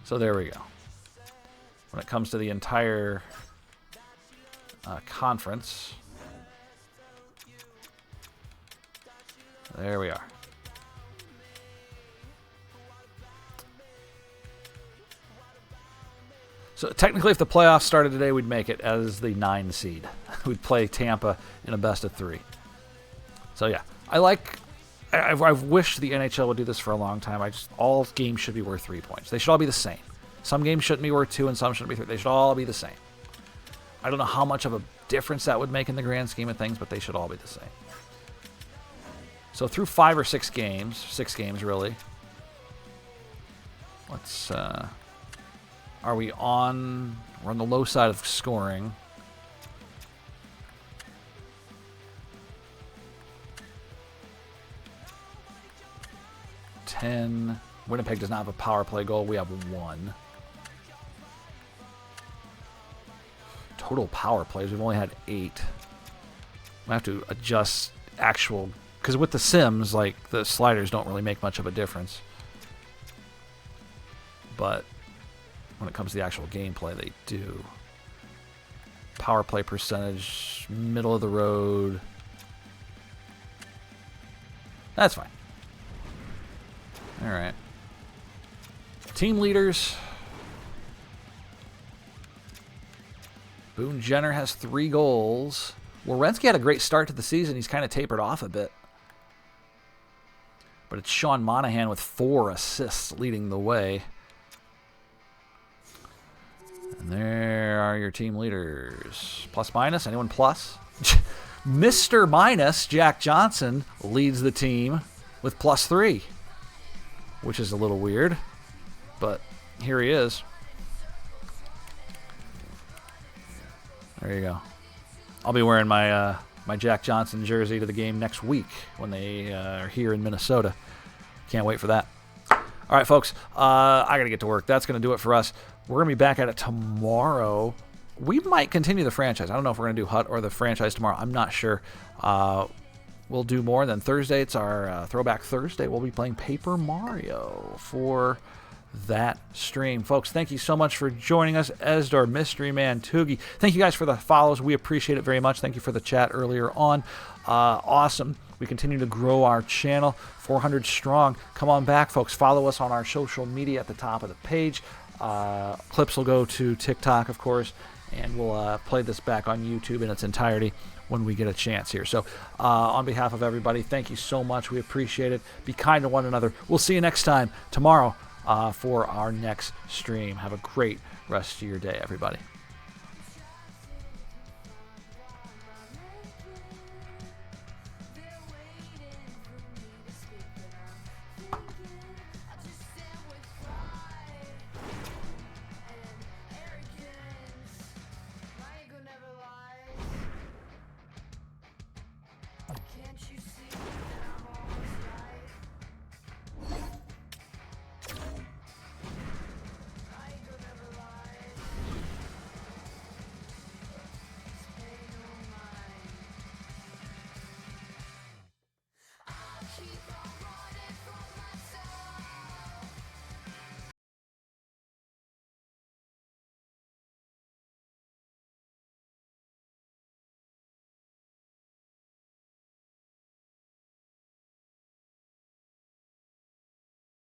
So there we go. When it comes to the entire conference, there we are. So technically, if the playoffs started today, we'd make it as the 9 seed. We'd play Tampa in a best of 3. So yeah, I've wished the NHL would do this for a long time. All games should be worth 3 points. They should all be the same. Some games shouldn't be worth 2 and some shouldn't be 3. They should all be the same. I don't know how much of a difference that would make in the grand scheme of things, but they should all be the same. So through 5 or 6 games, 6 games really. Let's, we're on the low side of scoring. Winnipeg does not have a power play goal. We have 1. Total power plays, we've only had 8. I have to adjust actual, because with the Sims, like, the sliders don't really make much of a difference. But when it comes to the actual gameplay, they do. Power play percentage, middle of the road. That's fine. All right. Team leaders. Boone Jenner has 3 goals. Werenski had a great start to the season. He's kind of tapered off a bit. But it's Sean Monahan with 4 assists leading the way. And there are your team leaders. Plus, minus? Anyone plus? Mr. Minus, Jack Johnson, leads the team with plus 3. Which is a little weird. But here he is. There you go. I'll be wearing my my Jack Johnson jersey to the game next week when they are here in Minnesota. Can't wait for that. All right, folks. I got to get to work. That's going to do it for us. We're going to be back at it tomorrow. We might continue the franchise. I don't know if we're going to do Hut or the franchise tomorrow. I'm not sure. We'll do more. Then Thursday, it's our Throwback Thursday. We'll be playing Paper Mario for that stream. Folks, thank you so much for joining us. Esdor, Mystery Man, Toogie. Thank you guys for the follows. We appreciate it very much. Thank you for the chat earlier on. Awesome. We continue to grow our channel. 400 strong. Come on back, folks. Follow us on our social media at the top of the page. Clips will go to TikTok, of course, and we'll play this back on YouTube in its entirety when we get a chance here. So on behalf of everybody, thank you so much. We appreciate it. Be kind to one another. We'll see you next time tomorrow for our next stream. Have a great rest of your day, everybody.